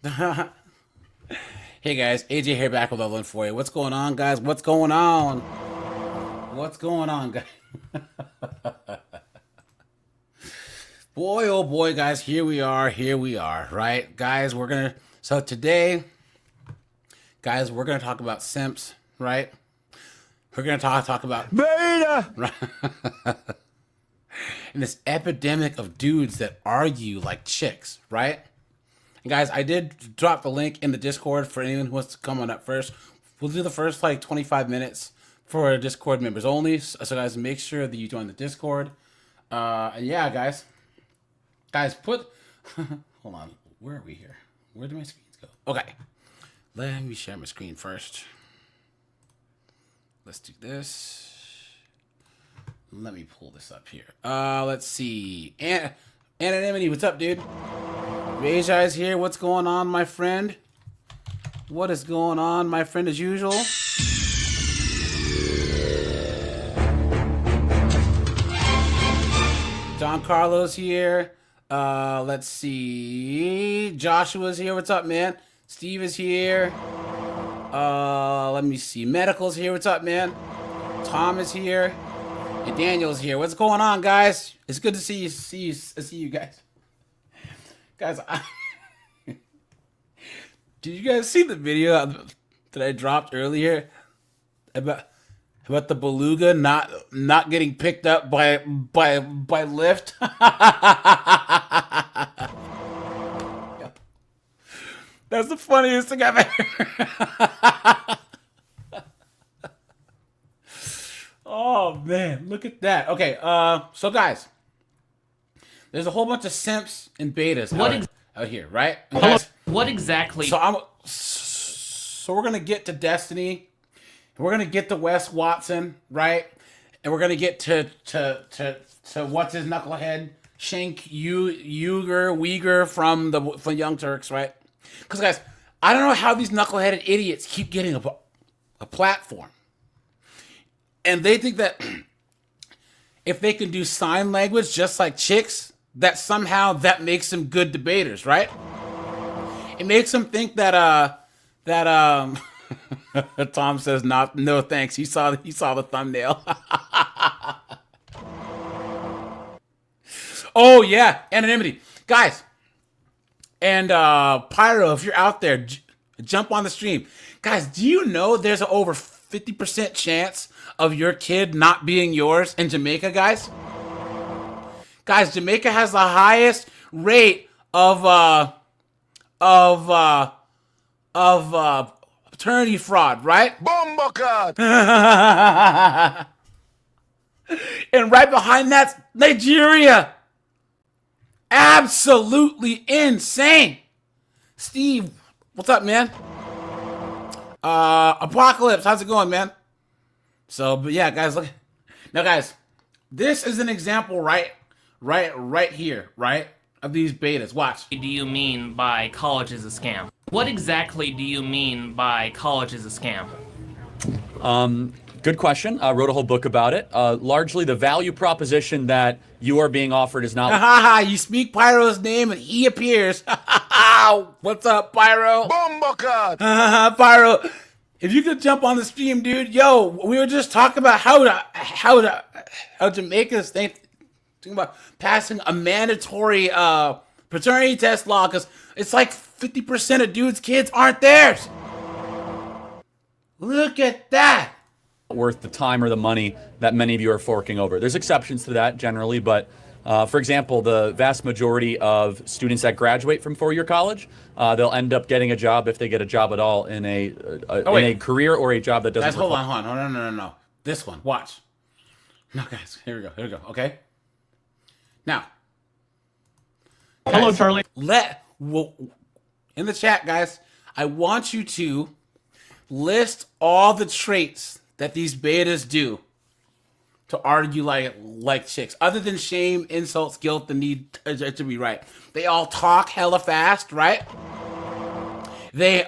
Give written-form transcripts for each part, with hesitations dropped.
Hey guys, AJ here back with another one for you. What's going on, guys? What's going on? What's going on, guys? Boy, oh boy, guys, here we are, right? Guys, so today, guys, we're gonna talk about simps, right? We're gonna talk about Beta! and this epidemic of dudes that argue like chicks, right? And guys, I did drop the link in the Discord for anyone who wants to come on up first. We'll do the first like 25 minutes for Discord members only. So guys, make sure that you join the Discord. And yeah, guys, put, hold on, where are we here? Where do my screens go? Okay, let me share my screen first. Let's do this. Let me pull this up here. Let's see. Anonymity, what's up, dude? Rajai's here. What's going on, my friend? What is going on, my friend, as usual? Don Carlos here. Let's see. Joshua's here. What's up, man? Steve is here. Let me see. Medical's here. What's up, man? Tom is here. And Daniel's here. What's going on, guys? It's good to see you guys. Guys, did you guys see the video that I dropped earlier about the beluga not getting picked up by Lyft? That's the funniest thing I've ever. Oh man, look at that. Okay, so guys, there's a whole bunch of simps and betas out here, right? And guys, what exactly? So we're gonna get to Destiny, we're gonna get to Wes Watson, right? And we're gonna get to what's his knucklehead, Shank Uyghur from Young Turks, right? Because guys, I don't know how these knuckleheaded idiots keep getting a platform. And they think that if they can do sign language just like chicks, that somehow that makes them good debaters, right? It makes them think that Tom says no thanks. He saw the thumbnail. Oh yeah, anonymity, guys. And Pyro, if you're out there, jump on the stream, guys. Do you know there's an over 50% chance of your kid not being yours in Jamaica, guys? Guys, Jamaica has the highest rate of paternity fraud, right? Bumblecard! And right behind that's Nigeria. Absolutely insane. Steve, what's up, man? Apocalypse, how's it going, man? So, but yeah, guys, look. Now, guys, this is an example right here, right? Of these betas. Watch. Do you mean by college is a scam? What exactly do you mean by college is a scam? Good question. I wrote a whole book about it. Largely, the value proposition that you are being offered is not. You speak Pyro's name and he appears. What's up, Pyro? Bumblecard! Pyro, if you could jump on the stream, dude. Yo, we were just talking about how Jamaica's thinking about passing a mandatory paternity test law because it's like 50% of dudes' kids aren't theirs. Look at that. Worth the time or the money that many of you are forking over. There's exceptions to that generally, but for example, the vast majority of students that graduate from four-year college, they'll end up getting a job if they get a job at all in a career or a job that doesn't. Guys, hold on. No. This one, watch. No, guys, here we go. Okay. Now, Hello, guys, Charlie. In the chat, guys, I want you to list all the traits that these betas do to argue like chicks, other than shame, insults, guilt, the need to be right. They all talk hella fast, right? They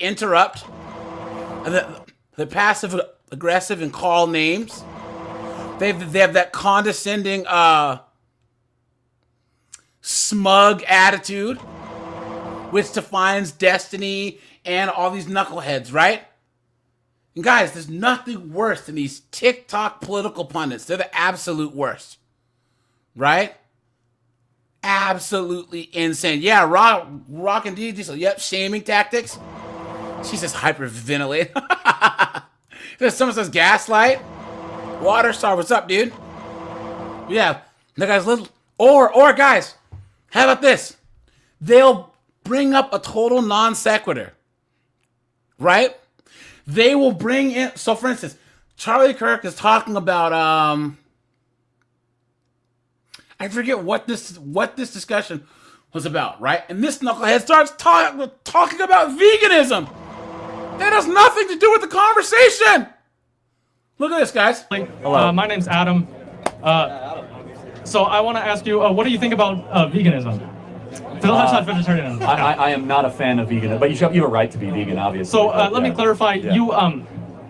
interrupt. The passive aggressive and call names. They have that condescending smug attitude. which defines destiny and all these knuckleheads, right? And guys, there's nothing worse than these TikTok political pundits. They're the absolute worst, right? Absolutely insane. Yeah, rock and diesel. Yep, shaming tactics. She's just hyperventilating. Someone says gaslight. Water Star, what's up, dude? Yeah, the guys little. Or guys, how about this? They'll bring up a total non sequitur, right? They will bring in. So, for instance, Charlie Kirk is talking about I forget what this discussion was about, right? And this knucklehead starts talking about veganism. That has nothing to do with the conversation. Look at this, guys. Hello. My name's Adam. So I want to ask you, what do you think about veganism? Not vegetarian. I am not a fan of vegan, but you have a right to be vegan, obviously. So let me clarify. Yeah.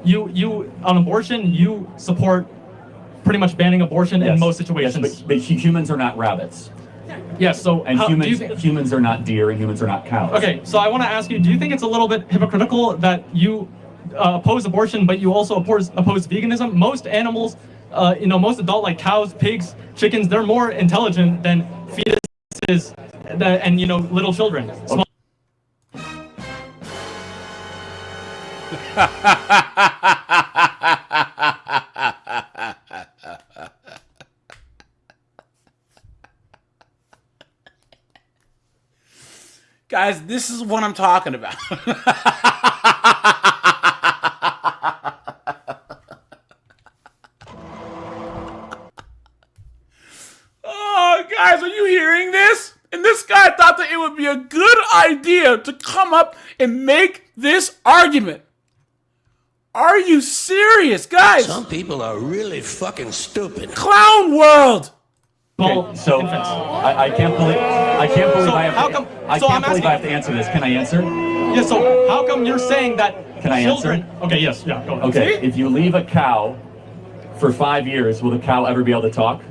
You on abortion, you support pretty much banning abortion in most situations. Yes, but humans are not rabbits. Yes. So and humans are not deer, and humans are not cows. Okay. So I want to ask you, do you think it's a little bit hypocritical that you oppose abortion, but you also oppose veganism? Most animals, most adult like cows, pigs, chickens, they're more intelligent than fetuses and little children. Small Guys, this is what I'm talking about. Oh, guys, are you hearing this? And this guy thought that it would be a good idea to come up and make this argument. Are you serious, guys? Some people are really fucking stupid. Clown world. Okay, so I can't believe I can't believe I have to answer this. Can I answer? Yeah. So how come you're saying that? Can I children? answer? Okay. Yes. Yeah. Go ahead. Okay. If you leave a cow for 5 years, will the cow ever be able to talk?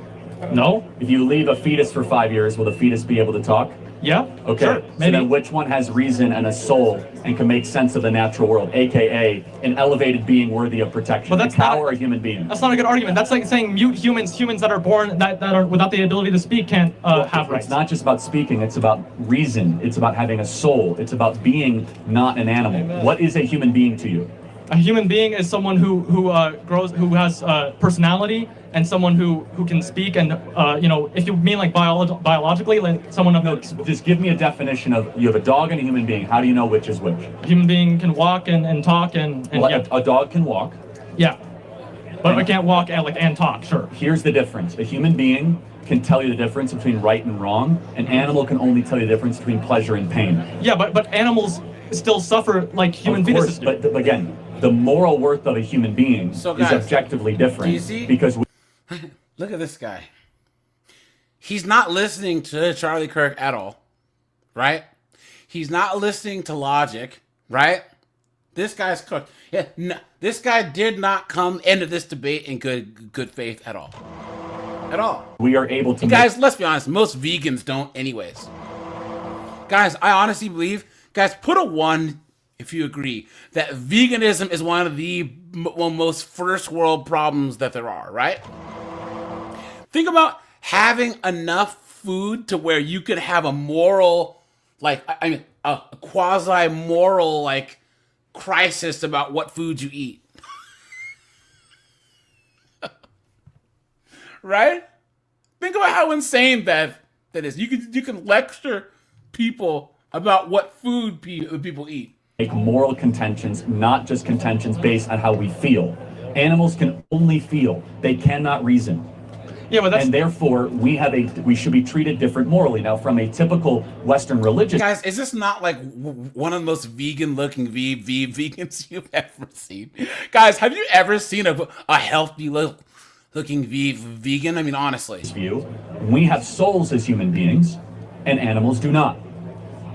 No. If you leave a fetus for 5 years, will the fetus be able to talk? Yeah. Okay. Sure, so maybe. then which one has reason and a soul and can make sense of the natural world, aka an elevated being worthy of protection? But that's a cow not, or a human being? That's not a good argument. That's like saying mute humans that are born that are without the ability to speak can't have rights. It's not just about speaking, it's about reason. It's about having a soul. It's about being not an animal. What is a human being to you? A human being is someone who has personality, and someone who can speak, and if you mean like biologically, like someone of Just give me a definition of, you have a dog and a human being. How do you know which is which? A human being can walk and talk and Well, yeah. a dog can walk. Yeah. But I can't walk and talk, sure. Here's the difference. A human being can tell you the difference between right and wrong. An animal can only tell you the difference between pleasure and pain. Yeah, but animals still suffer like human fetuses do. But again, the moral worth of a human being So, is guys, objectively different. do you see? Because Look at this guy. He's not listening to Charlie Kirk at all, right? He's not listening to logic, right? This guy's cooked. Yeah, no, this guy did not come into this debate in good faith at all. At all. we are able to And guys, let's be honest, most vegans don't anyways. Guys, I honestly believe, guys, put a 1 if you agree that veganism is one of the most first world problems that there are, right? Think about having enough food to where you could have a moral, a quasi-moral, crisis about what food you eat. Right? Think about how insane that is. You can lecture people about what food people eat. make moral contentions, not just contentions based on how we feel. Animals can only feel. They cannot reason. Yeah, but that's And therefore, we should be treated different morally. Now, from a typical Western religious Guys, is this not like one of the most vegan-looking vegans you've ever seen? Guys, have you ever seen a healthy-looking vegan? I mean, honestly. view, we have souls as human beings, and animals do not.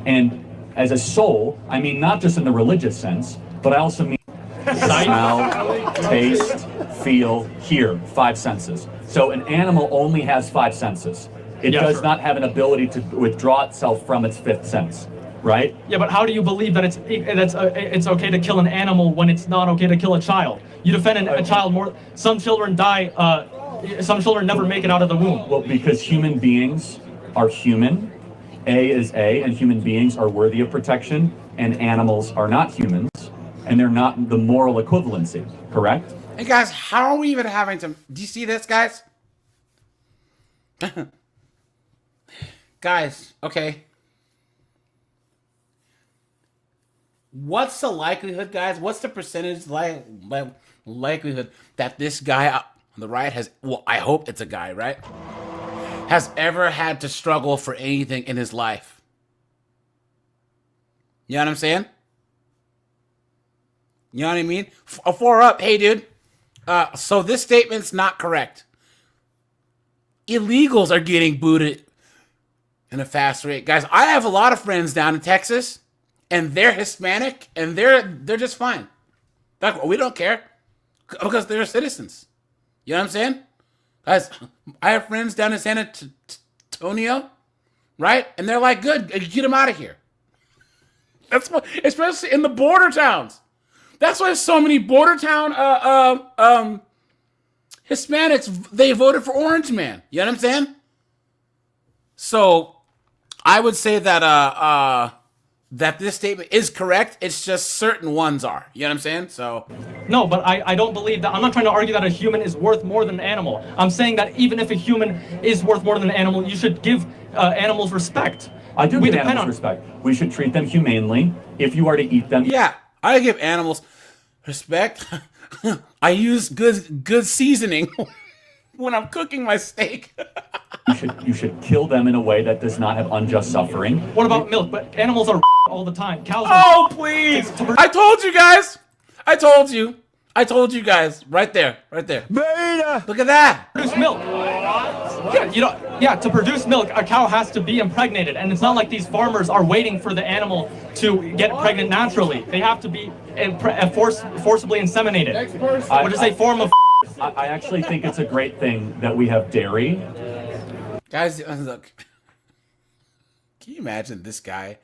And as a soul, I mean not just in the religious sense, but I also mean smell, taste, feel, hear, 5 senses. So an animal only has 5 senses. It Yeah, does sure. not have an ability to withdraw itself from its 5th sense. right? Yeah, but how do you believe that it's okay to kill an animal when it's not okay to kill a child? You defend a child more. Some children die. Some children never make it out of the womb. Well, because human beings are human. A is A, and human beings are worthy of protection, and animals are not humans, and they're not the moral equivalency, correct? Hey guys, how are we even having to... Do you see this, guys? Guys, okay. What's the likelihood, guys? What's the percentage likelihood that this guy on the right has... Well, I hope it's a guy, right? Has ever had to struggle for anything in his life. You know what I'm saying? You know what I mean? A 4 up. Hey, dude. So this statement's not correct. Illegals are getting booted in a fast rate. Guys, I have a lot of friends down in Texas, and they're Hispanic, and they're just fine. Like, we don't care because they're citizens. You know what I'm saying? Guys, I have friends down in San Antonio, right? And they're like, good, get them out of here. That's what, especially in the border towns. That's why so many border town Hispanics, they voted for Orange Man. You know what I'm saying? So I would say that that this statement is correct. It's just certain ones are. You know what I'm saying? So No, but I don't believe that. I'm not trying to argue that a human is worth more than an animal. I'm saying that even if a human is worth more than an animal, you should give animals respect. I do give animals respect. We should treat them humanely. If you are to eat them, yeah, I give animals respect. I use good seasoning when I'm cooking my steak. you should kill them in a way that does not have unjust suffering. What about milk? But animals are all the time. Cows are... Oh, please. I told you guys. I told you guys. Right there. Beta. Look at that. Produce milk. Yeah, to produce milk, a cow has to be impregnated. And it's not like these farmers are waiting for the animal to get pregnant naturally. They have to be forcibly inseminated. Which is a form of... I actually think it's a great thing that we have dairy. Guys, look. Can you imagine this guy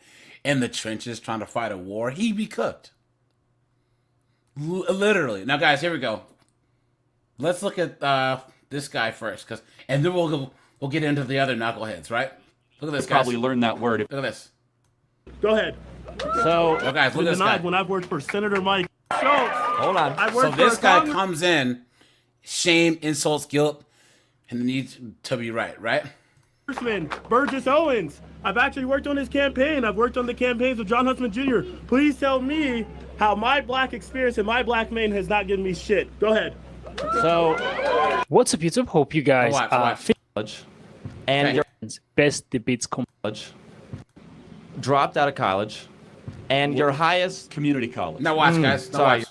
in the trenches trying to fight a war? He'd be cooked. Literally. Now, guys, here we go. Let's look at this guy first, and then we'll get into the other knuckleheads, right? Look at this, guys. Probably learned that word. Look at this. Go ahead. So, guys, look at this guy. When I've worked for Senator Mike Schultz. Hold on. So this guy comes in, shame, insults, guilt, and the need to be right? Congressman Burgess Owens. I've actually worked on his campaign. I've worked on the campaigns of John Huntsman Jr. Please tell me how my black experience and my black man has not given me shit. Go ahead. So, what's up, YouTube? Hope you guys watch. are College, and Okay. your best debates. college, dropped out of college, and your highest Community college. Now watch, guys. Now sorry. watch.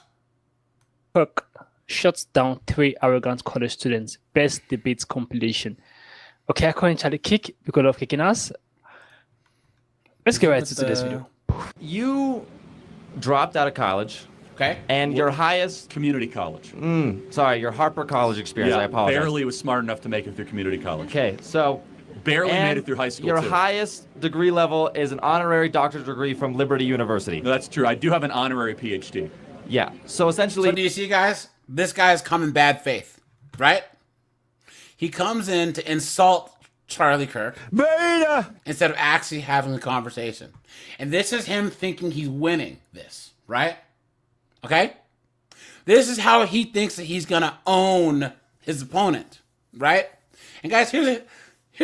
Cook shuts down 3 arrogant college students. Best debates compilation. Okay, according to the kick, because of kicking us. Let's get right into this video. you dropped out of college, Okay. and your highest Community college. your Harper College experience. I apologize. barely was smart enough to make it through community college. Okay, so Barely and made it through high school, your too. highest degree level is an honorary doctorate degree from Liberty University. No, that's true. I do have an honorary PhD. Yeah. So essentially, So do you see, guys? This guy's come in bad faith, right? He comes in to insult Charlie Kirk Beta. instead of actually having a conversation. And this is him thinking he's winning this, right? Okay? This is how he thinks that he's going to own his opponent, right? And guys, here's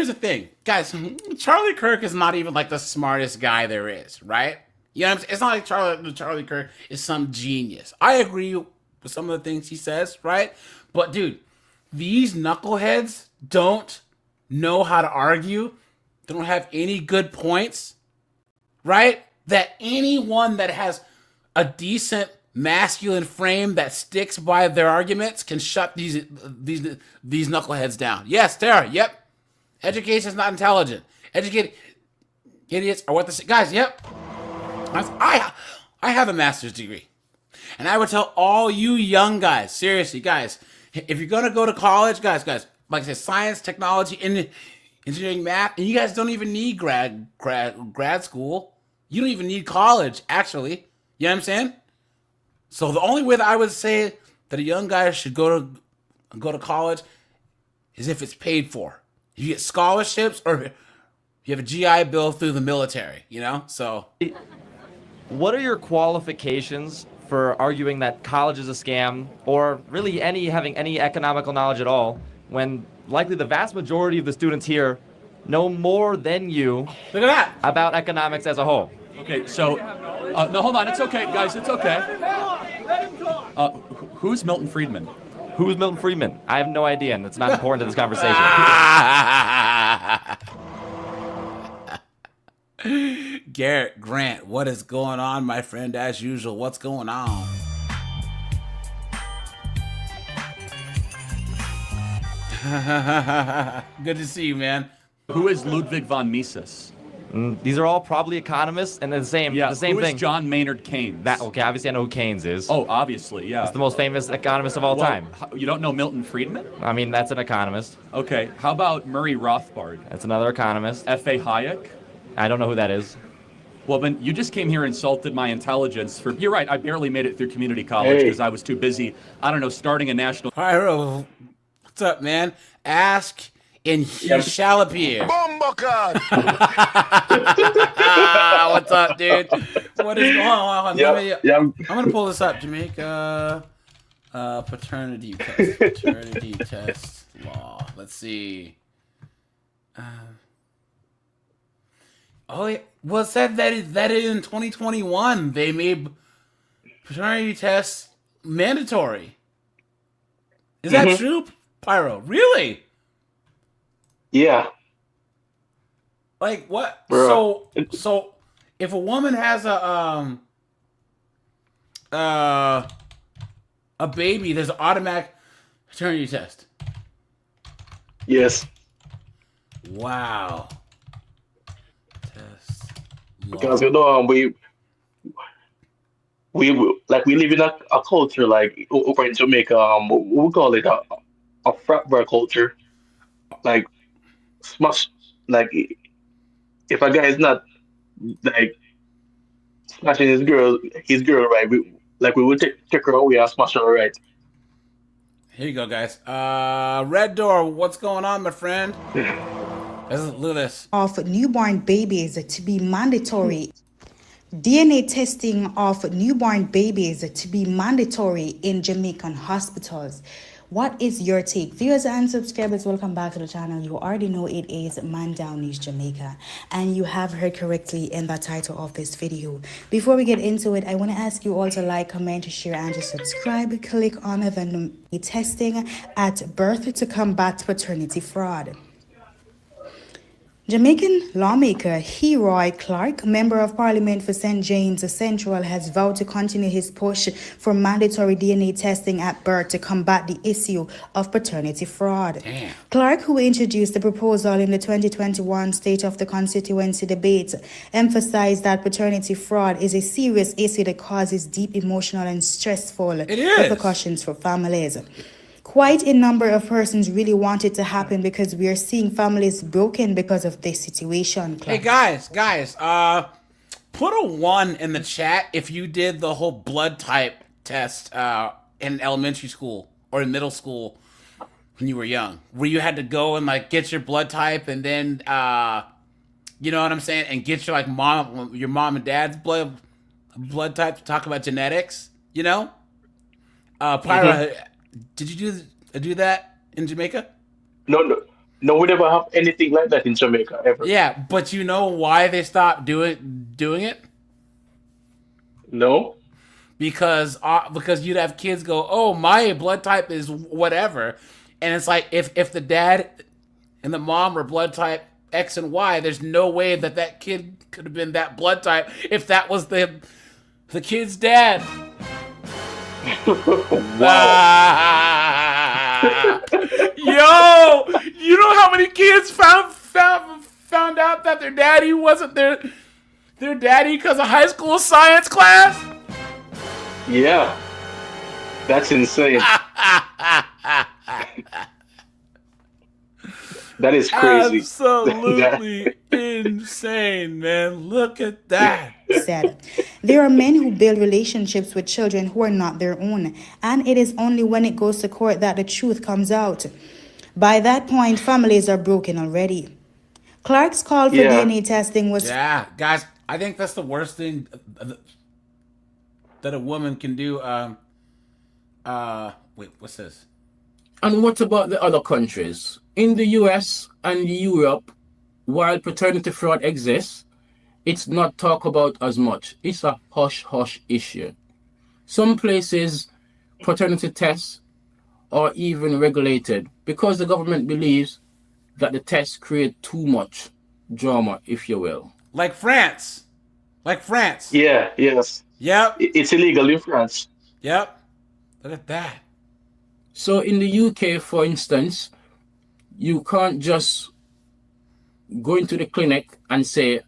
the thing. Guys, Charlie Kirk is not even like the smartest guy there is, right? You know what I'm saying? It's not like Charlie Kirk is some genius. I agree with some of the things he says, right? But dude, these knuckleheads don't know how to argue. They don't have any good points, right? That anyone that has a decent masculine frame that sticks by their arguments can shut these knuckleheads down. Yes, Tara. Yep. Education is not intelligent. Educated idiots are what the guys. Yep. I have a master's degree, and I would tell all you young guys, seriously, guys, if you're gonna go to college, guys, like I said, science, technology, engineering, math, and you guys don't even need grad school. You don't even need college, actually. You know what I'm saying? So the only way that I would say that a young guy should go to college is if it's paid for. You get scholarships or you have a GI Bill through the military, you know? So What are your qualifications for arguing that college is a scam, or really having any economical knowledge at all, when likely the vast majority of the students here know more than you look at that about economics as a whole? Okay, so no, hold on. It's okay, guys. It's okay. Who's Milton Friedman? Who's Milton Friedman? I have no idea, and it's not important to this conversation. Garrett Grant, what is going on, my friend? As usual, what's going on? Good to see you, man. Who is Ludwig von Mises? These are all probably economists, and the same Yeah, thing. who is John Maynard Keynes? Okay, obviously I know who Keynes is. Oh, obviously, yeah. He's the most famous economist of all time. You don't know Milton Friedman? I mean, that's an economist. Okay, how about Murray Rothbard? That's another economist. F.A. Hayek? I don't know who that is. Well, then you just came here and insulted my intelligence. You're right, I barely made it through community college because I was too busy, I don't know, starting a national... Pyro, what's up, man? Ask and he shall appear. What's up, dude? What is going on? I'm gonna pull this up, Jamaica. Paternity test law. Let's see. It said that in 2021 they made paternity tests mandatory. Is that true, Pyro? Really? Yeah. Like what? Bro. So if a woman has a baby, there's an automatic paternity test. Yes. Wow. Test. Because we live in a culture like over in Jamaica. We call it a frat bar culture. Like smash. Like if a guy is not like smashing his girl right, we will take her away and smash her right. Here you go, guys. Red Door, what's going on, my friend? Look at this. Of newborn babies to be mandatory. DNA testing of newborn babies to be mandatory in Jamaican hospitals. What is your take? Viewers and subscribers, welcome back to the channel. You already know it is Man Down News Jamaica, and you have heard correctly in the title of this video. Before we get into it, I want to ask you all to like, comment, share, and to subscribe. Click on the testing at birth to combat paternity fraud. Jamaican lawmaker Heroy Clark, member of parliament for St. James Central, has vowed to continue his push for mandatory DNA testing at birth to combat the issue of paternity fraud. Damn. Clark, who introduced the proposal in the 2021 State of the Constituency debate, emphasized that paternity fraud is a serious issue that causes deep emotional and stressful repercussions for families. Quite a number of persons really want it to happen because we are seeing families broken because of this situation. Hey guys, put a 1 in the chat if you did the whole blood type test in elementary school or in middle school when you were young, where you had to go and like get your blood type and then you know what I'm saying, and get your like your mom and dad's blood type to talk about genetics, you know? Pyra, did you do that in Jamaica? No, we never have anything like that in Jamaica ever. Yeah, but you know why they stopped doing it? No. Because you'd have kids go, oh, my blood type is whatever, and it's like if the dad and the mom were blood type X and Y, there's no way that kid could have been that blood type if that was the kid's dad. Yo, you know how many kids found out that their daddy wasn't their daddy because of high school science class? Yeah, that's insane. That is crazy. Absolutely insane, man. Look at that. said. There are men who build relationships with children who are not their own, and it is only when it goes to court that the truth comes out. By that point, families are broken already. Clark's call for Yeah. DNA testing was Yeah, guys, I think that's the worst thing that a woman can do. Wait, what's this? And what about the other countries? In the US and Europe, while paternity fraud exists, it's not talked about as much. It's a hush-hush issue. Some places, paternity tests are even regulated because the government believes that the tests create too much drama, if you will. Like France. Like France. Yeah, yes. Yep. It's illegal in France. Yep. Look at that. So in the UK, for instance, you can't just go into the clinic and say, "I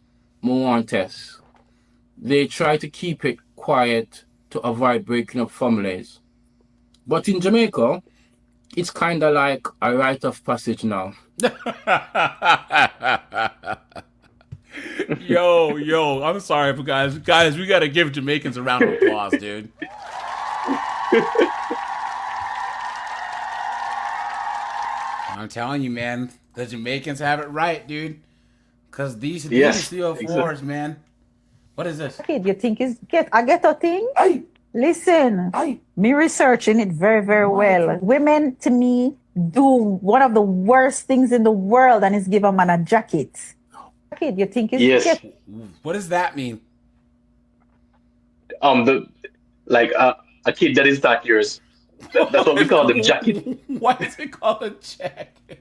want test." They try to keep it quiet to avoid breaking up families. But in Jamaica, it's kind of like a rite of passage now. Yo, I'm sorry, but guys, we gotta give Jamaicans a round of applause, dude. I'm telling you, man, the Jamaicans have it right, dude. Cause these 304s, man. What is this? Kid, you think it's a ghetto thing? Listen, me researching it very, very well. Women, to me, do one of the worst things in the world, and it's give a man a jacket. Kid, you think it's ghetto? What does that mean? A kid that is not yours. That's what we call the jacket. Why is it called a jacket?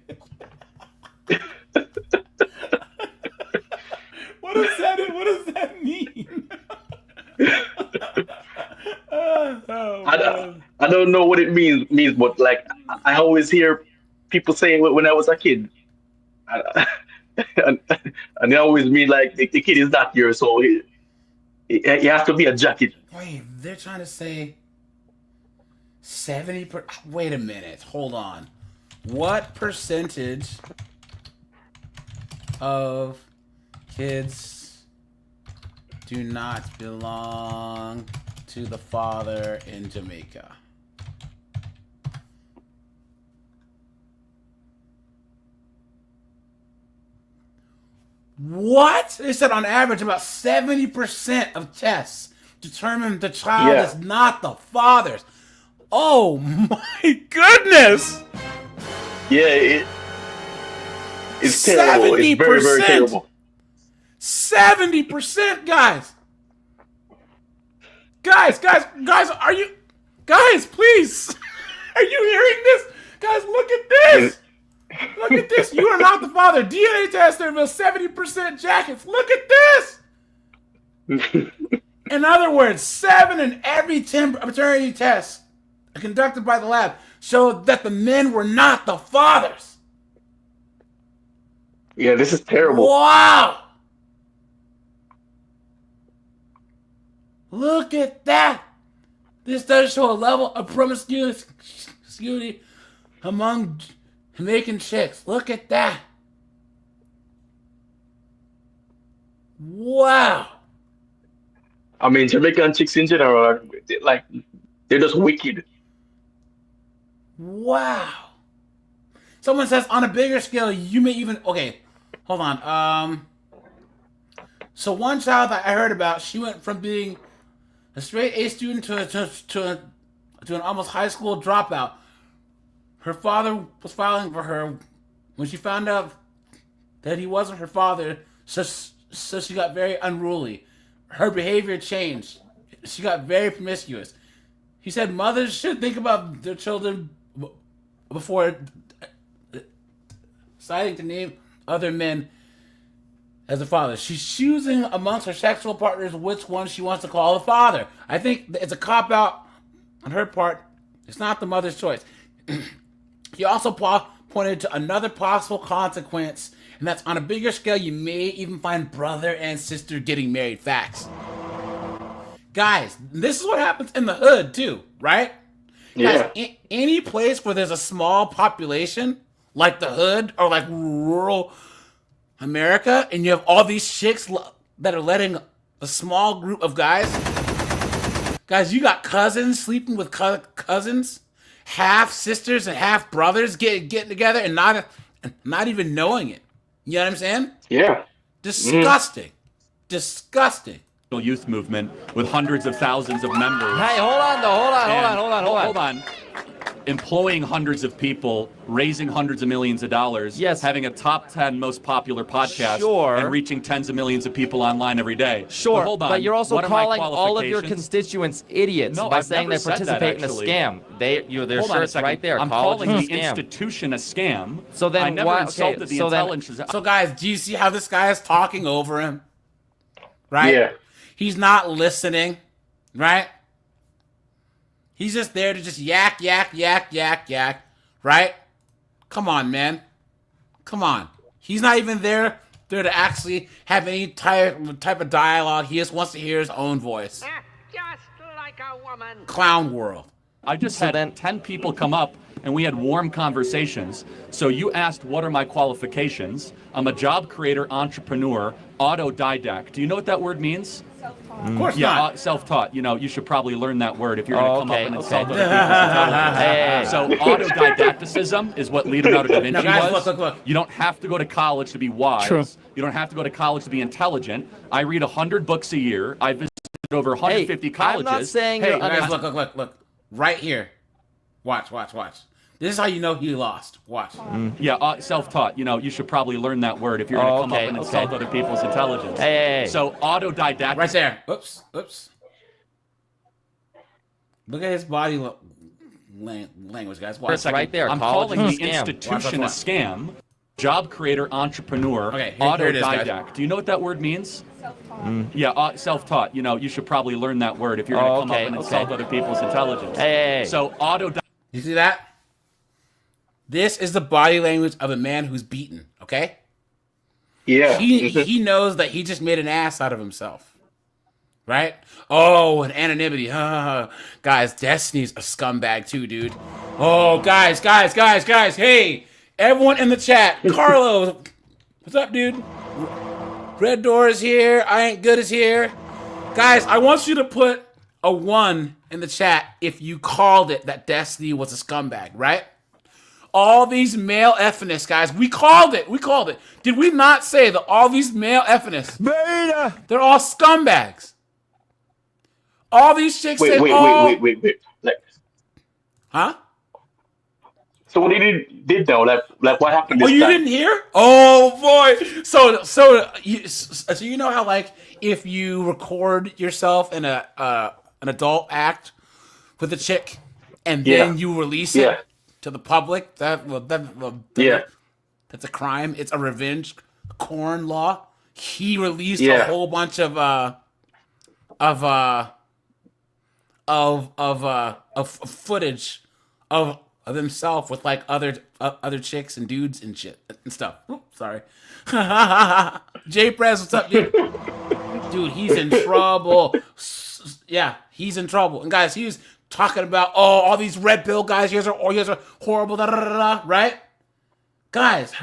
What does that mean? I don't know what it means, but like I always hear people saying when I was a kid, and they always mean like the kid is not yours, so it has to be a jacket. Wait, they're trying to say 70. Wait a minute, hold on. What percentage of kids do not belong to the father in Jamaica? What? They said on average about 70% of tests determine the child is not the father's. Oh my goodness! Yeah, it's terrible. It's very, very terrible. 70%, guys! Guys, are you... Guys, please! Are you hearing this? Guys, look at this! Look at this! You are not the father. DNA test reveals 70% jackets. Look at this! In other words, 7 in every 10 paternity tests conducted by the lab showed that the men were not the fathers. Yeah, this is terrible. Wow! Look at that! This does show a level of promiscuity among Jamaican chicks. Look at that! Wow! I mean, Jamaican chicks in general, they're just wicked. Wow. Someone says on a bigger scale, you may even... Okay, hold on. So one child that I heard about, she went from being a straight A student to an almost high school dropout. Her father was filing for her. When she found out that he wasn't her father, so she got very unruly. Her behavior changed. She got very promiscuous. He said mothers should think about their children before deciding to name other men as a father. She's choosing amongst her sexual partners which one she wants to call the father. I think it's a cop-out on her part. It's not the mother's choice. He also pointed to another possible consequence, and that's on a bigger scale, you may even find brother and sister getting married. Facts. Guys, this is what happens in the hood too, right? Yeah. Guys, any place where there's a small population, like the hood or like rural America, and you have all these chicks that are letting a small group of guys. Guys, you got cousins sleeping with cousins, half sisters and half brothers getting together and not even knowing it. You know what I'm saying? Yeah. Disgusting. Disgusting. Youth movement with hundreds of thousands of members. Hey, hold on, though. Hold on. Employing hundreds of people, raising hundreds of millions of dollars, yes, having a top 10 most popular podcast, sure, and reaching tens of millions of people online every day. Sure, but hold on. But you're also calling all of your qualifications? Constituents idiots by saying they participate in a scam. Their shirts right there. I'm calling the institution a scam. So then I never insulted the intelligence. So guys, do you see how this guy is talking over him? Right? Yeah. He's not listening, right? He's just there to just yak, right? Come on, man. Come on. He's not even there to actually have any type of dialogue. He just wants to hear his own voice. Just like a woman. Clown world. I just had 10 people come up and we had warm conversations. So you asked, what are my qualifications? I'm a job creator, entrepreneur, autodidact. Do you know what that word means? Of course not. Self-taught. You know, you should probably learn that word if you're going to come up and insult other people's intelligence. So autodidacticism is what Leonardo da Vinci now guys, was. Look. You don't have to go to college to be wise. True. You don't have to go to college to be intelligent. I read 100 books a year. I visited over 150 colleges. I'm not saying hey, guys, look. Right here. Watch. This is how you know he lost. Watch. Yeah, self-taught. You know, you should probably learn that word if you're going to come up and insult other people's intelligence. Hey. So autodidact. Right there. Oops. Look at his body language, guys. Watch. Right there. I'm calling the institution a scam. Job creator, entrepreneur, autodidact. Do you know what that word means? Yeah, self-taught. You know, you should probably learn that word if you're going to come up and insult other people's intelligence. Hey. So autodidact. You see that? This is the body language of a man who's beaten, okay? Yeah. He knows that he just made an ass out of himself. Right? Oh, and anonymity. Guys, Destiny's a scumbag too, dude. Oh, guys. Hey, everyone in the chat. Carlos, what's up, dude? Red Door is here. I Ain't Good is here. Guys, I want you to put a 1 in the chat if you called it that Destiny was a scumbag, right? All these male effinists, guys, we called it. Did we not say that all these male effinists, they're all scumbags? All these chicks wait. Like, huh? So what he did though, like what happened this time? Oh, you didn't hear? Oh boy! So you know how like if you record yourself in an adult act with a chick and then you release it to the public, that's a crime. It's a revenge corn law. He released a whole bunch of footage of himself with like other chicks and dudes and shit and stuff. Oops, sorry. Jay Prez, what's up, dude? Dude, he's in trouble. Yeah, he's in trouble. And guys, he was talking about all these red pill guys. You guys are horrible. Right? Guys,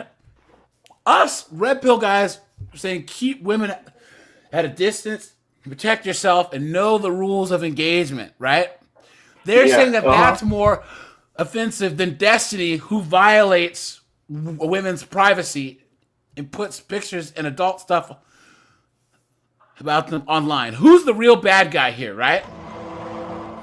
us red pill guys are saying keep women at a distance, protect yourself, and know the rules of engagement. Right? They're saying that that's more offensive than Destiny, who violates women's privacy and puts pictures and adult stuff about them online. Who's the real bad guy here, right?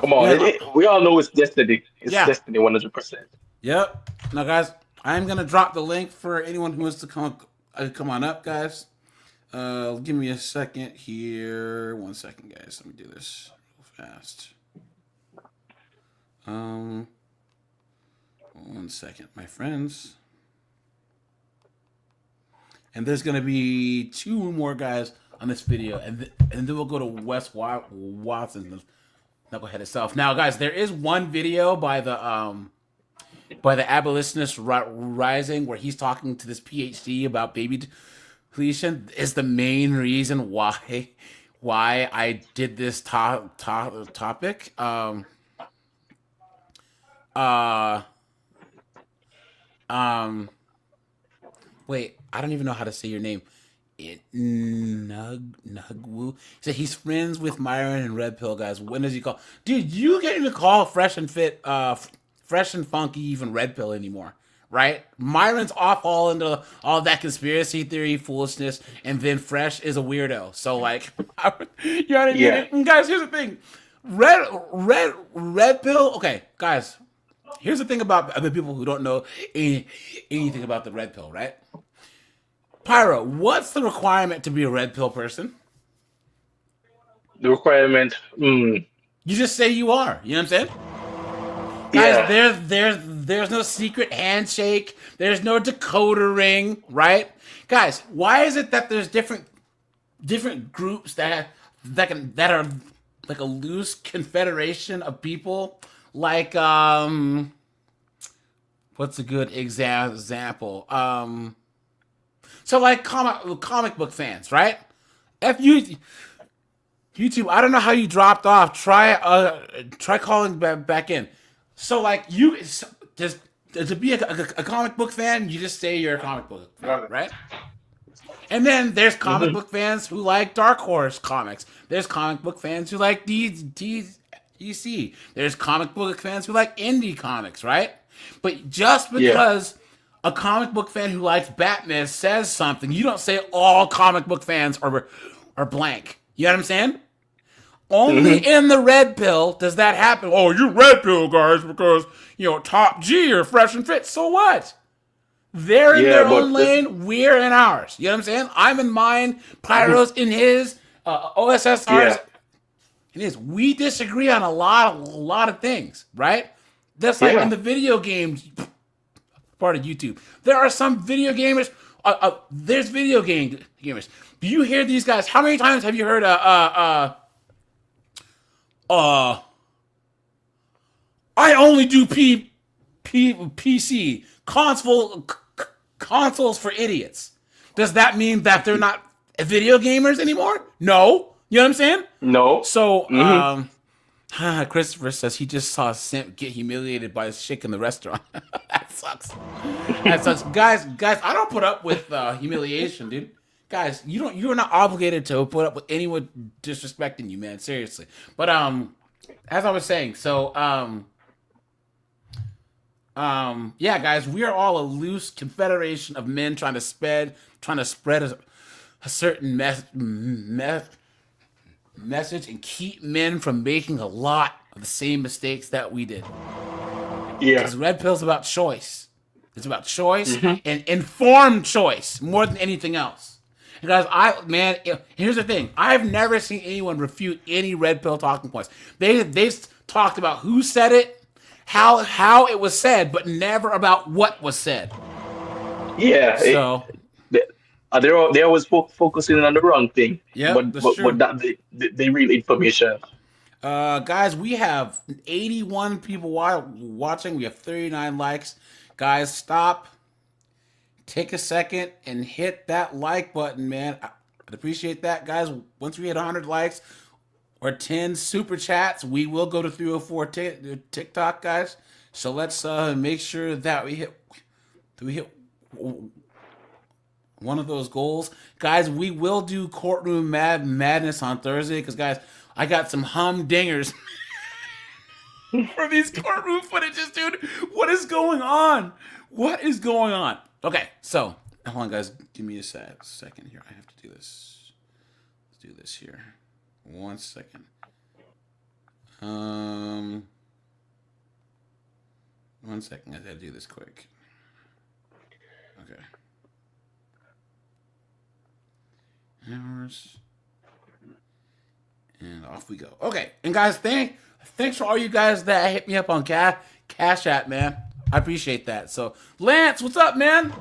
Come on, we all know it's Destiny. It's Destiny 100%. Yep. Now, guys, I'm gonna drop the link for anyone who wants to come on up, guys. Give me a second here. 1 second, guys. Let me do this real fast. 1 second, my friends. And there's gonna be 2 more guys on this video, and then we'll go to Wes Watson, knucklehead itself. Now, guys, there is one video by the abolitionist rising where he's talking to this PhD about baby depletion. Is the main reason why I did this topic. Wait, I don't even know how to say your name. Nugwu. He said he's friends with Myron and Red Pill guys. When does he call? Dude, you can't even call Fresh and Funky even Red Pill anymore, right? Myron's off all into all that conspiracy theory foolishness, and then Fresh is a weirdo. So like, you know what I mean? Yeah. And guys, here's the thing: Red Pill. Okay, guys, here's the thing about the people who don't know anything about the Red Pill, right? Pyro, what's the requirement to be a Red Pill person? The requirement. You just say you are. You know what I'm saying? Yeah. Guys, there's no secret handshake. There's no decoder ring, right? Guys, why is it that there's different groups that are like a loose confederation of people? Like what's a good example? So like comic book fans, right? YouTube, I don't know how you dropped off. Try calling back in. So like just to be a comic book fan, you just say you're a comic book fan, right? And then there's comic book fans who like Dark Horse comics. There's comic book fans who like DC. There's comic book fans who like indie comics, right? But just because a comic book fan who likes Batman says something, you don't say all comic book fans are blank. You know what I'm saying? Only in the Red Pill does that happen. Oh, you Red Pill guys because, Top G or Fresh and Fit. So what? They're in their own lane. We're in ours. You know what I'm saying? I'm in mine. Pyro's in his. OSSR's in his. We disagree on a lot of things, right? That's like in the video games part of YouTube. There are some video gamers. There's video gamers. Do you hear these guys? How many times have you heard I only do PC consoles for idiots? Does that mean that they're not video gamers anymore? No. You know what I'm saying? No. So, Christopher says he just saw Simp get humiliated by his chick in the restaurant. That sucks. That sucks. Guys, I don't put up with humiliation, dude. Guys, you're not obligated to put up with anyone disrespecting you, man. Seriously. But as I was saying, so yeah, guys, we are all a loose confederation of men trying to spread a certain message and keep men from making a lot of the same mistakes that we did. Yeah. Because Red Pill's about choice. It's about choice and informed choice more than anything else. And guys, here's the thing. I've never seen anyone refute any Red Pill talking points. They've talked about who said it, how it was said, but never about what was said. Yeah. So they're always focusing on the wrong thing. Yeah, but that the real information. Guys, we have 81 people watching. We have 39 likes. Guys, stop. Take a second and hit that like button, man. I'd appreciate that, guys. Once we hit 100 likes or 10 super chats, we will go to 304 TikTok, guys. So let's make sure that we hit one of those goals. Guys, we will do Courtroom Madness on Thursday because, guys, I got some humdingers for these courtroom footages, dude. What is going on? What is going on? Okay, so, hold on, guys. Give me a second here. I have to do this. Let's do this here. 1 second. 1 second. I gotta do this quick. Okay. Hours. And off we go. Okay, and guys, thanks for all you guys that hit me up on Cash App, man. I appreciate that. So, Lance, what's up, man?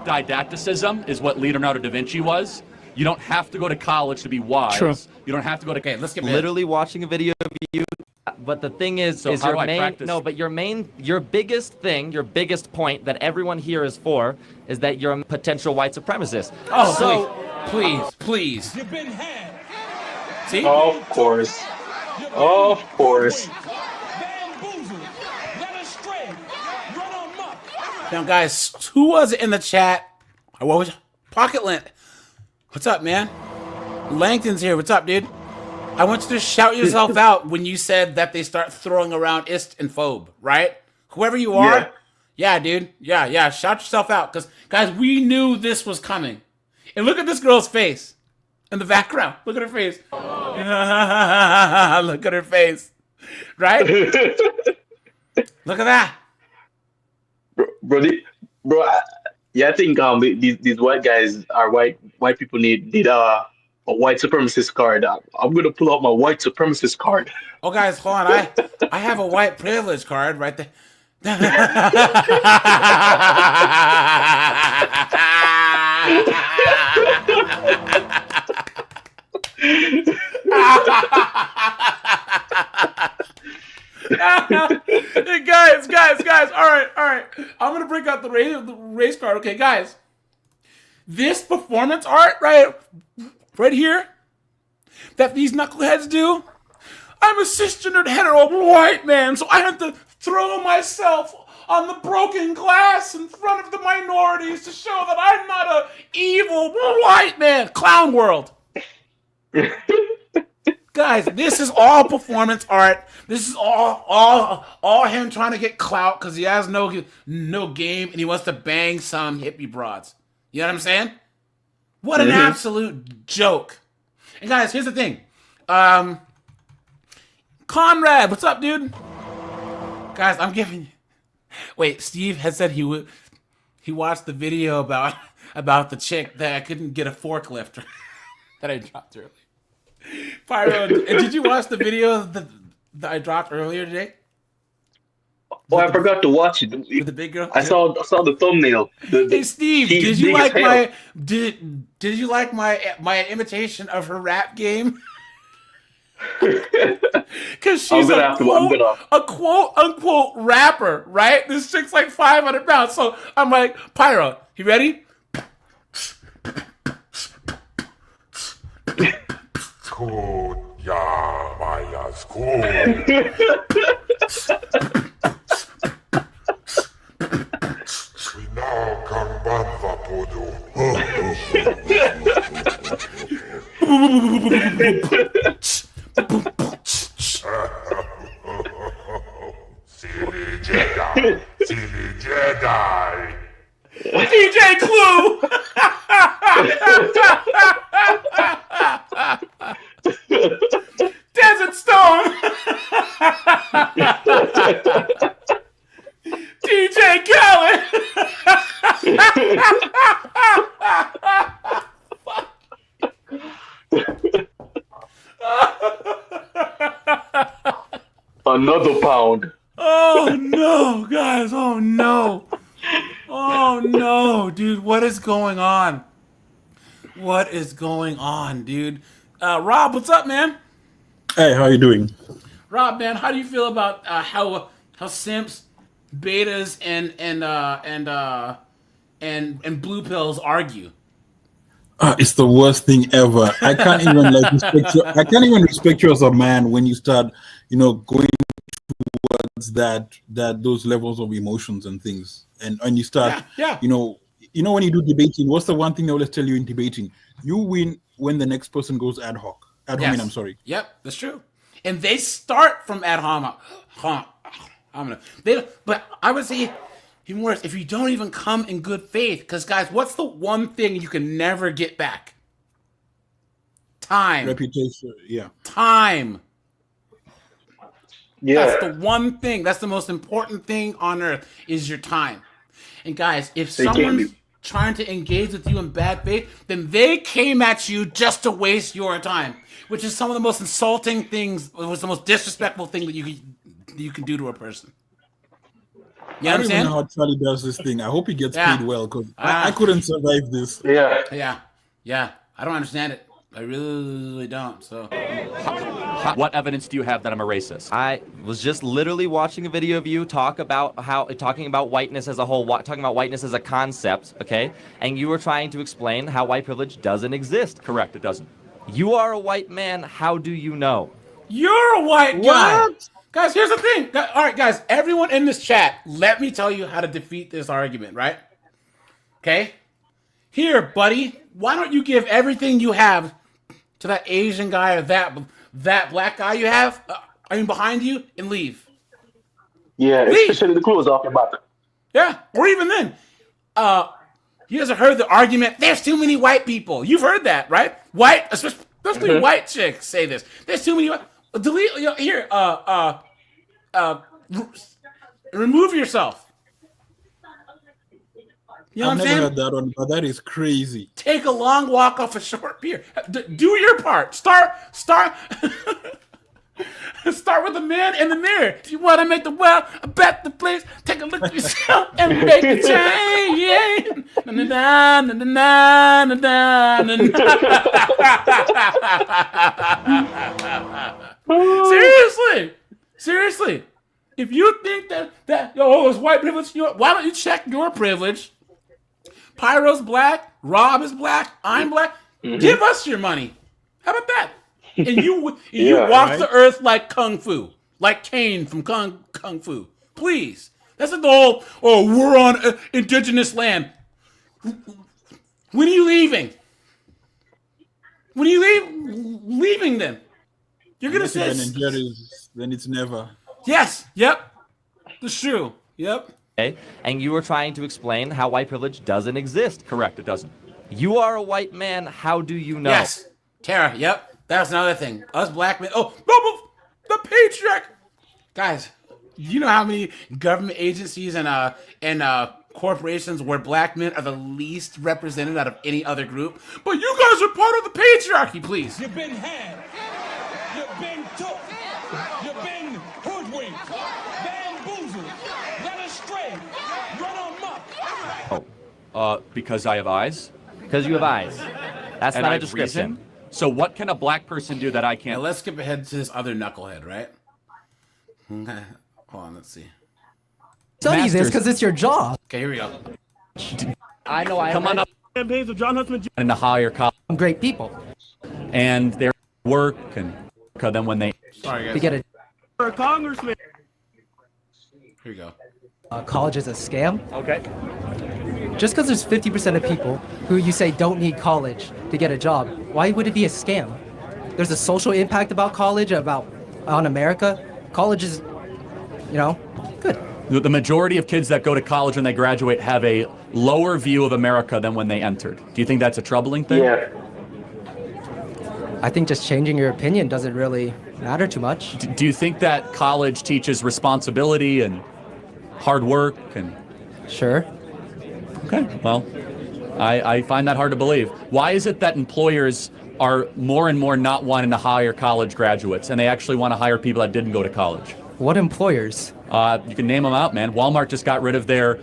Didacticism is what Leonardo da Vinci was. You don't have to go to college to be wise. True. You don't have to go to. Okay, let's get literally watching a video of you. But the thing is So how do I practice? your biggest thing, your biggest point that everyone here is for is that you're a potential white supremacist. Oh, so please. You've been had. See? Of course. Of course. Bamboozled. Led astray. Run amok. Now, guys, who was it in the chat? What was Pocket Lint? What's up, man? Langton's here. What's up, dude? I want you to shout yourself out when you said that they start throwing around ist and phobe, right? Whoever you are, yeah, dude. Yeah. Shout yourself out. Because, guys, we knew this was coming. And look at this girl's face in the background. Look at her face. Look at her face. Right? Look at that. Bro, I think these white guys are white people need a white supremacist card. I'm gonna pull out my white supremacist card. Oh, guys, hold on. I have a white privilege card right there. Hey, guys. All right. I'm gonna bring out the race card. Okay, guys. This performance art right here that these knuckleheads do. I'm a cisgendered hetero white man, so I have to throw myself on the broken glass in front of the minorities to show that I'm not a evil white man. Clown world. Guys, this is all performance art. This is all him trying to get clout because he has no game and he wants to bang some hippie broads. You know what I'm saying? What an absolute joke. And guys, here's the thing. Conrad, what's up, dude? Guys, I'm giving you... Wait, Steve had said he watched the video about the chick that I couldn't get a forklift that I dropped earlier. Pyro, did you watch the video that I dropped earlier today? Oh, I forgot to watch it. With the big girl? I saw the thumbnail. Hey, Steve, did you like my imitation of her rap game? Because she's a quote unquote rapper, right? This chick's like 500 pounds. So I'm like, Pyro, you ready? Silly Jedi. DJ Clue. Desert Stone. DJ Khaled. Another pound. Oh no, guys! Oh no! Oh no, dude! What is going on? What is going on, dude? Rob, what's up, man? Hey, how you doing? Rob, man, how do you feel about how simps, betas, and blue pills argue? It's the worst thing ever. I can't even respect you as a man when you start, going towards those levels of emotions and things, and you start, when you do debating, what's the one thing they always tell you in debating? You win when the next person goes ad hominem. I'm sorry. Yep, that's true. And they start from ad hominem. But I would say even worse, if you don't even come in good faith, because guys, what's the one thing you can never get back? Time. Reputation, yeah. Time. Yeah. That's the one thing. That's the most important thing on earth is your time. And guys, if someone's trying to engage with you in bad faith, then they came at you just to waste your time, which is some of the most insulting things. It was the most disrespectful thing that you can do to a person. You know I don't even know how Charlie does this thing. I hope he gets paid well, because I couldn't survive this. Yeah. I don't understand it. I really don't. So, what evidence do you have that I'm a racist? I was just literally watching a video of you talking about whiteness as a whole, talking about whiteness as a concept, okay? And you were trying to explain how white privilege doesn't exist. Correct, it doesn't. You are a white man. How do you know? You're a white guy. Guys, here's the thing. All right, guys, everyone in this chat, let me tell you how to defeat this argument, right? Okay? Here, buddy, why don't you give everything you have to that Asian guy or that black guy you have, behind you, and leave. Yeah, Leave. especially the clothes off your bottom. Yeah, or even then, you guys have heard the argument, there's too many white people. You've heard that, right? White, especially white chicks say this. There's too many white. Delete, here, remove yourself. You know I've what I'm never saying? heard that one, but that is crazy. Take a long walk off a short pier. Do your part. Start with the man in the mirror. If you want to make the world a better place, take a look at yourself and make a change. Na, na, na, na, na, na, na. Seriously. If you think that it's white privilege, why don't you check your privilege? Pyro's black, Rob is black, I'm black. Give us your money. How about that? And you walk the earth like Kung Fu, like Kane from Kung Fu. Please. That's like the whole, we're on indigenous land. When are you leaving? When are you leaving then? You're going to say... Then it's never. Yes. Yep. That's true. Yep. Okay. And you were trying to explain how white privilege doesn't exist. Correct, it doesn't. You are a white man. How do you know? Yes. Tara, yep. That's another thing. Us black men. Oh, the patriarch. Guys, you know how many government agencies and corporations where black men are the least represented out of any other group? But you guys are part of the patriarchy, please. You've been had. You've been took. You've been hoodwinked. Bamboozled. Led astray. Run amok. Because I have eyes? Because you have eyes. That's And not I a have description. reason? So what can a black person do that I can't? Now let's skip ahead to this other knucklehead, right? Okay. Hold on, let's see. Study this because it's your job. Okay, here we go. I know. Come on up. Campaigns of John Huntsman Jr. In a higher college. Great people. And their work and then when they Sorry, guys. To get For a congressman. Here we go. college is a scam. Okay. Just because there's 50% of people who you say don't need college to get a job, why would it be a scam? There's a social impact about college, on America. College is, good. The majority of kids that go to college when they graduate have a lower view of America than when they entered. Do you think that's a troubling thing? Yeah. I think just changing your opinion doesn't really matter too much. Do you think that college teaches responsibility and hard work and? Sure. Okay, well, I find that hard to believe. Why is it that employers are more and more not wanting to hire college graduates and they actually want to hire people that didn't go to college? What employers? You can name them out, man. Walmart just got rid of their,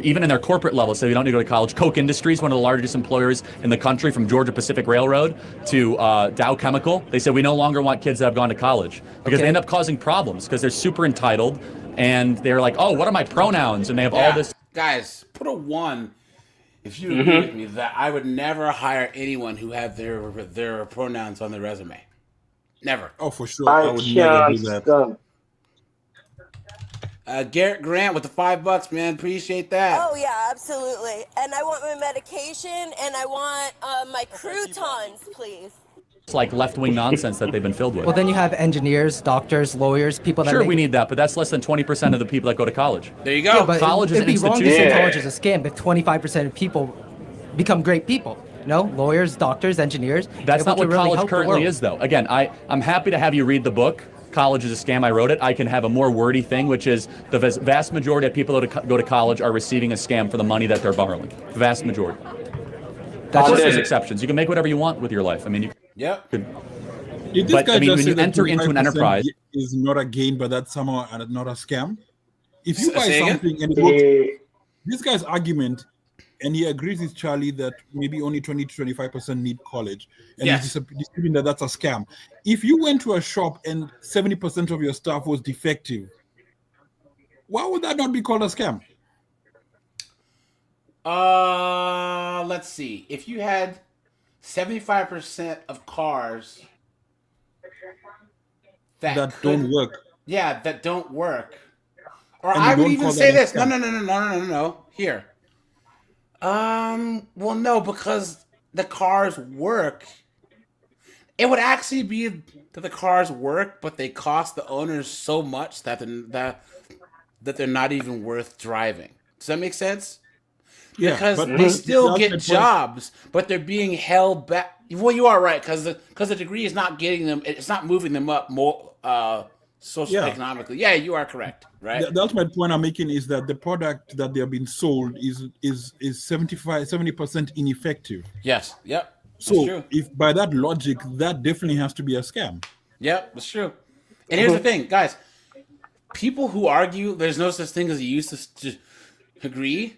even in their corporate level, so you don't need to go to college. Koch Industries, one of the largest employers in the country, from Georgia Pacific Railroad to Dow Chemical. They said we no longer want kids that have gone to college because they end up causing problems because they're super entitled and they're like, oh, what are my pronouns? And they have all this. Guys, put a 1 if you agree with me that I would never hire anyone who had their pronouns on their resume. Never. Oh, for sure. I would never do that. Garrett Grant with the $5, man. Appreciate that. Oh yeah, absolutely. And I want my medication and I want my croutons, please. It's like left-wing nonsense that they've been filled with. Well, then you have engineers, doctors, lawyers, people that Sure, we need that, but that's less than 20% of the people that go to college. There you go. Yeah, but college is it'd an be wrong to institution. say college is a scam if 25% of people become great people. Lawyers, doctors, engineers. That's able not to what really college help the currently world. is, though. Again, I'm happy to have you read the book. College is a scam. I wrote it. I can have a more wordy thing, which is the vast majority of people that go to college are receiving a scam for the money that they're borrowing. The vast majority. Of course, there's exceptions. You can make whatever you want with your life. I mean, you could. Did this But guy I mean, just when say you that enter into an 25% enterprise, is not a gain, but that's somehow not a scam. If you buy Say again? something and it works, this guy's argument, and he agrees with Charlie that maybe only 20 to 25% need college, and he's disputing that that's a scam. If you went to a shop and 70% of your stuff was defective, why would that not be called a scam? Let's see. If you had 75% of cars that don't work. Yeah, that don't work. Or And I you would don't even call say that a this. scam. No. Here. Well, no, because the cars work. It would actually be that the cars work, but they cost the owners so much that they're not even worth driving. Does that make sense? Yeah, Because but they still the get ultimate point. jobs, but they're being held back. Well, you are right, because the degree is not getting them. It's not moving them up more Yeah, socioeconomically. Yeah, you are correct. Right. the ultimate point I'm making is that the product that they are being sold is 70% ineffective. Yes. Yep. That's So true. if by that logic, that definitely has to be a scam. Yep. That's true. And here's the thing, guys. People who argue there's no such thing as a useless degree,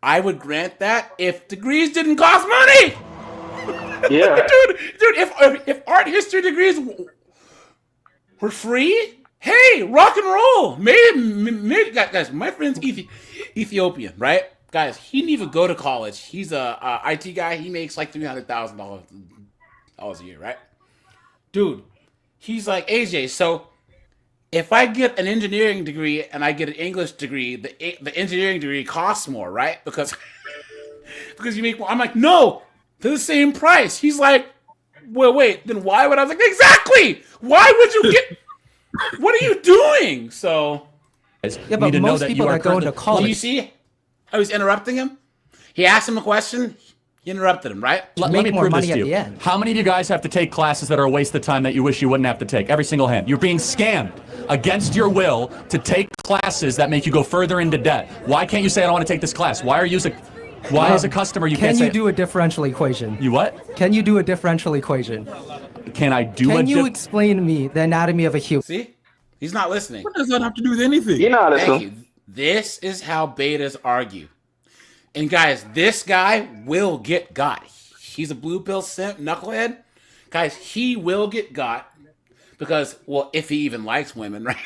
I would grant that if degrees didn't cost money. Yeah. Dude, if art history degrees were free, hey, rock and roll. Maybe guys, my friend's Ethiopian, right? Guys, he didn't even go to college. He's a IT guy. He makes like $300,000 a year, right? Dude, he's like, AJ, so if I get an engineering degree and I get an English degree, the engineering degree costs more, right? Because you make more. I'm like, no, they're the same price. He's like, well, wait, then why would I? Was like, exactly. Why would you get? What are you doing? So, Yeah, but most people that go into do you college, see? I was interrupting him. He asked him a question. He interrupted him, right? Let me prove this to you. How many of you guys have to take classes that are a waste of time that you wish you wouldn't have to take? Every single hand. You're being scammed against your will to take classes that make you go further into debt. Why can't you say I don't want to take this class? Why are you why as a customer you can't can say you do a differential equation? You what? Can you do a differential equation? Can I do Can you explain to me the anatomy of a human? See? He's not listening. What does that have to do with anything? You're not Thank listening. you. This is how betas argue. And guys, this guy will get got. He's a blue pill simp, knucklehead. Guys, he will get got because, well, if he even likes women, right?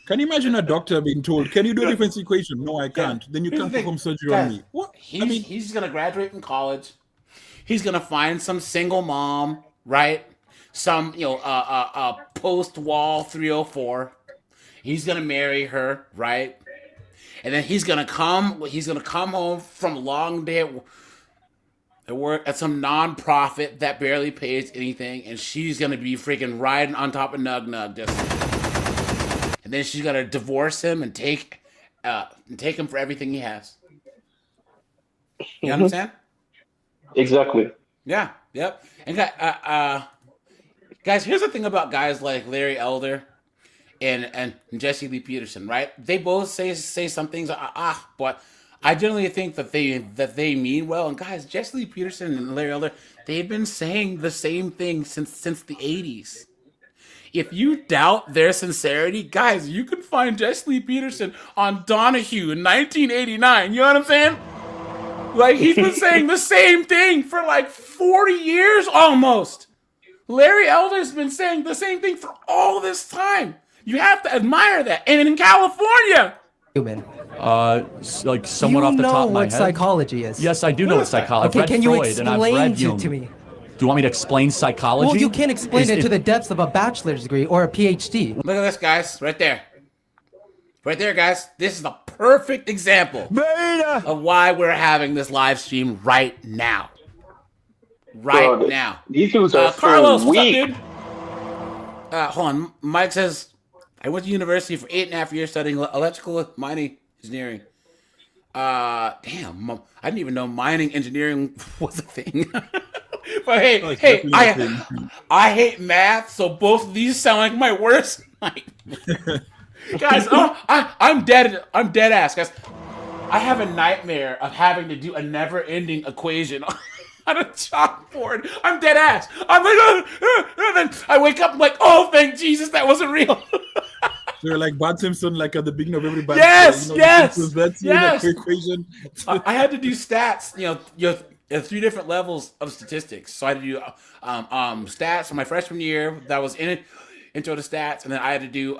Can you imagine a doctor being told, "Can you do a difference equation?" No, I can't. Then you can't perform surgery on me. What? He's gonna graduate from college. He's gonna find some single mom, right? Some post wall 304. He's gonna marry her, right? And then he's gonna come home from a long day at work at some non-profit that barely pays anything, and she's gonna be freaking riding on top of Nug Nug just. And then she's gonna divorce him and take him for everything he has. You understand? Exactly. Yeah. Yep. And guys, here's the thing about guys like Larry Elder and Jesse Lee Peterson, right? They both say some things, but I generally think that they mean well. And guys, Jesse Lee Peterson and Larry Elder, they've been saying the same thing since the 80s. If you doubt their sincerity, guys, you can find Jesse Lee Peterson on Donahue in 1989. You know what I'm saying? Like, he's been saying the same thing for like 40 years almost. Larry Elder's been saying the same thing for all this time. You have to admire that. And in California, Human. Like somewhat off the top of my head. You know what psychology is. Yes, I do know what psychology. Okay, I've read can you Freud and I've read explain Jung. to me? Do you want me to explain psychology? Well, you can't explain it to the depths of a bachelor's degree or a PhD. look at this, guys, right there. Right there, guys. This is a perfect example of why we're having this live stream right now. Right now. These dudes are Carlos, so what's up, weak. dude? Hold on. Mike says, I went to university for 8.5 years studying electrical mining engineering. Damn, I didn't even know mining engineering was a thing. But hey, I hate math, so both of these sound like my worst nightmare. Guys, I'm dead ass, guys. I have a nightmare of having to do a never-ending equation on a chalkboard. I'm dead ass. I'm like, and then I wake up, I'm like, oh, thank Jesus, that wasn't real. They're like Bart Simpson, like at the beginning of every bad Yes, yes, that's yes. the equation. I had to do stats. You have 3 different levels of statistics. So I had to do stats for my freshman year. That was intro to stats, and then I had to do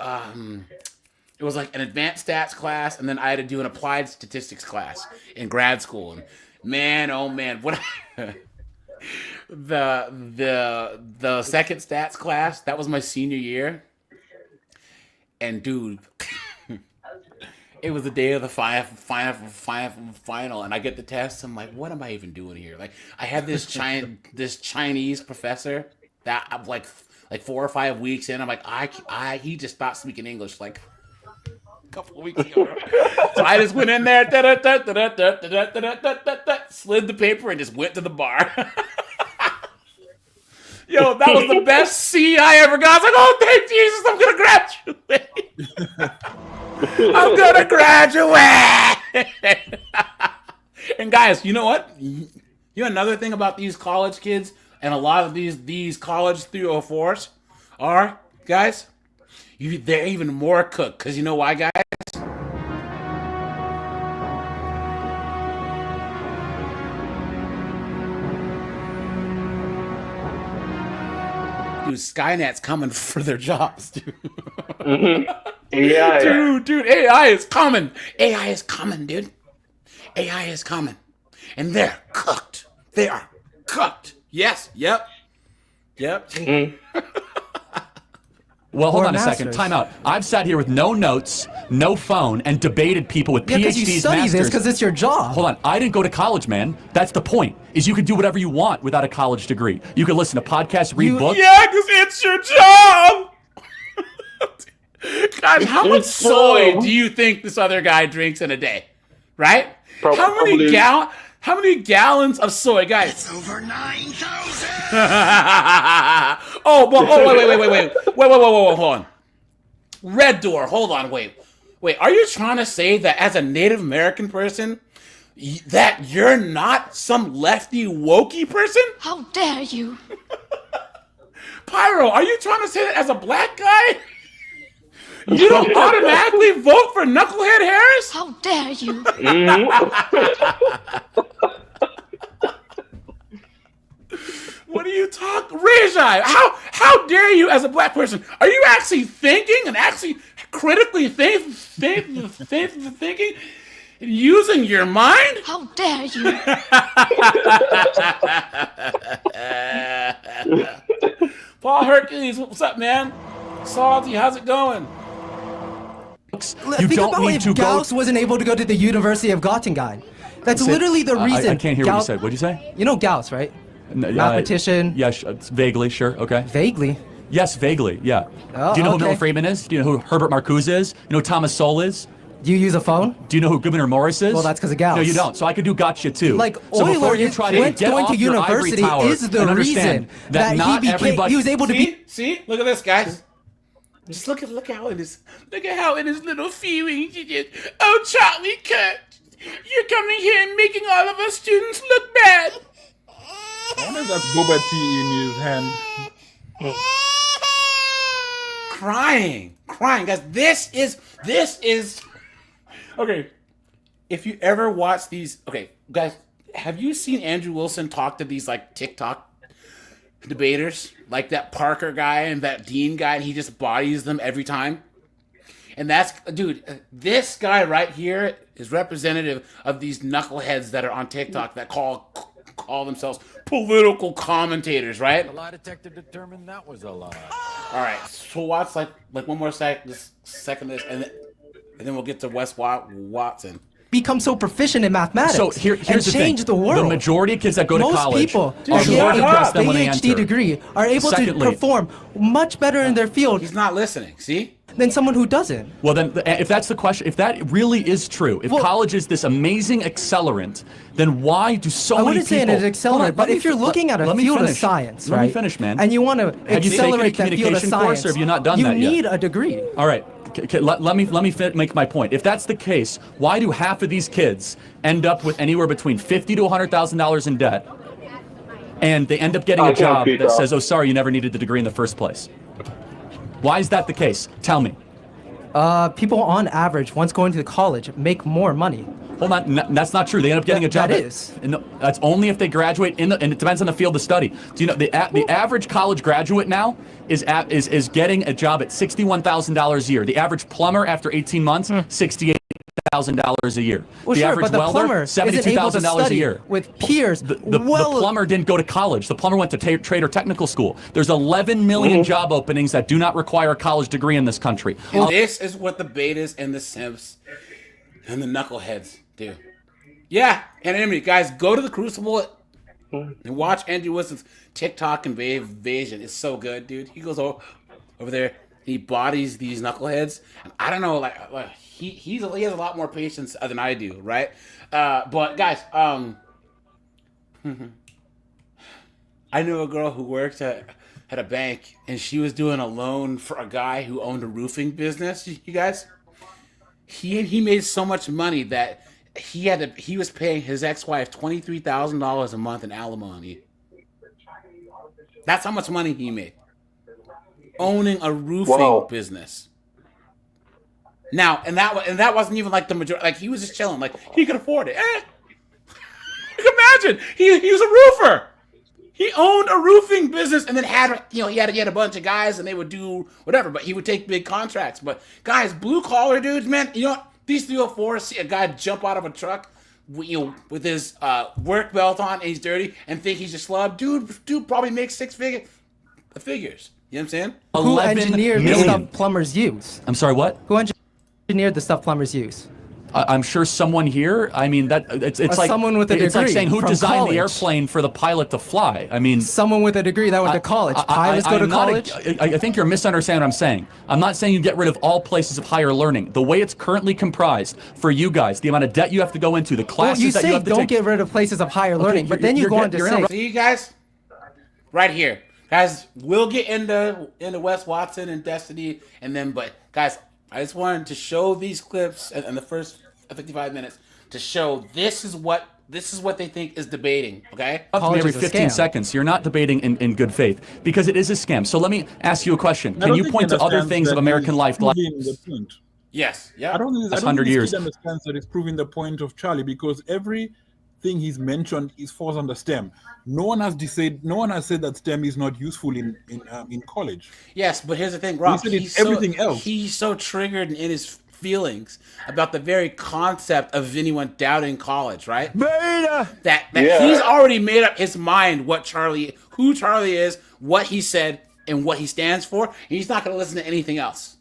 it was like an advanced stats class, and then I had to do an applied statistics class in grad school. And man, oh man, what the second stats class, that was my senior year. And dude, it was the day of the final, and I get the test. I'm like, what am I even doing here? Like, I had this Chinese professor that I'm like 4 or 5 weeks in. I'm like, he just stopped speaking English like a couple of weeks ago. So I just went in there, slid the paper, and just went to the bar. Yo, that was the best C I ever got. I was like, oh, thank Jesus, I'm gonna graduate. I'm gonna graduate. And guys, you know what? You know another thing about these college kids and a lot of these college 304s are, guys, they're even more cooked. Because you know why, guys? Dude, Skynet's coming for their jobs, dude. AI. Dude, AI is coming. AI is coming, dude. AI is coming. And they're cooked. They are cooked. Yes, yep. Well, hold Or on a second. masters. Time out. I've sat here with no notes, no phone, and debated people with Yeah, because PhDs, you study masters. this because it's your job. Hold on. I didn't go to college, man. That's the point. Is you could do whatever you want without a college degree. You could listen to podcasts, read books. Yeah, because it's your job. God, how much soy do you think this other guy drinks in a day? Right? How many gallons of soy, guys? It's over 9,000. Wait, hold on. Red Door, hold on, wait. Are you trying to say that as a Native American person, that you're not some lefty wokey person? How dare you? Pyro, are you trying to say that as a black guy? You don't automatically vote for Knucklehead Harris? How dare you? What are you talking, Rajai? How dare you, as a black person? Are you actually thinking and actually critically thinking, and using your mind? How dare you? Paul Hercules, what's up, man? Salty, how's it going? You Think don't about need if to go. Gauss wasn't able to go to the University of Göttingen. That's literally the reason. I can't hear what you Gauss- said. What'd you say? You know Gauss, right? Mathematician. Yes, vaguely, sure. Okay. Vaguely. Yes, vaguely. Yeah. Oh, Do you know who okay. Milton Friedman is? Do you know who Herbert Marcuse is? You know who Thomas Sowell is? Do you use a phone? Do you know who Gouverneur Morris is? Well, that's 'cause of Gauss. No, you don't. So I could do gotcha too. Like so before Euler you try to went get going off to your ivory university tower is the and understand reason that not he became. everybody. He was able to be. See, look at this, guys. Just look at how it is. Look at how it is, little feelings. Oh, Charlie Kirk, you're coming here and making all of us students look bad. I wonder if that's boba tea in his hand. Crying, guys. This is. Okay, if you ever watch these, okay, guys, have you seen Andrew Wilson talk to these like TikTok debaters, like that Parker guy and that Dean guy, and he just bodies them every time? And that's, dude, this guy right here is representative of these knuckleheads that are on TikTok that call themselves political commentators, right? The lie detector determined that was a lie. All right, so watch like one more second of this, and then we'll get to Wes Watson. Become so proficient in mathematics. So here's and the change thing. the world. The majority of kids that go to Most college people are who more get depressed a than when they PhD enter. degree are able Secondly- to perform much better in their field. He's not listening. See? Than someone who doesn't. Well, then, if that's the question, if that really is true, if college is this amazing accelerant, then why do so I many wouldn't say people? it is accelerant, but if you're looking at a field of science, let right? me finish, man. And you want to Have you taken a accelerate that field of communication science, course, or have you not done that yet? You need a degree. All right. Let me make my point. If that's the case, why do half of these kids end up with anywhere between $50,000 to $100,000 in debt, and they end up getting a job that says, "Oh, sorry, you never needed the degree in the first place"? Why is that the case? Tell me. People on average, once going to college, make more money. Hold on, that's not true. They end up getting a job. That is. That's only if they graduate and it depends on the field of study. Do you know the average college graduate now is getting a job at $61,000 a year. The average plumber after 18 months, $68,000 a year. Well, the sure, average but the welder, plumber isn't able to $72,000 a study year. with peers. The plumber didn't go to college. The plumber went to trade or technical school. There's 11 million job openings that do not require a college degree in this country. This is what the betas and the simps And the knuckleheads, dude. Yeah, anonymity. Guys, go to the Crucible and watch Andrew Wilson's TikTok invasion. It's so good, dude. He goes over there, he bodies these knuckleheads. And I don't know, like he has a lot more patience than I do, right? But guys, I knew a girl who worked at a bank, and she was doing a loan for a guy who owned a roofing business. You guys, he made so much money that he was paying his ex-wife $23,000 a month in alimony. That's how much money he made owning a roofing business. Now, and that wasn't even like the majority. Like, he was just chilling. Like, he could afford it. You can imagine. He was a roofer. He owned a roofing business, and then he had a bunch of guys, and they would do whatever. But he would take big contracts. But guys, blue collar dudes, man. You know what? These 304s see a guy jump out of a truck, with his work belt on, and he's dirty, and think he's a schlub. Dude probably makes six figures. You know what I'm saying? Who engineered the stuff plumbers use? I'm sorry, what? Who engineered the stuff plumbers use? I'm sure someone here. I mean, that it's like someone with a degree. It's like saying who from designed college. the airplane for the pilot to fly. I mean, someone with a degree that went to college. Pilots go to college. I think you're misunderstanding what I'm saying. I'm not saying you get rid of all places of higher learning. The way it's currently comprised for you guys, the amount of debt you have to go into, the classes that you have to take. Don't get rid of places of higher learning, but then you go on to say. See, you guys, right here, guys. We'll get into Wes Watson and Destiny, and then, but guys, I just wanted to show these clips in the first 55 minutes to show this is what they think is debating. Okay, every 15 seconds. You're not debating in good faith because it is a scam. So let me ask you a question. Can you point to other things of American life? Yes. Yeah. I don't think 100 years. understands that it's proving the point of Charlie, because everything he's mentioned is falls under STEM. No one has said that STEM is not useful in college. Yes, but here's the thing, Rob. He said it's everything else. He's so triggered in his feelings about the very concept of anyone doubting college, right? Beta! That he's already made up his mind who Charlie is, what he said, and what he stands for, and he's not going to listen to anything else.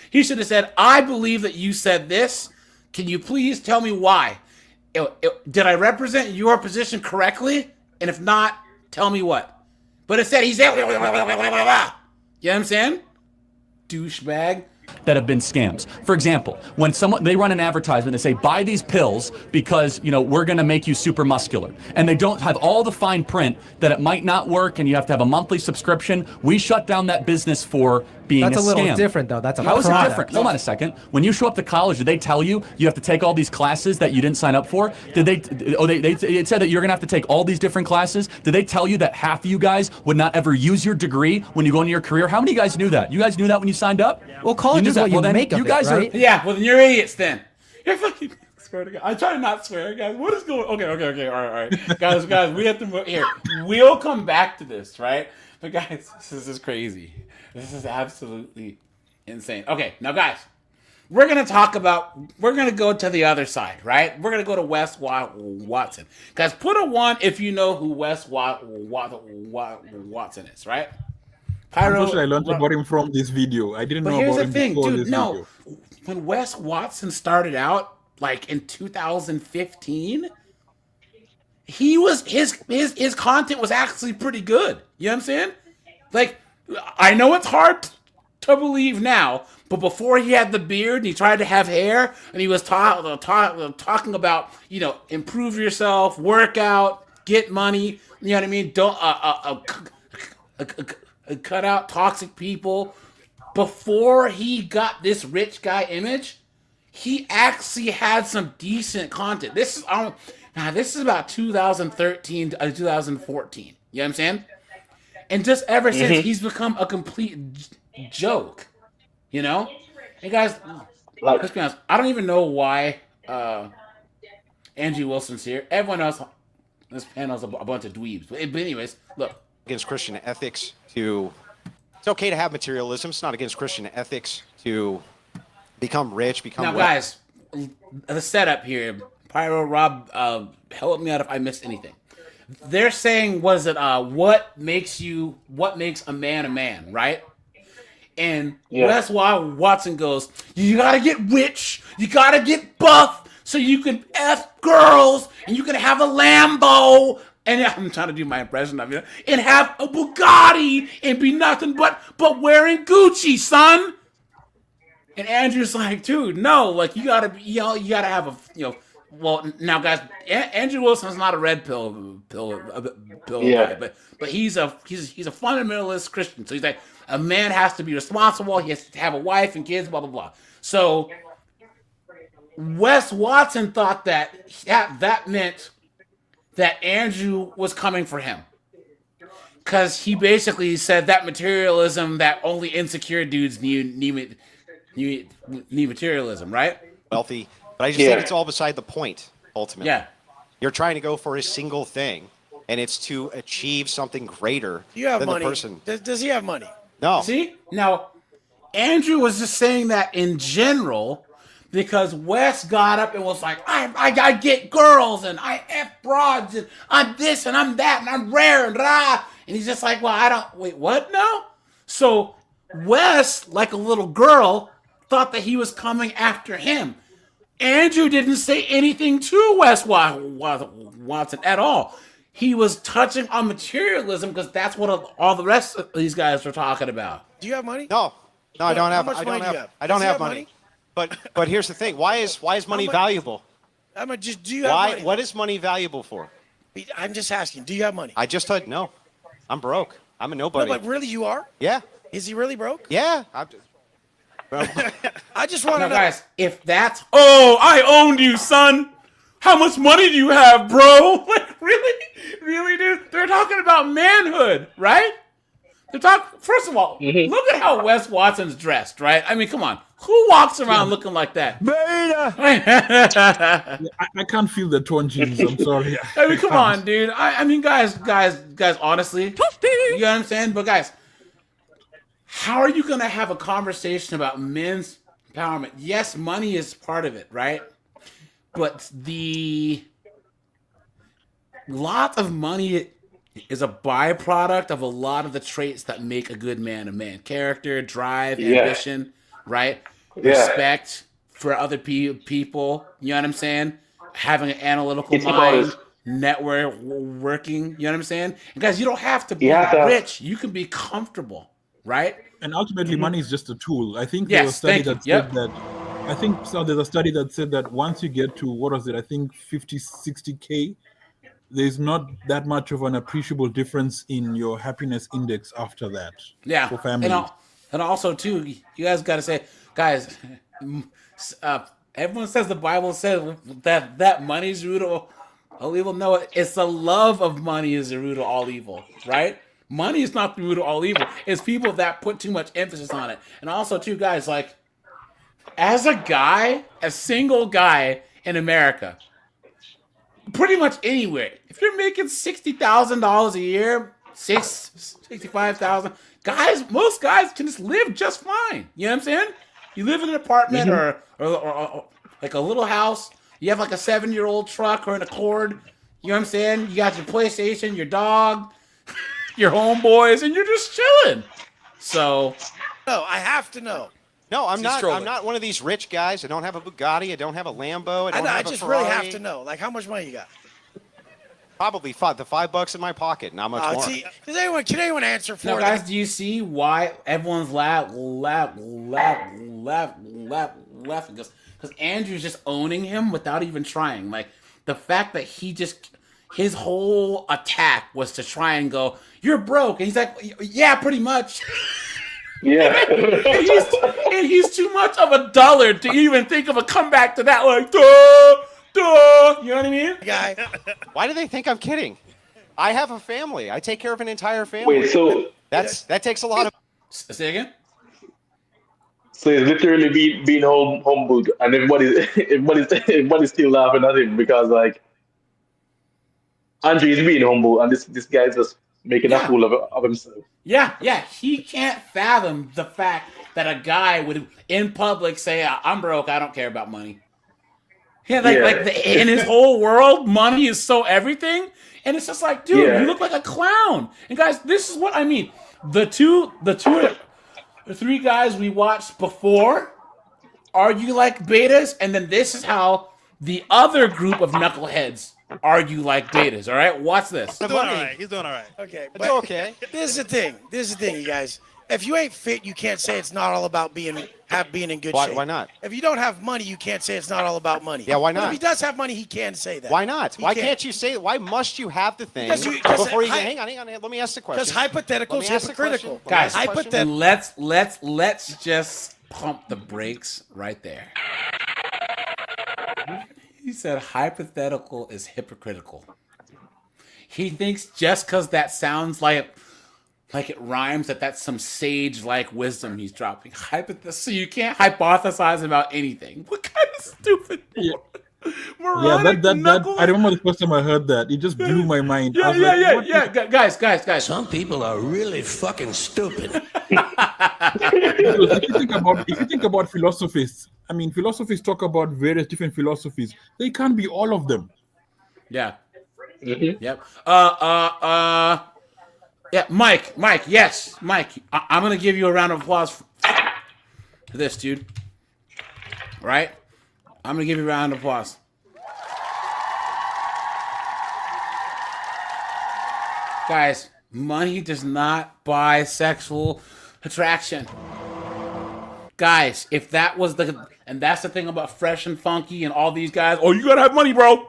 He should have said, I believe that you said this. Can you please tell me why? Did I represent your position correctly? And if not, tell me what. But instead, he said, you know what I'm saying? Douchebag. That have been scams. For example, when they run an advertisement and say, buy these pills because, we're going to make you super muscular. And they don't have all the fine print that it might not work and you have to have a monthly subscription. We shut down that business for being a scam. That's a little different, though. That's a How is it product. different? Hold on a second. When you show up to college, did they tell you have to take all these classes that you didn't sign up for? Did they? It said that you're going to have to take all these different classes. Did they tell you that half of you guys would not ever use your degree when you go into your career? How many of you guys knew that? You guys knew that when you signed up? Well, college is what you make of it, right? Yeah, well, then you're idiots then. You're fucking... Swear to God. I try to not swear, guys. What is going... Okay. All right. Guys, we have to move... Here, we'll come back to this, right? But guys, this is crazy. This is absolutely insane. Okay, now guys, we're going to go to the other side, right? We're going to go to Wes Watson. Guys, put a 1 if you know who Wes Watson is, right? Unfortunately, I learned about him from this video. I didn't know about him before this video. When Wes Watson started out, like in 2015, his content was actually pretty good. You know what I'm saying? Like, I know it's hard to believe now, but before he had the beard and he tried to have hair and he was talking about, improve yourself, work out, get money, you know what I mean? Don't cut out toxic people. Before he got this rich guy image, he actually had some decent content. This is about 2013 to 2014. You know what I'm saying? And just ever since, he's become a complete joke. And guys, let's be honest, I don't even know why Andrew Wilson's here. Everyone else on this panel is a bunch of dweebs. But anyways, look. Against Christian ethics it's okay to have materialism. It's not against Christian ethics to become rich, Now, guys, the setup here, Pyro, Rob, help me out if I missed anything. They're saying, what makes a man, right? And Wes Watson goes, you gotta get rich, you gotta get buff, so you can F girls and you can have a Lambo. And I'm trying to do my impression of it. And have a Bugatti and be nothing but wearing Gucci, son. And Andrew's like, dude, no, like you gotta have a Well, now guys, Andrew Wilson's not a red pill guy, but he's a fundamentalist Christian. So he's like, a man has to be responsible. He has to have a wife and kids, blah blah blah. So Wes Watson thought that meant that Andrew was coming for him. Because he basically said that materialism, that only insecure dudes need materialism, right? Wealthy. But I just think it's all beside the point, ultimately. Yeah. You're trying to go for a single thing, and it's to achieve something greater You have than money. the person. Does he have money? No. See? Now, Andrew was just saying that in general because Wes got up and was like, I get girls and I F broads and I'm this and I'm that and I'm rare and rah. And he's just like, well, wait, what now? So Wes, like a little girl, thought that he was coming after him. Andrew didn't say anything to Wes Watson at all. He was touching on materialism because that's what all the rest of these guys were talking about. Do you have money? No, I don't have. How much money do you have? I don't Does he have money. But here's the thing. Why is money valuable? Do you have money? What is money valuable for? I'm just asking. Do you have money? I just said no. I'm broke. I'm a nobody. No, but really, you are? Yeah. Is he really broke? Yeah. I just want to know. Guys, if that's... Oh, I owned you, son! How much money do you have, bro? Like, really? Really, dude? They're talking about manhood, right? First of all, look at how Wes Watson's dressed, right? I mean, come on. Who walks around looking like that? Beta! I can't feel the torn jeans. I'm sorry. I mean, come on, dude. I mean, guys, honestly. You know what I'm saying? But guys, how are you going to have a conversation about men's empowerment? Yes, money is part of it, right? But lot of money is a byproduct of a lot of the traits that make a good man a man. Character, drive, ambition, right? Respect for other people. You know what I'm saying? Having an analytical mind, networking. You know what I'm saying? And guys, you don't have to be rich. You can be comfortable, right? And ultimately, money is just a tool. I think there's a study that said that. I think there's a study that said that once you get to, what was it? I think 50, 60K, there's not that much of an appreciable difference in your happiness index after that. Yeah. For families. And also, too, you guys got to say, guys, everyone says the Bible says that money's the root of all evil. No, it's the love of money is the root of all evil, right? Money is not the root of all evil. It's people that put too much emphasis on it. And also, too, guys, like, as a single guy in America, pretty much anywhere, if you're making $60,000 a year, $65,000, guys, most guys can just live just fine. You know what I'm saying? You live in an apartment or like a little house. You have like a 7-year-old truck or an Accord. You know what I'm saying? You got your PlayStation, your dog, your homeboys, and you're just chilling. So, no, I have to know. No, I'm not. I'm not one of these rich guys. I don't have a Bugatti. I don't have a Lambo. I just really have to know. Like, how much money you got? Probably the $5 in my pocket. Not much more. Can anyone answer for now, it? guys, do you see why everyone's laughing? Because Andrew's just owning him without even trying. Like, the fact that his whole attack was to try and go, you're broke. And he's like, yeah, pretty much. Yeah. and he's too much of a dullard to even think of a comeback to that. Like, duh. You know what I mean? Guy. Why do they think I'm kidding? I have a family. I take care of an entire family. Wait, so that takes a lot of. Say again. So it's literally being humbled, and everybody's still laughing at him because like Andre is being humble, and this guy's just making a fool of himself. Yeah. He can't fathom the fact that a guy would in public say, "I'm broke. I don't care about money." Yeah, in his whole world, money is so everything, and it's just like, dude, you look like a clown. And guys, this is what I mean. The three guys we watched before argue like betas, and then this is how The other group of knuckleheads argue like betas. All right, watch this. He's doing all right. He's doing all right. Okay, but okay. This is the thing. This is the thing, you guys. If you ain't fit, you can't say it's not all about being in good shape. Why not? If you don't have money, you can't say it's not all about money. Yeah, why But not? if he does have money, he can say that. Why not? He Why can't you say? Why must you have the thing before you? Hang on. Let me ask the question. Because hypothetical is Let me ask the hypocritical. Guys, Hypothetical. let's just pump the brakes right there. He said hypothetical is hypocritical. He thinks just because that sounds like it rhymes that's some sage-like wisdom he's dropping. So you can't hypothesize about anything. What kind of stupid? Yeah, Moronic that I remember the first time I heard that. It just blew my mind. I was like, Guys. Some people are really fucking stupid. Because if you think about philosophies, I mean, philosophies talk about various different philosophies. They can't be all of them. Yeah. Yep. Yeah, Mike, yes, Mike. I'm gonna give you a round of applause for this, dude. Right? I'm gonna give you a round of applause. Guys, money does not buy sexual attraction. Guys, if that was and that's the thing about Fresh and Funky and all these guys. Oh, you gotta have money, bro.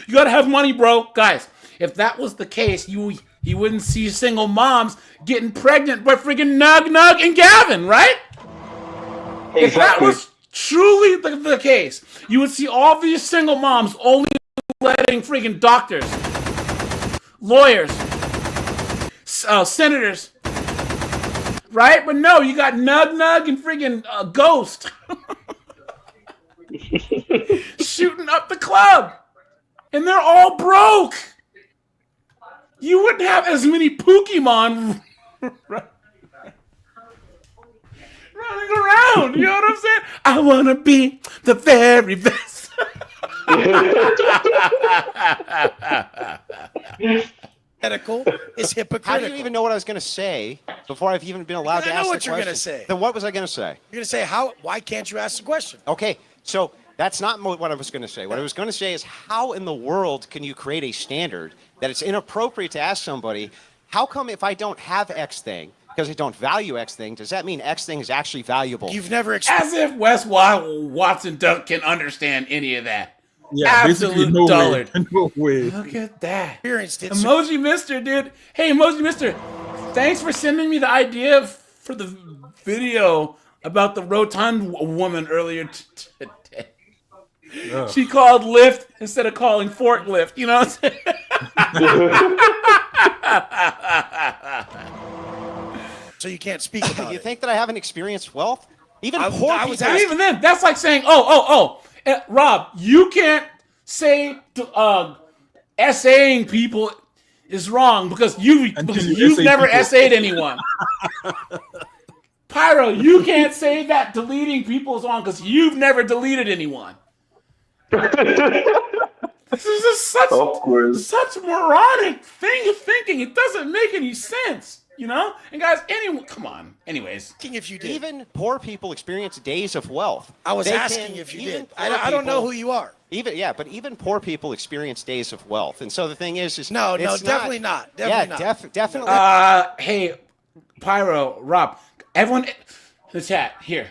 You gotta have money, bro. Guys, if that was the case, you wouldn't see single moms getting pregnant by freaking Nug and Gavin, right? Exactly. If that was truly the case, you would see all these single moms only letting freaking doctors, lawyers, senators, right? But no, you got Nug and freaking Ghost shooting up the club, and they're all broke. You wouldn't have as many Pokemon running around. You know what I'm saying? I want to be the very best. Hypothetical is hypocritical. How do you even know what I was going to say before I've even been allowed to ask the question? I know what you're going to say. Then what was I going to say? You're going to say, why can't you ask the question? Okay, so that's not what I was going to say. What I was going to say is, how in the world can you create a standard that it's inappropriate to ask somebody, how come if I don't have X thing, because I don't value X thing, does that mean X thing is actually valuable? You've never As if Wes Watson can understand any of that. Yeah, absolute no dullard. Way. No way. Look at that. Emoji Mister, dude. Hey, Emoji Mister. Thanks for sending me the idea for the video about the rotund woman earlier today. Oh. She called Lyft instead of calling forklift. You know what I'm saying? So you can't speak about You it. think that I haven't experienced wealth? Even I poor was people. Even then, that's like saying, Rob, you can't say essaying people is wrong because you've never essayed anyone. Pyro, you can't say that deleting people is wrong because you've never deleted anyone. This is just such moronic thing of thinking. It doesn't make any sense. You know? And guys, come on. Anyways. If you did. Even poor people experience days of wealth. I was asking if you did. I don't know who you are. But even poor people experience days of wealth. And so the thing is no, definitely not. Definitely not. Definitely. Hey, Pyro, Rob, everyone in the chat, here.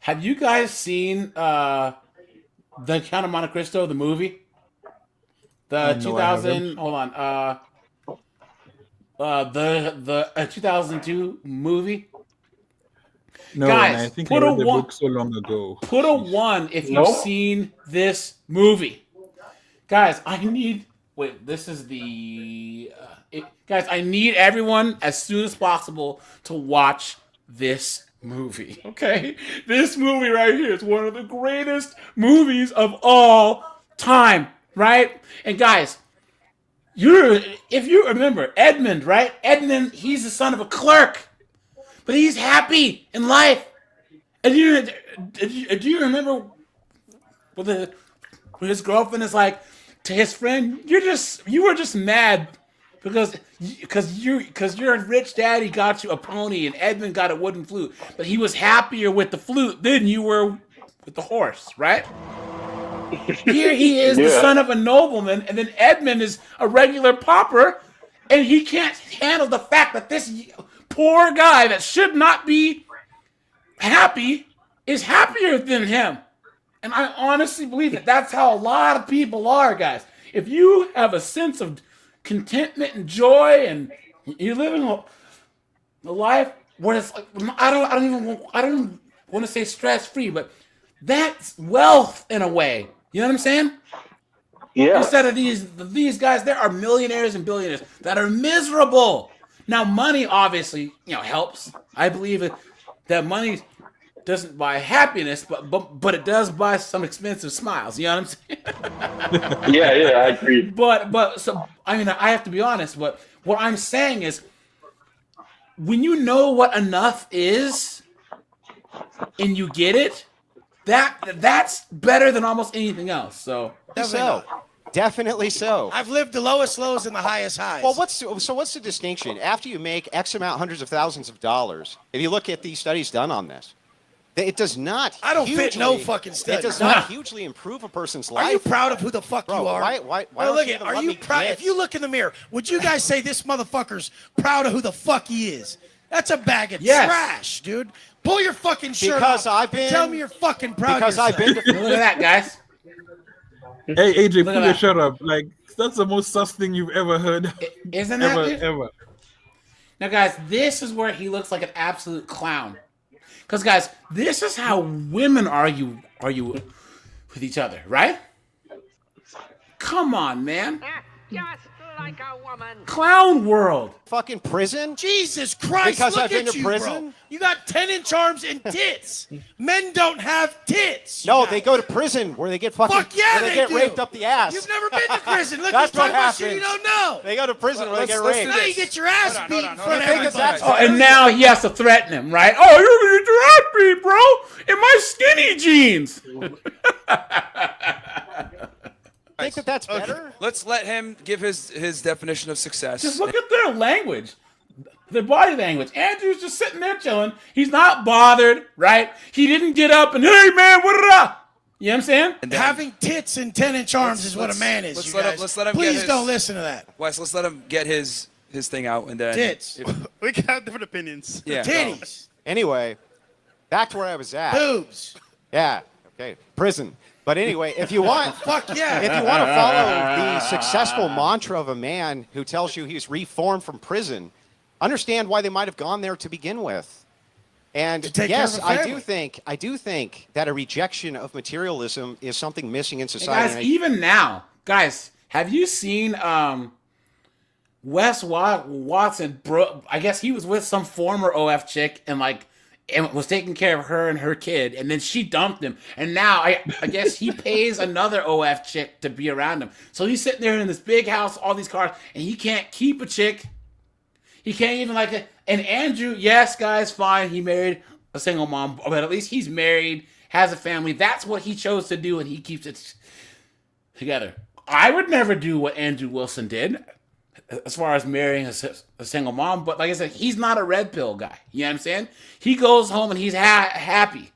Have you guys seen The Count of Monte Cristo, the movie? The 2000. Hold on. The 2002 movie. No, guys, I think I read the book so long ago. Put a 1 if you've seen this movie. Guys, I need. Wait, this is the. Guys, I need everyone as soon as possible to watch this movie. Okay, this movie right here is one of the greatest movies of all time. Right? And guys, if you remember Edmund, right? Edmund, he's the son of a clerk, but he's happy in life. And do you remember when his girlfriend is like to his friend, you were just mad because your rich daddy got you a pony and Edmund got a wooden flute, but he was happier with the flute than you were with the horse, right? Here he is, the son of a nobleman, and then Edmund is a regular pauper, and he can't handle the fact that this poor guy that should not be happy is happier than him. And I honestly believe that that's how a lot of people are, guys. If you have a sense of contentment and joy, and you're living a life where it's like, I don't want to say stress free, but that's wealth in a way. You know what I'm saying? Yeah. Instead of these guys, there are millionaires and billionaires that are miserable. Now, money obviously, helps. I believe that money doesn't buy happiness, but it does buy some expensive smiles. You know what I'm saying? Yeah, I agree. But so I mean, I have to be honest. But what I'm saying is, when you know what enough is, and you get it, that's better than almost anything else. So Definitely so. I've lived the lowest lows and the highest highs. Well, what's the distinction? After you make X amount, hundreds of thousands of dollars, if you look at these studies done on this, it does not. I don't fit no fucking study. It does not hugely improve a person's life. Are you proud of who the fuck you are? Why look at, are you proud? If you look in the mirror, would you guys say this motherfucker's proud of who the fuck he is? That's a bag of trash, dude. Pull your fucking shirt off. Tell me you're fucking proud of yourself. Look at that, guys. Hey, AJ, pull your shirt up. Like, that's the most sus thing you've ever heard. Isn't that ever? Now, guys, this is where he looks like an absolute clown. Because, guys, this is how women argue with each other, right? Come on, man. Just like a woman. Clown world. Fucking prison? Jesus Christ, Because look I've been at to you, prison? bro. You got 10-inch arms and tits. Men don't have tits. No, they go to prison where they get fucking Fuck yeah, where they get do. raped up the ass. You've never been to prison. Look, That's you're what talking about shit happens. you don't know. They go to prison where they get Let's raped. do this. Now you get your ass beat in front of everybody. And now he has to threaten him, right? Oh, you're going to get your ass beat, bro, in my skinny jeans. Think that's better? Let's let him give his definition of success. Just look at their language. Their body language. Andrew's just sitting there chilling. He's not bothered, right? He didn't get up and, hey, man, what up? You know what I'm saying? Having tits and 10-inch arms is what a man is, Let's you let him- guys. let's let him Please get his- don't listen to that. Wes, let's let him get his thing out and then Tits. We can have different opinions. Yeah. Titties. Anyway, back to where I was at. Boobs. Yeah. Okay. Prison. But anyway, if you want, Fuck yeah. if you want to follow the successful mantra of a man who tells you he's reformed from prison, understand why they might have gone there to begin with. And take care yes, of a I family. do think that a rejection of materialism is something missing in Hey, society. guys, even now, guys, have you seen Wes Watson? I guess he was with some former OF chick and was taking care of her and her kid, and then she dumped him. And now I guess he pays another OF chick to be around him. So he's sitting there in this big house, all these cars, and he can't keep a chick. He can't even And Andrew, yes, guys, fine. He married a single mom, but at least he's married, has a family. That's what he chose to do, and he keeps it together. I would never do what Andrew Wilson did as far as marrying a single mom, but like I said, he's not a red pill guy. You know what I'm saying? He goes home and he's happy.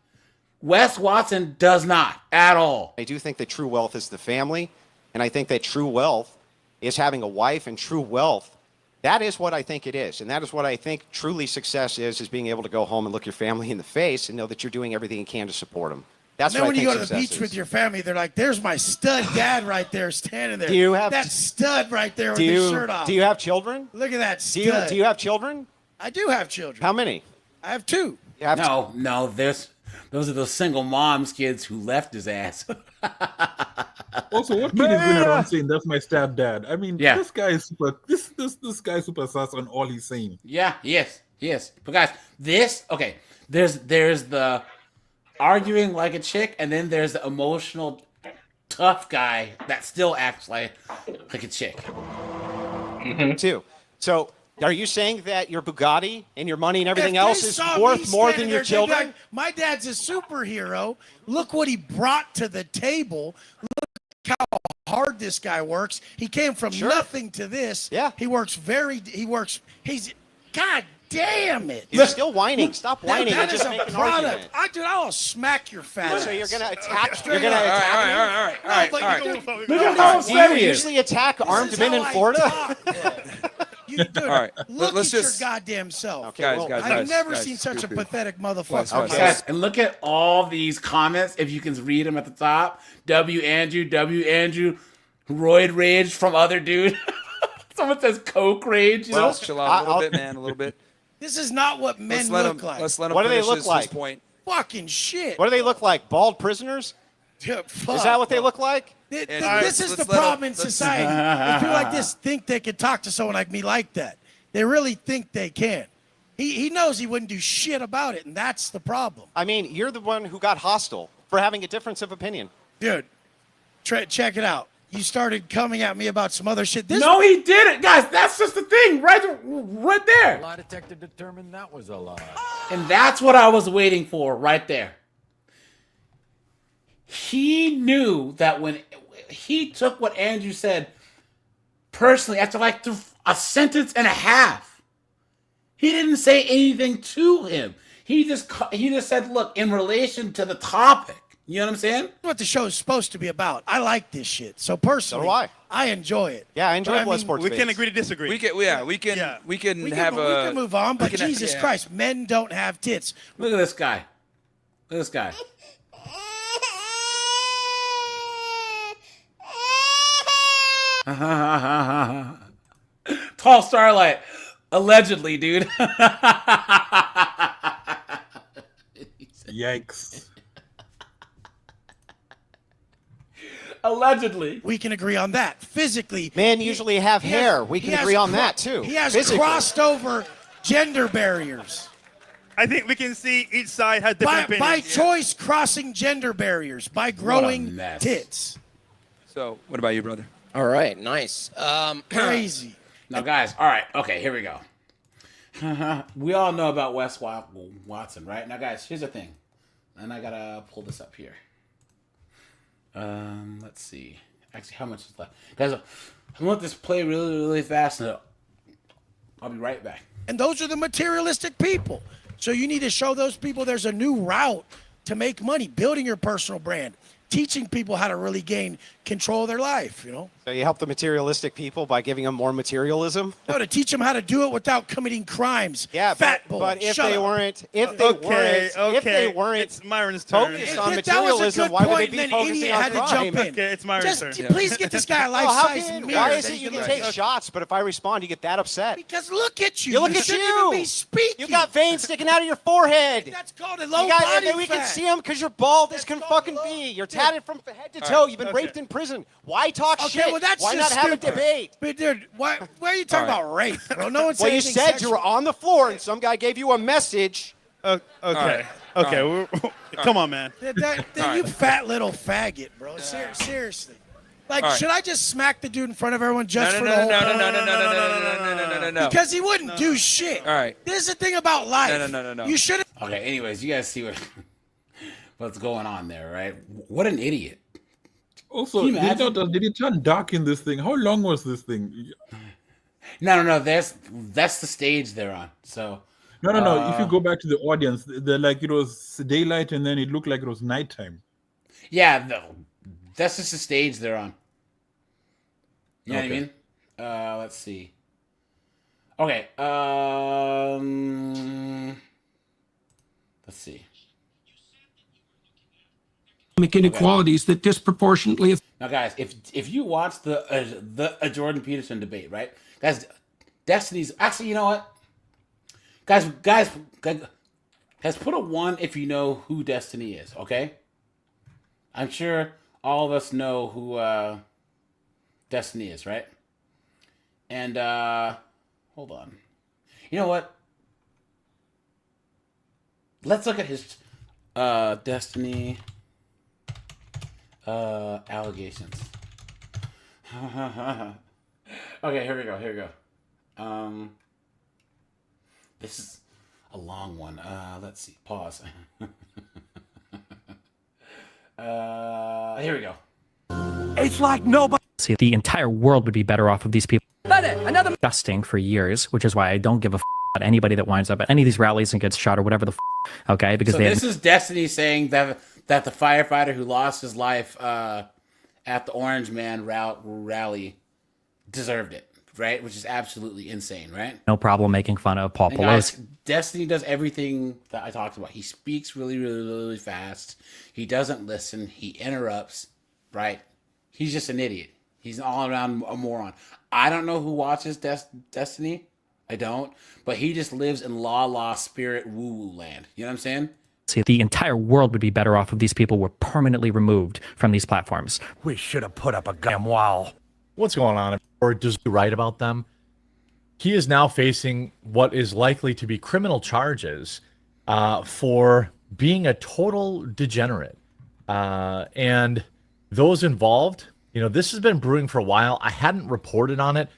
Wes Watson does not at all. I do think that true wealth is the family, and I think that true wealth is having a wife, and true wealth, that is what I think it is. And that is what I think truly success is being able to go home and look your family in the face and know that you're doing everything you can to support them. That's And then what when I you think go to the success beach is. with your family, they're like, there's my stud dad right there standing there. Do you have- that stud right there with Do his you, shirt off? do you have children? Look at that Do stud. you have children? I do have children. How many? I have two. You have No, those are those single moms kids who left his ass. Also, what kid is going around saying that's my stepdad? I mean, Yeah. this guy is super. This guy is super sus on all he's saying. Yeah, yes. But guys, there's the arguing like a chick, and then there's the emotional tough guy that still acts like a chick. Too. So, are you saying that your Bugatti and your money and everything If else they is saw me worth more standing than your there, they'd be children? like, my dad's a superhero. Look what he brought to the table. Look how hard this guy works. He came from nothing to this. Yeah. He works God damn it. You're still whining. Stop whining That and is just a make an product. argument. I'll smack your fat So ass. you're gonna attack. You're You're gonna attack. All right. Look me? at how Do you usually attack armed men in Florida? Dude, All right. look Let's at just your goddamn self. Okay, guys. I've never seen such a pathetic motherfucker. Guys. Guys, and look at all these comments. If you can read them at the top. W. Andrew, Roid Rage from other dude. Someone says Coke Rage. You know? Well, chill out a little bit, man. A little bit. This is not what men look like. Let's let him What do they finish look his like? point. Fucking shit. What do they look like? Bald prisoners? Yeah, Is that what they look like? This is the problem in society. If people like this think they can talk to someone like me like that. They really think they can. He knows he wouldn't do shit about it, and that's the problem. I mean, you're the one who got hostile for having a difference of opinion. Dude, check it out. You started coming at me about some other shit. No, he didn't. Guys, that's just the thing. Right there. Lie detector determined that was a lie. And that's what I was waiting for right there. He knew that when he took what Andrew said personally after like a sentence and a half, he didn't say anything to him. He just said, look, in relation to the topic. You know what I'm saying? That's what the show is supposed to be about. I like this shit. So personally, So do I. enjoy it. Yeah, I enjoy But blood sports. We can agree to disagree. We can We can move on, but Jesus Christ, men don't have tits. Look at this guy. Look at this guy. Tall Starlight. Allegedly, dude. Yikes. Allegedly. We can agree on that. Physically. Men usually have hair. We can agree on that, too. He has Physically. crossed over gender barriers. I think we can see each side has different opinions. By choice, crossing gender barriers. By growing mess. tits. So, what about you, brother? All right, nice. Crazy. Now, guys, all right. Okay, here we go. We all know about Wes Watson, right? Now, guys, here's the thing. And I got to pull this up here. Let's see. Actually, how much is left? Guys, I'm going to let this play really, really fast. And I'll be right back. And those are the materialistic people. So you need to show those people there's a new route to make money, building your personal brand, teaching people how to really gain control of their life, you know? So you help the materialistic people by giving them more materialism? No, to teach them how to do it without committing crimes. Yeah, Fat boy, but if shut they up. weren't, If they weren't, it's Myron's turn. focused on If that was a materialism, good why would they point, be then focusing idiot on had to crime? jump in. Okay, it's Myron's turn. Please get this guy a Oh, life-size mirror. why is that it he you can can take shots, but if I respond, you get that upset? Because look at you. You look at shouldn't you. even be speaking. You got veins sticking out of your forehead. That's called a low You got, body and we fat. can see them because you're bald as can fucking be. You're tatted from head to toe. You've been raped in prison. Why talk Okay, shit? well, that's Why just not have a stupid. debate? But dude, why are you talking about rape, bro? No one said Well, you anything said sexual. you were on the floor and some guy gave you a message. Okay. Come on, man. You fat little faggot, bro. Seriously. Like, All right. should I just smack the dude in front of everyone just for No, the whole no. Because he wouldn't do shit. All right. This is the thing about life. No. You should. Okay, anyways, you guys see what's going on there, right? What an idiot. Also, Can you did imagine? it turn dark in this thing? How long was this thing? No. That's the stage they're on. So No. If you go back to the audience, they're like it was daylight and then it looked like it was nighttime. yeah, no, that's just the stage they're on. You know what I Okay. mean? Let's see. Okay. Let's see. Inequalities that disproportionately. Now, guys, if you watch the Jordan Peterson debate, right, guys, Destiny's actually, you know what, guys, put a 1 if you know who Destiny is. Okay, I'm sure all of us know who Destiny is, right? And hold on, you know what? Let's look at his Destiny. Allegations. Okay, here we go. This is a long one. Let's see. Pause. Here we go. It's like nobody. See, the entire world would be better off if these people disgusting for years, which is why I don't give a about anybody that winds up at any of these rallies and gets shot or whatever the okay? Because so this is Destiny saying that the firefighter who lost his life at the Orange Man rally deserved it, right? Which is absolutely insane, right? no problem making fun of Paul And Pelosi. guys, Destiny does everything that I talked about. He speaks really, really, really fast. He doesn't listen. He interrupts, right? He's just an idiot. He's an all-around a moron. I don't know who watches Destiny. I don't. But he just lives in la spirit woo-woo land. You know what I'm saying? See, the entire world would be better off if these people were permanently removed from these platforms. We should have put up a goddamn wall. What's going on? Or does he write about them? He is now facing what is likely to be criminal charges for being a total degenerate. And those involved, you know, this has been brewing for a while. I hadn't reported on it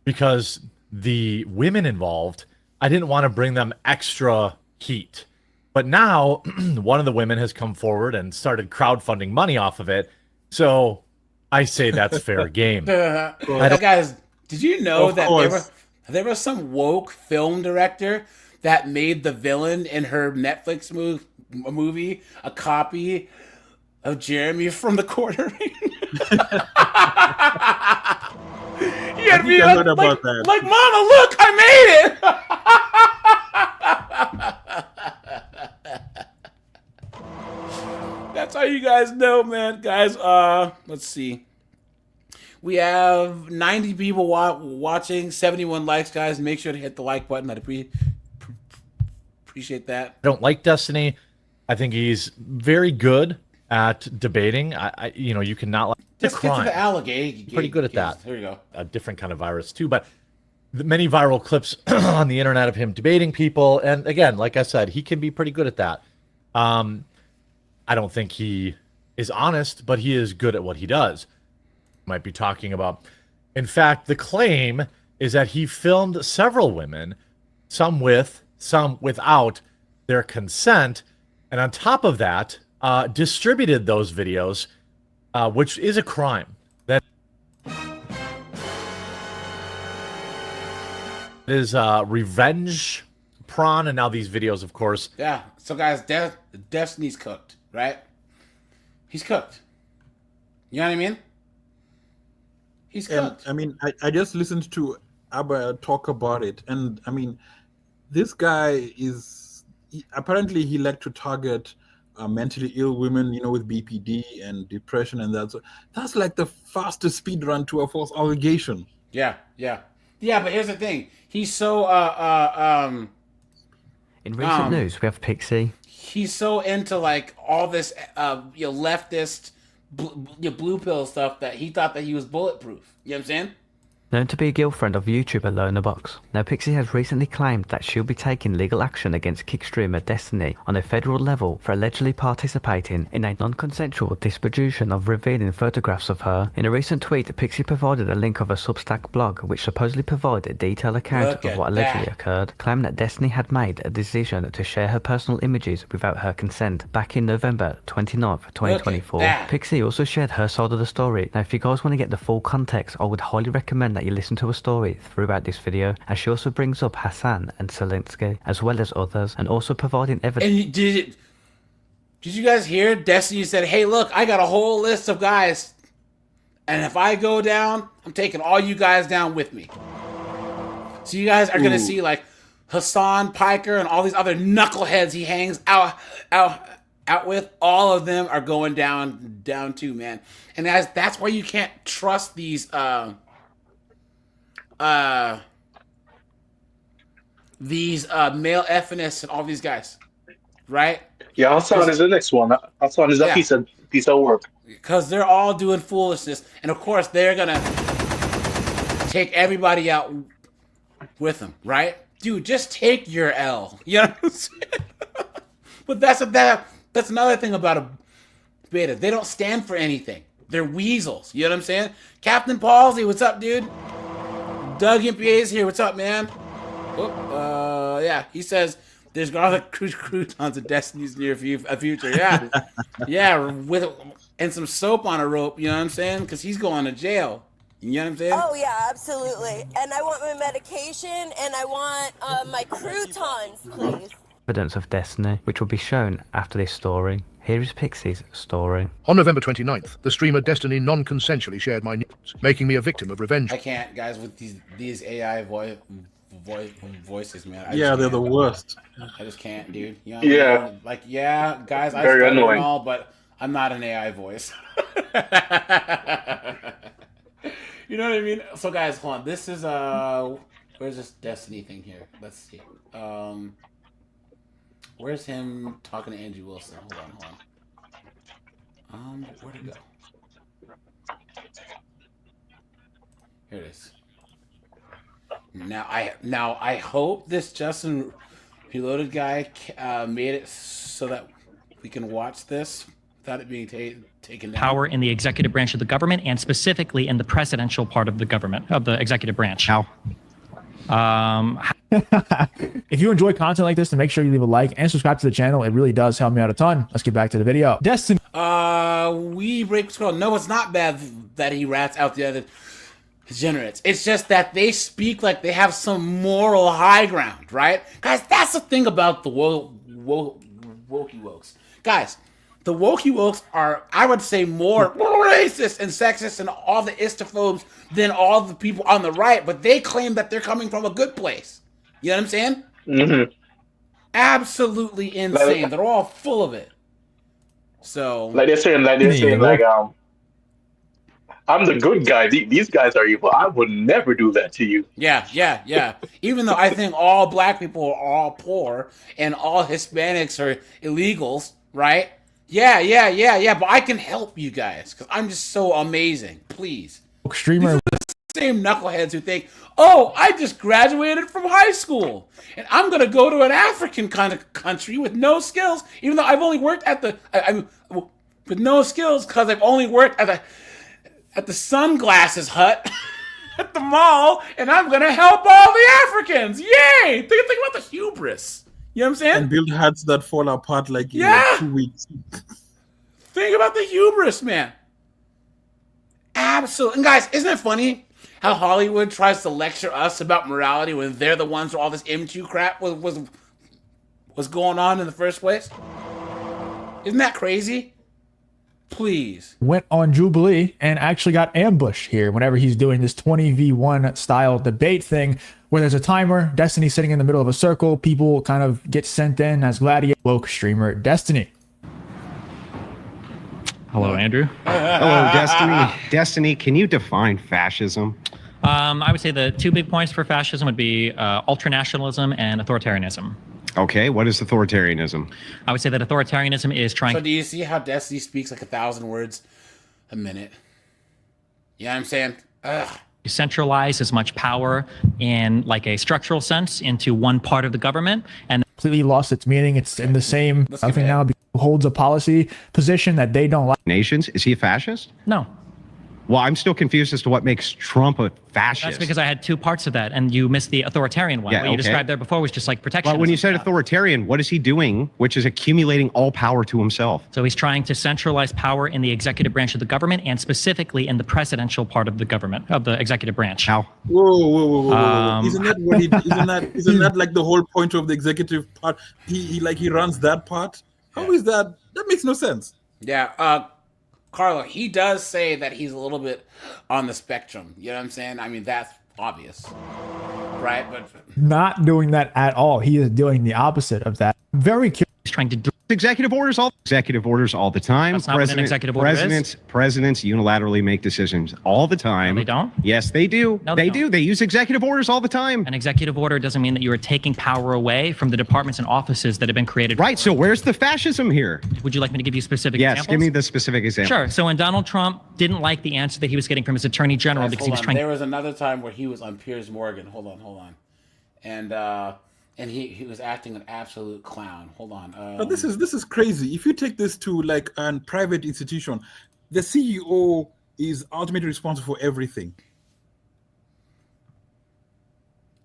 because the women involved, I didn't want to bring them extra heat. But now one of the women has come forward and started crowdfunding money off of it. So I say that's fair game. Guys, did you know that there was some woke film director that made the villain in her Netflix movie a copy of Jeremy from the Quarter? You'd be like, Mama, look, I made it. That's how you guys know, man. Guys, let's see. We have 90 people watching, 71 likes, guys. Make sure to hit the like button. I'd appreciate that. I don't like Destiny. I think he's very good at debating. I you know, you cannot like Let's get to the alligator. Pretty good at that. There you go. A different kind of virus too, but many viral clips on the internet of him debating people, and again, like I said, he can be pretty good at that. I don't think he is honest, but he is good at what he does. Might be talking about. In fact, the claim is that he filmed several women, some with, some without their consent, and on top of that, distributed those videos, which is a crime. That is revenge prawn, and now these videos, of course. Yeah. So, guys, Destiny's cooked, right? He's cooked. You know what I mean? He's cooked. I mean, I just listened to Abba talk about it, and I mean, this guy is apparently he liked to target mentally ill women, you know, with BPD and depression and that. So that's like the fastest speed run to a false allegation. Yeah. But here's the thing: he's so In recent news, we have Pixie. He's so into like all this leftist blue pill stuff that he thought that he was bulletproof. You know what I'm saying? Known to be a girlfriend of YouTuber Lonabox. Now Pixie has recently claimed that she'll be taking legal action against kick streamer Destiny on a federal level for allegedly participating in a non-consensual distribution of revealing photographs of her. In a recent tweet, Pixie provided a link of a Substack blog which supposedly provided a detailed account of what allegedly occurred, claiming that Destiny had made a decision to share her personal images without her consent back in November 29th, 2024. Pixie also shared her side of the story. Now if you guys want to get the full context, I would highly recommend that you listen to her story throughout this video, as she also brings up Hassan and Zelensky as well as others, and also providing evidence. And did you guys hear? Destiny said, "Hey, look, I got a whole list of guys, and if I go down, I'm taking all you guys down with me." So you guys are gonna see like Hassan Piker and all these other knuckleheads he hangs out with. All of them are going down too, man. And guys, that's why you can't trust these male feminists and all these guys, right? Yeah, Hassan is the next one. Hassan is a piece of work. Because they're all doing foolishness, and of course they're gonna take everybody out with them, right? Dude, just take your L. You know what I'm saying? But that's another thing about a beta. They don't stand for anything. They're weasels. You know what I'm saying? Captain Palsy, what's up, dude? Doug MPA's here. What's up, man? Yeah, he says there's garlic croutons of Destiny's near future. Yeah, yeah. and some soap on a rope. You know what I'm saying? Because he's going to jail. You know what I'm saying? Oh yeah, absolutely. And I want my medication, and I want my croutons, please. Evidence of destiny, which will be shown after this story. Here is Pixie's story. On November 29th, the streamer Destiny non-consensually shared my nudes, making me a victim of revenge. I can't, guys, with these AI voices, man. They're the worst. I just can't, dude. You know, Yeah. like, yeah, guys, I Very stutter and annoying. all, but I'm not an AI voice. You know what I mean? So, guys, hold on. This is where's this Destiny thing here? Let's see. Where's him talking to Andrew Wilson? Hold on. Where'd it go? Here it is. Now I hope this Justin Reloaded guy made it so that we can watch this without it being taken down. Power in the executive branch of the government, and specifically in the presidential part of the government, of the executive branch. How? If you enjoy content like this, then make sure you leave a like and subscribe to the channel. It really does help me out a ton. Let's get back to the video. Destiny. We break scroll. No, it's not bad that he rats out the other degenerates. It's just that they speak like they have some moral high ground, right? Guys, that's the thing about the wokey wokes. Guys, the wokey wokes are, I would say, more racist and sexist and all the istophobes than all the people on the right, but they claim that they're coming from a good place. You know what I'm saying? Mm-hmm. Absolutely insane. They're all full of it. So, like they're saying, I'm the good guy. These guys are evil. I would never do that to you. Yeah. Even though I think all black people are all poor and all Hispanics are illegals, right? Yeah. But I can help you guys because I'm just so amazing. Please. Streamer. These are the same knuckleheads who think, oh, I just graduated from high school and I'm going to go to an African kind of country with no skills, even though I've only worked at with no skills because I've only worked at the sunglasses hut at the mall, and I'm going to help all the Africans. Yay! Think about the hubris. You know what I'm saying? And build hats that fall apart like in 2 weeks. Think about the hubris, man. Absolutely. And guys, isn't it funny how Hollywood tries to lecture us about morality when they're the ones where all this M2 crap was going on in the first place? Isn't that crazy? Please. Went on Jubilee and actually got ambushed here whenever he's doing this 20v1 style debate thing where there's a timer, Destiny sitting in the middle of a circle, people kind of get sent in as gladiator. Woke streamer Destiny. Hello, Andrew. Hello, Destiny. Destiny, can you define fascism? I would say the two big points for fascism would be ultranationalism and authoritarianism. Okay, what is authoritarianism? I would say that authoritarianism is trying... So do you see how Destiny speaks like 1,000 words a minute? You know what I'm saying? Ugh. Centralize as much power in like a structural sense into one part of the government, and completely lost its meaning. It's in the same thing now. Holds a policy position that they don't like. Nations? Is he a fascist? No. Well, I'm still confused as to what makes Trump a fascist. That's because I had two parts of that, and you missed the authoritarian one. Yeah, what you described there before was just like protection. But when you said authoritarian, what is he doing, which is accumulating all power to himself? So he's trying to centralize power in the executive branch of the government, and specifically in the presidential part of the government, of the executive branch. How? Whoa. Isn't that what isn't that like the whole point of the executive part? He runs that part? How is that? That makes no sense. Yeah, Carlo, he does say that he's a little bit on the spectrum. You know what I'm saying? I mean, that's obvious, right? But not doing that at all. He is doing the opposite of that. Very curious. He's trying to do executive orders all the time. That's not what an executive order is. Presidents unilaterally make decisions all the time. No, they don't? Yes, they do. No, they do. They use executive orders all the time. An executive order doesn't mean that you are taking power away from the departments and offices that have been created. Right. So where's the fascism here? Would you like me to give you specific examples? Yes, give me the specific example. Sure. So when Donald Trump didn't like the answer that he was getting from his attorney general because he was trying... There was another time where he was on Piers Morgan. Hold on. And he was acting an absolute clown. Hold on. But this is crazy. If you take this to like a private institution, the CEO is ultimately responsible for everything.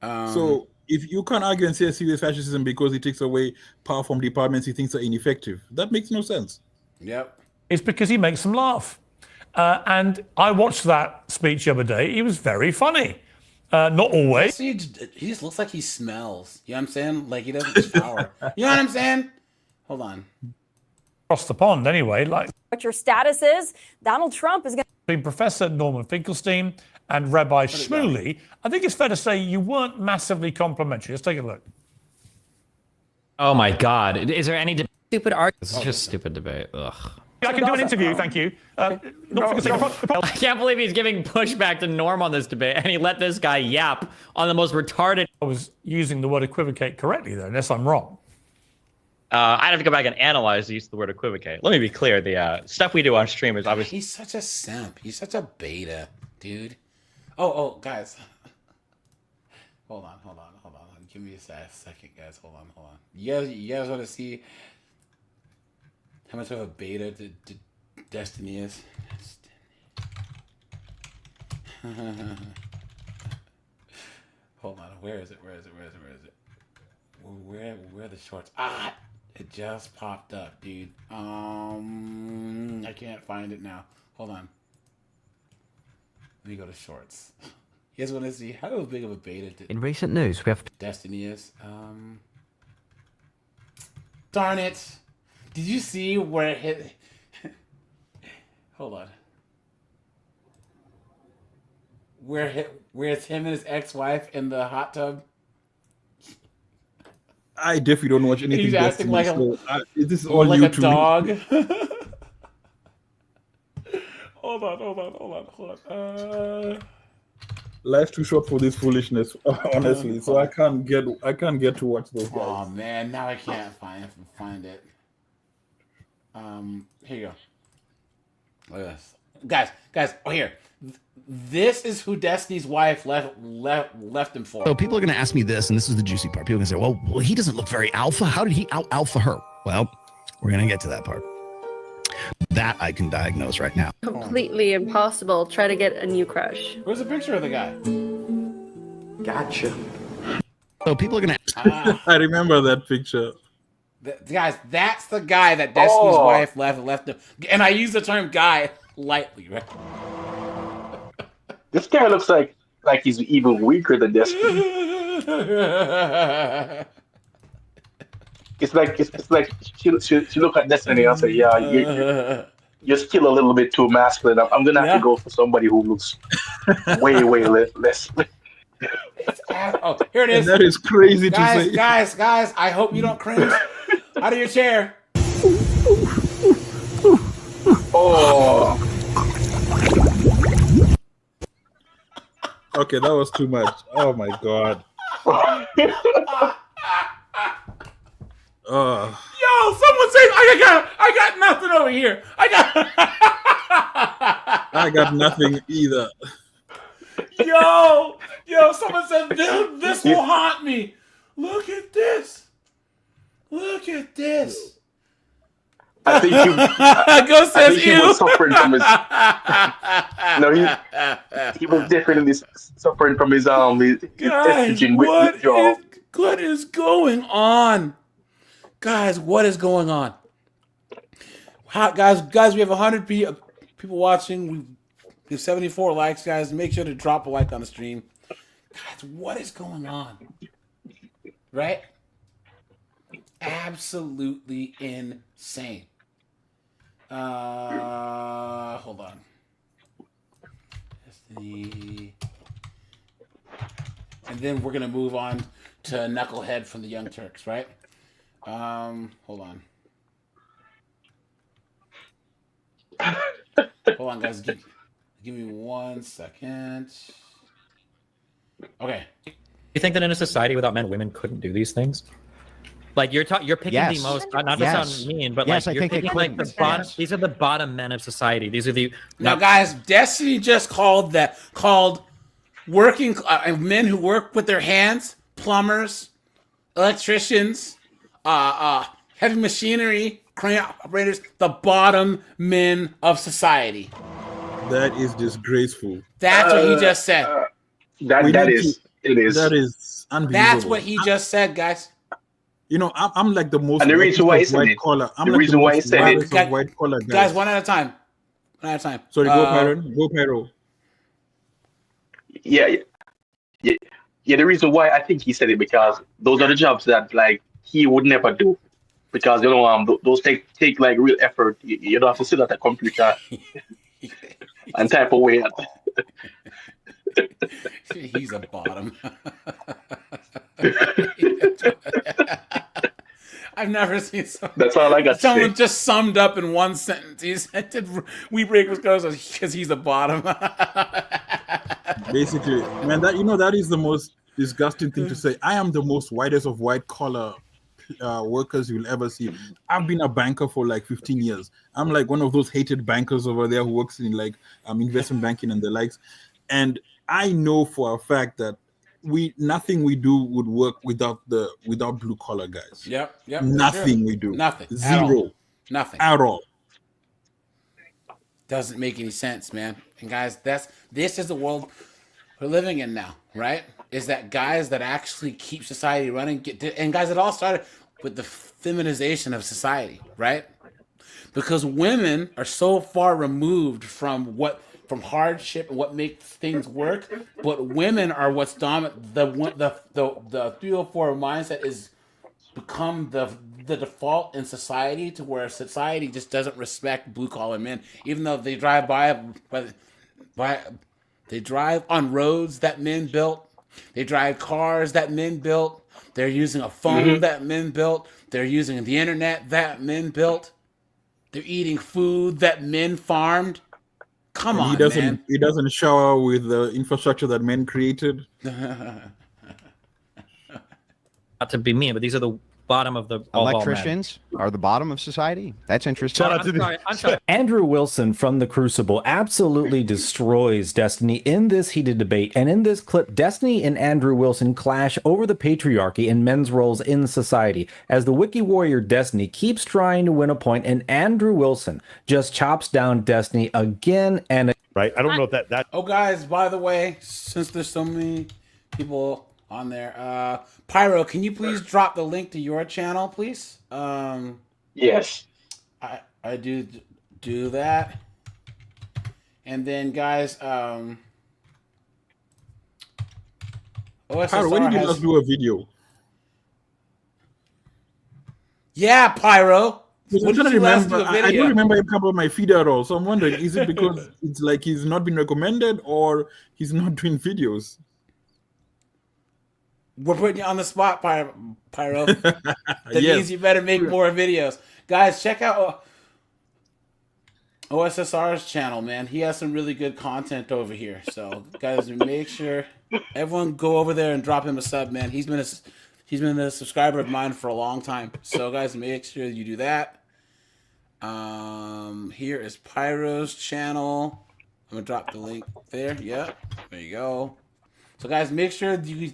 So if you can't argue and say CEO is fascism because he takes away power from departments he thinks are ineffective, that makes no sense. Yep. is because he makes them laugh. And I watched that speech the other day. He was very funny. Not always. He just looks like he smells. You know what I'm saying? Like he doesn't shower. You know what I'm saying? Hold on. Across the pond, anyway. Like What your status is, Donald Trump is going to... Between Professor Norman Finkelstein and Rabbi Shmuley, I think it's fair to say you weren't massively complimentary. Let's take a look. Oh my God! Is there any stupid argument? This is just stupid debate. Ugh. I can do an interview, thank you. I can't believe he's giving pushback to Norm on this debate, and he let this guy yap on the most retarded. I was using the word equivocate correctly, though, unless I'm wrong. I'd have to go back and analyze the use of the word equivocate. Let me be clear: the stuff we do on stream is obviously. He's such a simp. He's such a beta, dude. Oh, guys. Hold on. Give me a second, guys. Hold on. You guys want to see how much of a beta Destiny is? Hold on. Where is it? Where are the shorts? It just popped up, dude. I can't find it now. Hold on. Let me go to shorts. You guys want to see how big of a beta In recent news, we have Destiny is? Darn it! Did you see where it hit? Hold on. Where it's him and his ex-wife in the hot tub? I definitely don't watch anything. He's acting like this is all like new a to dog. me. Hold on. Life's too short for this foolishness, honestly. So I can't get to watch those guys. Oh man, now I can't find it. Here you go. Look at this, guys. Oh, here. This is who Destiny's wife left him for. So people are going to ask me this, and this is the juicy part. People are going to say, well, he doesn't look very alpha. How did he out-alpha her? Well, we're going to get to that part. That I can diagnose right now. Completely impossible. Try to get a new crush. Where's a picture of the guy? Gotcha. So people are going to... I remember that picture. Guys, that's the guy that Destiny's wife left him. And I use the term guy lightly, right? This guy looks like he's even weaker than Destiny. It's like she look at Destiny and say, "Yeah, you're still a little bit too masculine. I'm gonna have to go for somebody who looks way less." Oh, here it is. And that is crazy to say. Guys, I hope you don't cringe. Out of your chair. Oh. Okay, that was too much. Oh my God. Yo, someone say I got nothing over here. I got nothing either. Yo, someone said this will haunt me. Look at this. I think he was suffering from his. He was definitely suffering from his estrogen withdrawal. What is going on? Guys, what is going on? Guys, we have 100 people watching. We have 74 likes, guys. Make sure to drop a like on the stream. Guys, what is going on? Right? Absolutely insane. Hold on. And then we're gonna move on to Knucklehead from the Young Turks, right? Hold on. Hold on, guys. Give me 1 second. Okay. You think that in a society without men, women couldn't do these things? Like you're picking Yes. the most, not to sound mean, but Yes, like I you're think it picking like the could. bottom. Yes. These are the bottom men of society. These are the Now, guys, Destiny just called working men who work with their hands, plumbers, electricians, heavy machinery, crane operators, the bottom men of society. That is disgraceful. That's what he just said. It is. That is unbelievable. That's what he just said, guys. You know, I'm like the most And the reason why he said white it, collar. I'm the like reason the why he most said it, whitest of white collar guys. Guys, one at a time. One at a time. Sorry, go Pyro. Go Pyro. yeah, yeah, yeah. The reason why I think he said it because those are the jobs that like he would never do because those take like real effort. You don't have to sit at a computer and type away. He's a bottom. I've never seen That's all I got to someone say. just summed up in one sentence. He said, "We break with girls because he's a bottom." Basically, man, that is the most disgusting thing to say. I am the most whitest of white collar workers you'll ever see. I've been a banker for like 15 years. I'm like one of those hated bankers over there who works in like investment banking and the likes. And I know for a fact that nothing we do would work without blue collar guys. Yep. Nothing we do. Nothing. Zero. Nothing. At all. Doesn't make any sense, man. And guys, this is the world we're living in now, right? Is that guys that actually keep society running, and guys, it all started with the feminization of society, right? Because women are so far removed from hardship and what makes things work, but women are what's dominant. The 304 mindset is become the default in society, to where society just doesn't respect blue collar men, even though they drive they drive on roads that men built. They drive cars that men built. They're using a phone that men built. They're using the internet that men built. They're eating food that men farmed. Come on, man. He doesn't shower with the infrastructure that men created. Not to be mean, but these are the bottom of the electricians are the bottom of society. That's interesting. I'm sorry. Andrew Wilson from The Crucible absolutely destroys Destiny in this heated debate. And in this clip, Destiny and Andrew Wilson clash over the patriarchy and men's roles in society, as the Wiki Warrior Destiny keeps trying to win a point, and Andrew Wilson just chops down Destiny again and again. Right? I don't know if that... Oh, guys, by the way, since there's so many people on there, Pyro, can you please drop the link to your channel, please? Yes. I do that. And then, guys, OSSR Pyro, when did you last do a video? Yeah, Pyro. I don't remember him come on my feed at all. So I'm wondering, is it because it's like he's not been recommended, or he's not doing videos? We're putting you on the spot, Pyro. That means you better make more videos. Guys, check out OSSR's channel, man. He has some really good content over here. So, guys, make sure everyone go over there and drop him a sub, man. He's been a subscriber of mine for a long time. So, guys, make sure you do that. Here is Pyro's channel. I'm gonna drop the link there. Yep, there you go. So, guys, make sure you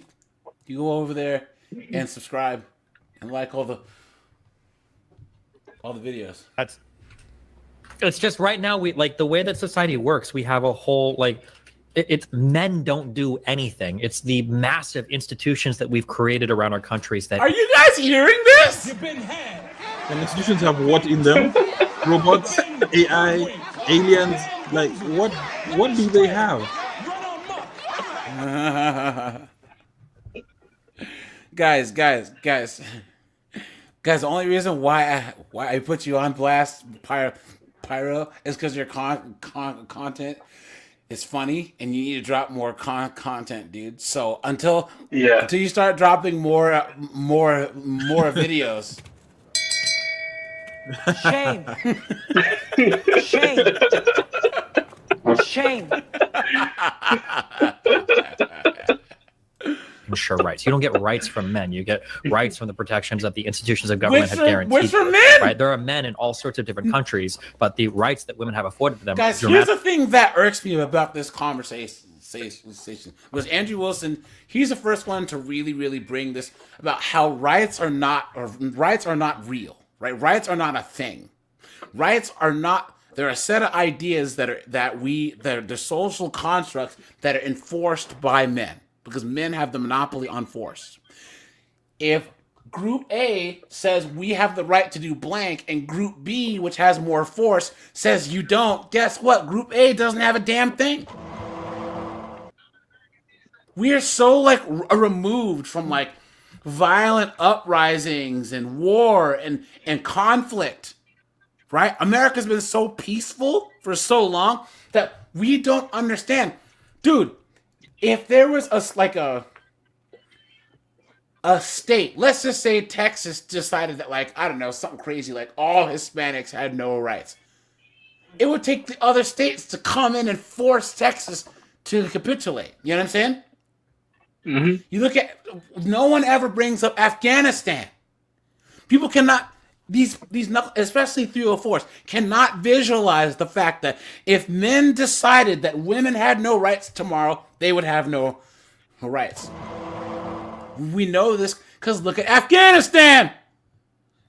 go over there and subscribe and like all the videos. It's just right now, we like the way that society works. We have a whole it's men don't do anything. It's the massive institutions that we've created around our countries that. Are you guys hearing this? And institutions have what in them? Robots, AI, aliens. Like what do they have? Guys, the only reason why I put you on blast, Pyro, is because your content is funny and you need to drop more content, dude. So until you start dropping more videos. Shame. Shame. Ensure rights. You don't get rights from men. You get rights from the protections that the institutions of government have guaranteed. Which for men? Right? There are men in all sorts of different countries, but the rights that women have afforded to them. Guys, here's the thing that irks me about this conversation. Was Andrew Wilson? He's the first one to really bring this about how rights are not real. Right? Rights are not a thing. Rights are not. They're a set of ideas that are the social constructs that are enforced by men, because men have the monopoly on force. If Group A says we have the right to do blank, and Group B, which has more force, says you don't. Guess what? Group A doesn't have a damn thing. We are so like removed from like violent uprisings and war and conflict, right? America's been so peaceful for so long that we don't understand. Dude, if there was a state, let's just say Texas decided that, like, I don't know, something crazy, like all Hispanics had no rights. It would take the other states to come in and force Texas to capitulate. You know what I'm saying? Mm-hmm. You look at, no one ever brings up Afghanistan. People cannot, these especially 304s, cannot visualize the fact that if men decided that women had no rights tomorrow, they would have no rights. We know this because look at Afghanistan.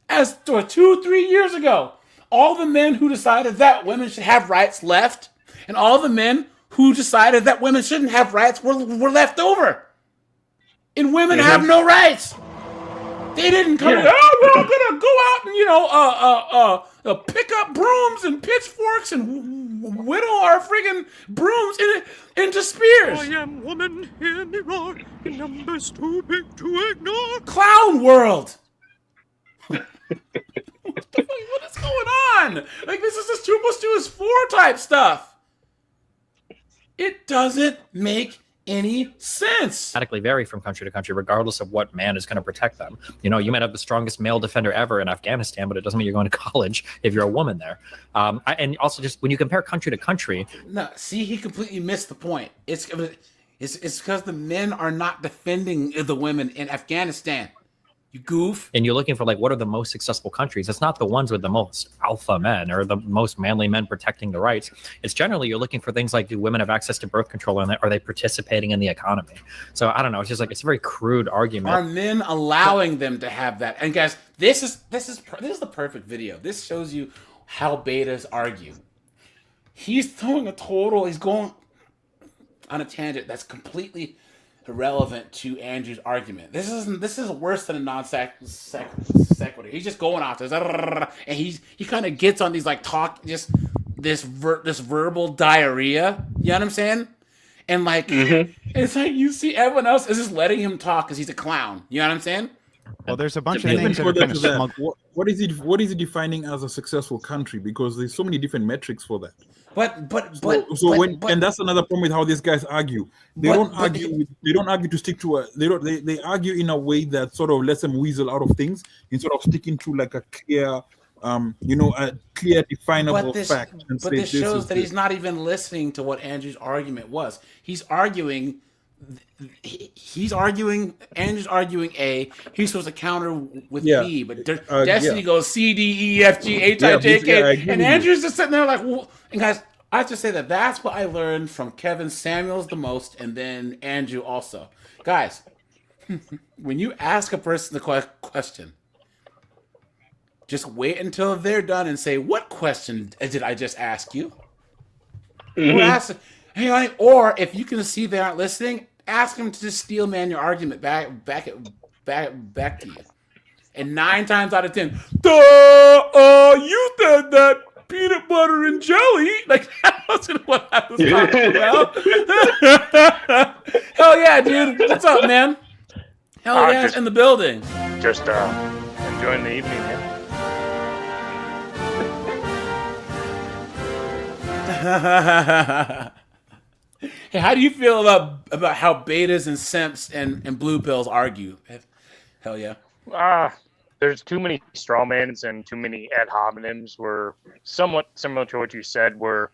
As 2-3 years ago, all the men who decided that women should have rights left, and all the men who decided that women shouldn't have rights were left over. And women have no rights. They didn't come in, oh, we're all gonna go out and, pick up brooms and pitchforks and whittle our friggin' brooms into spears. I am woman, hear me roar, in numbers too big to ignore. Clown world. What is going on? Like, this is just 2 + 2 is 4 type stuff. It doesn't make any sense. Dramatically vary from country to country, regardless of what man is going to protect them. You know, you might have the strongest male defender ever in Afghanistan, but it doesn't mean you're going to college if you're a woman there. And also, just when you compare country to country, no, see, he completely missed the point. It's because the men are not defending the women in Afghanistan. You goof. And you're looking for, like, what are the most successful countries? It's not the ones with the most alpha men or the most manly men protecting the rights. It's generally you're looking for things like, do women have access to birth control, and are they participating in the economy? So I don't know. It's just like, it's a very crude argument. Are men allowing them to have that? And guys, this is the perfect video. This shows you how betas argue. He's going on a tangent that's completely irrelevant to Andrew's argument. This is worse than a non-sequitur. He's just going off this, and he kind of gets on these like this verbal diarrhea. You know what I'm saying? And like, it's like you see everyone else is just letting him talk because he's a clown. You know what I'm saying? Well, there's a bunch of things that are kind of smug. What is it defining as a successful country? Because there's so many different metrics for that. And that's another problem with how these guys argue. They don't argue to stick to they argue in a way that sort of lets them weasel out of things instead of sticking to like a clear a clear definable fact. But this shows that he's not even listening to what Andrew's argument was. Andrew's arguing A. He's supposed to counter with B, but Destiny goes C, D, E, F, G, H, I, J, K, and Andrew's just sitting there like, well, and guys, I have to say that's what I learned from Kevin Samuels the most, and then Andrew also. Guys, when you ask a person the question, just wait until they're done and say, what question did I just ask you? Or if you can see they aren't listening, ask them to just steel man your argument back to you. And 9 times out of 10, you said that peanut butter and jelly. Like, that wasn't what I was talking about. Hell yeah, dude. What's up, man? Hell yeah, in the building. Just enjoying the evening, man. Hey, how do you feel about how betas and simps and blue pills argue? Hell yeah. There's too many strawmans and too many ad hominems. Were somewhat similar to what you said, where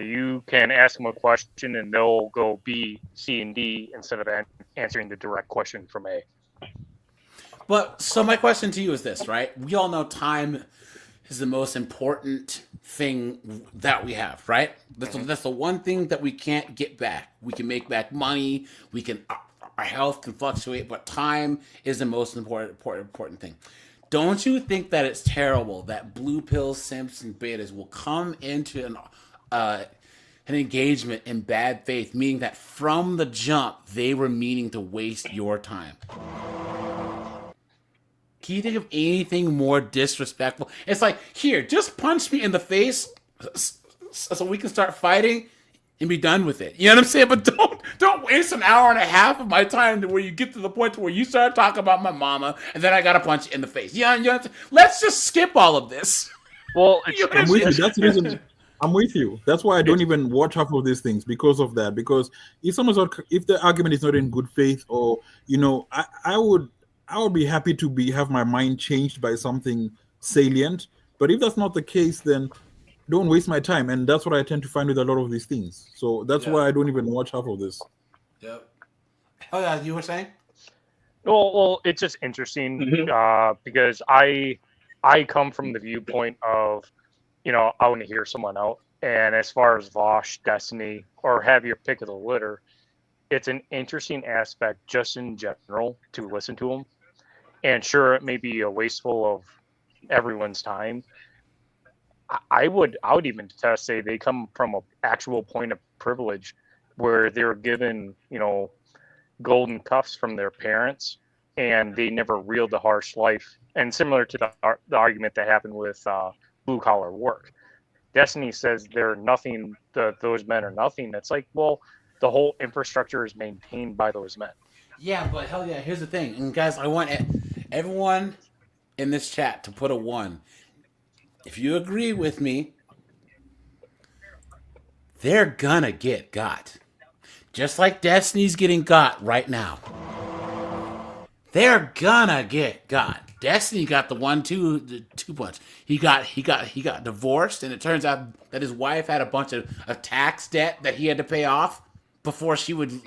you can ask them a question and they'll go B, C, and D instead of answering the direct question from A. But so my question to you is this, right? We all know time is the most important thing that we have, right? That's the one thing that we can't get back. We can make back money. Our health can fluctuate, but time is the most important thing. Don't you think that it's terrible that blue pills, simps, and betas will come into an engagement in bad faith, meaning that from the jump they were meaning to waste your time? can you think of anything more disrespectful? It's like, here, just punch me in the face so we can start fighting and be done with it. You know what I'm saying? But don't waste an hour and a half of my time to where you get to the point where you start talking about my mama and then I gotta punch you in the face. Let's just skip all of this. Well, I'm with you. That's the reason. I'm with you. That's why I don't even watch half of these things because of that. Because if the argument is not in good faith, or I would be happy to have my mind changed by something salient. But if that's not the case, then don't waste my time. And that's what I tend to find with a lot of these things. So that's why I don't even watch half of this. Yep. Oh yeah, you were saying? Well, it's just interesting because I come from the viewpoint of, I want to hear someone out. And as far as Vosh, Destiny, or have your pick of the litter, it's an interesting aspect just in general to listen to them. And sure, it may be a wasteful of everyone's time. I would even say they come from an actual point of privilege where they're given, golden cuffs from their parents, and they never reeled a harsh life. And similar to the argument that happened with blue collar work, Destiny says they're nothing. Those men are nothing. It's like, well, the whole infrastructure is maintained by those men. Yeah, but hell yeah, here's the thing, and guys, I want everyone in this chat to put a 1. If you agree with me, they're gonna get got. Just like Destiny's getting got right now. They're gonna get got. Destiny got the 1-2 punch. He got divorced, and it turns out that his wife had a bunch of tax debt that he had to pay off before she would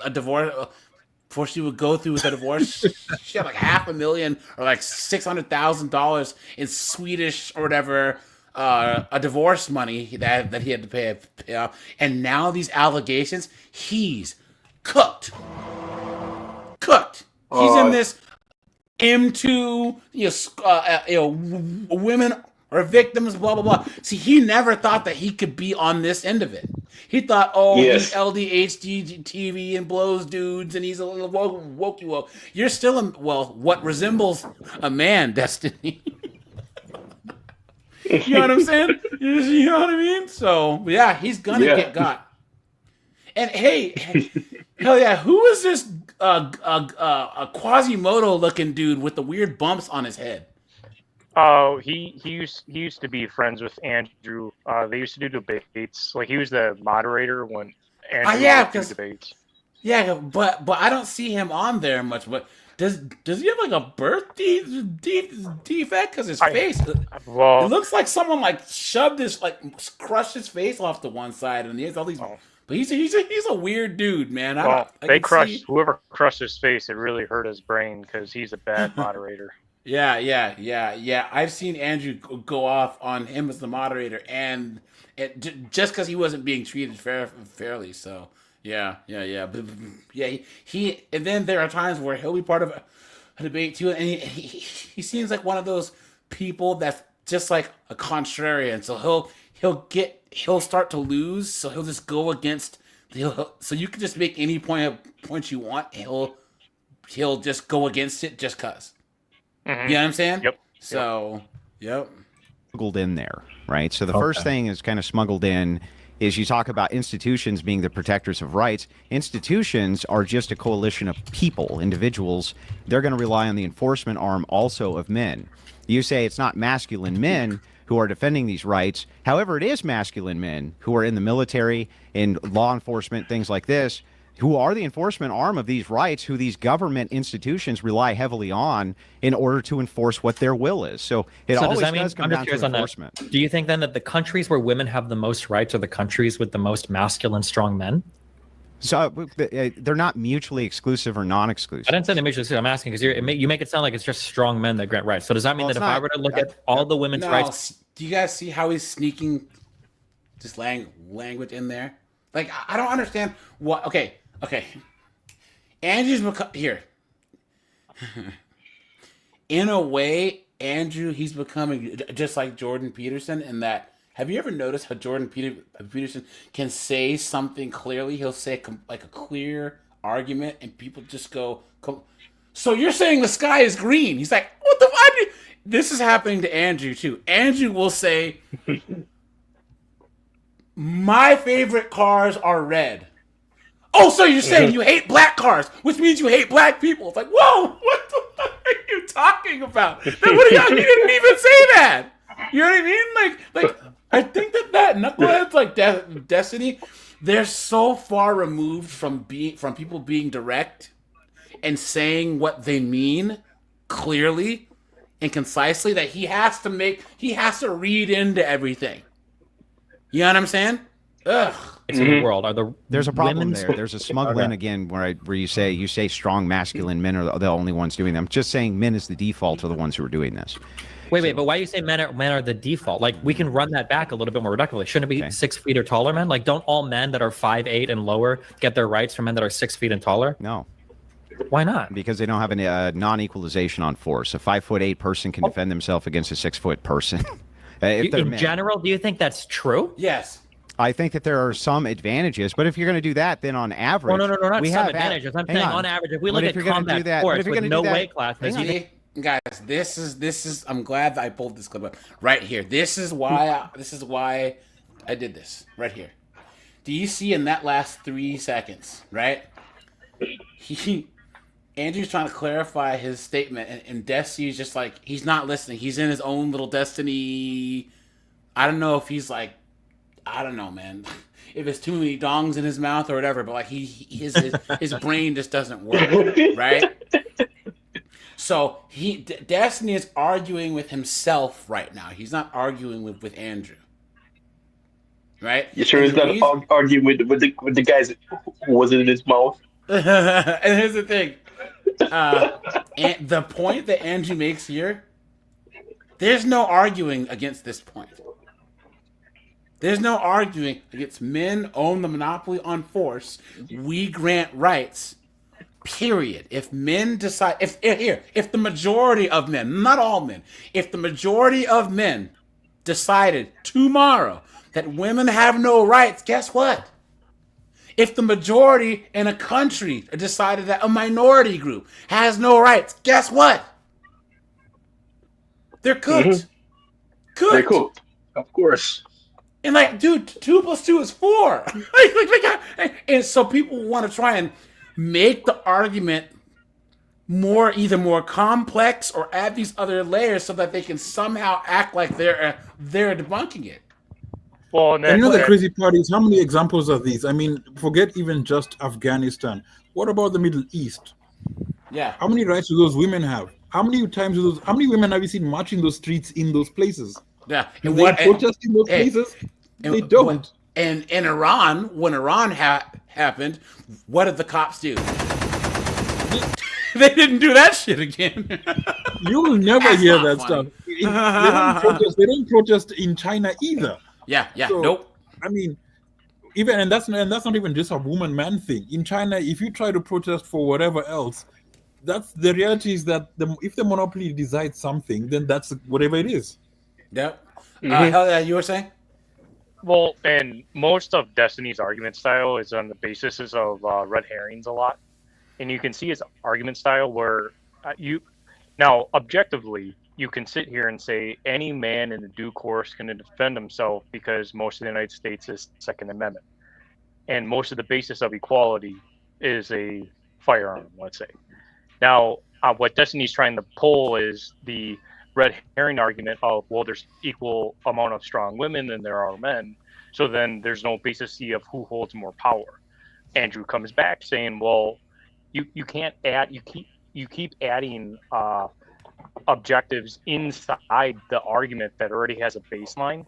before she would go through with the divorce. She had like $500,000 or like $600,000 in Swedish or whatever a divorce money that he had to pay off. And now these allegations, he's cooked. He's in this M2, women are victims, blah, blah, blah. See, he never thought that he could be on this end of it. He thought, he's LDHD TV and blows dudes, and he's a little woke. You're still, what resembles a man, Destiny. You know what I'm saying? You know what I mean? So, yeah, he's gonna get got. And hey, hell yeah, who is this a Quasimodo looking dude with the weird bumps on his head? Oh, he used to be friends with Andrew. They used to do debates. Like, he was the moderator when Andrew would do debates. Yeah, but I don't see him on there much. But does he have like a birth defect? Because his face, it looks like someone like shoved his crushed his face off to one side, and he has all these. But he's a weird dude, man. Whoever crushed his face. It really hurt his brain because he's a bad moderator. Yeah. I've seen Andrew go off on him as the moderator, and just because he wasn't being treated fairly. So yeah. But he and then there are times where he'll be part of a debate too, and he seems like one of those people that's just like a contrarian. So he'll start to lose, so he'll just go against. So you can just make any point you want, and he'll just go against it just cause. Mm-hmm. You know what I'm saying? Yep. So, yep. Smuggled in there, right? So the first thing is kind of smuggled in is you talk about institutions being the protectors of rights. Institutions are just a coalition of people, individuals. They're going to rely on the enforcement arm also of men. You say it's not masculine men who are defending these rights. However, it is masculine men who are in the military, in law enforcement, things like this, who are the enforcement arm of these rights, who these government institutions rely heavily on in order to enforce what their will is. So it always does come down to enforcement. Do you think then that the countries where women have the most rights are the countries with the most masculine, strong men? So they're not mutually exclusive or non-exclusive. I didn't say they're mutually exclusive. I'm asking because you make it sound like it's just strong men that grant rights. So does that mean that if I were to look at all the women's rights... Do you guys see how he's sneaking this language in there? Like, I don't understand what... Okay. Andrew's here. In a way, Andrew, he's becoming just like Jordan Peterson in that. Have you ever noticed how Jordan Peterson can say something clearly? He'll say like a clear argument, and people just go, "So you're saying the sky is green?" He's like, "What the fuck? this is happening to Andrew too. Andrew will say, "My favorite cars are red." Oh, so you're saying you hate black cars, which means you hate black people. It's like, whoa, what the fuck are you talking about? He didn't even say that. You know what I mean? Like I think that knuckleheads like Destiny, they're so far removed from people being direct and saying what they mean clearly and concisely that he has to read into everything. You know what I'm saying? Ugh. In the world are there's a problem women's- there. There's a smuggling again where you say strong masculine men are the only ones doing them. Just saying men is the default are the ones who are doing this. Wait, but why do you say men are the default? Like, we can run that back a little bit more reductively. Shouldn't it be 6 feet or taller men? Like, don't all men that are 5'8" and lower get their rights from men that are 6 feet and taller? No. Why not? Because they don't have a non-equalization on force. A 5'8" person can defend themselves against a 6 foot person. In general, do you think that's true? Yes. I think that there are some advantages, but if you're going to do that, then on average, No, not we some have advantages. I'm saying on average, if we look at combat sports with no weight classes, guys, this is. I'm glad that I pulled this clip up right here. This is why I did this right here. Do you see in that last 3 seconds, right? Andrew's trying to clarify his statement, and Destiny's just like, he's not listening. He's in his own little Destiny. I don't know if he's like, I don't know, man. If it's too many dongs in his mouth or whatever, but like his brain just doesn't work, right? So Destiny is arguing with himself right now. He's not arguing with Andrew, right? You sure he's not arguing with the guys who was in his mouth? And here's the thing. And the point that Andrew makes here, there's no arguing against this point. There's no arguing against men own the monopoly on force. We grant rights. Period. If men decide, if the majority of men, not all men, if the majority of men decided tomorrow that women have no rights, guess what? If the majority in a country decided that a minority group has no rights, guess what? They're cooked. Mm-hmm. Cooked. They're cooked. Of course. And like, dude, 2 + 2 is 4. And so people want to try and make the argument either more complex or add these other layers so that they can somehow act like they're debunking it. Well, and you know the crazy part is how many examples of these? I mean, forget even just Afghanistan. What about the Middle East? Yeah. How many rights do those women have? How many women have you seen marching those streets in those places? Yeah. And they protest in those places? They don't. And in Iran, when Iran happened, what did the cops do? They didn't do that shit again. You will never hear that stuff. They don't protest in China either. Yeah, so, nope. I mean, that's not even just a woman-man thing. In China, if you try to protest for whatever else, that's the reality is that if the monopoly decides something, then that's whatever it is. Yep. Mm-hmm. You were saying? Well, and most of Destiny's argument style is on the basis of red herrings a lot. And you can see his argument style where objectively, you can sit here and say any man in due course can defend himself because most of the United States is Second Amendment. And most of the basis of equality is a firearm, let's say. Now, what Destiny's trying to pull is the red herring argument of, well, there's equal amount of strong women than there are men. So then there's no basis of who holds more power. Andrew comes back saying, well, you can't add, you keep adding objectives inside the argument that already has a baseline.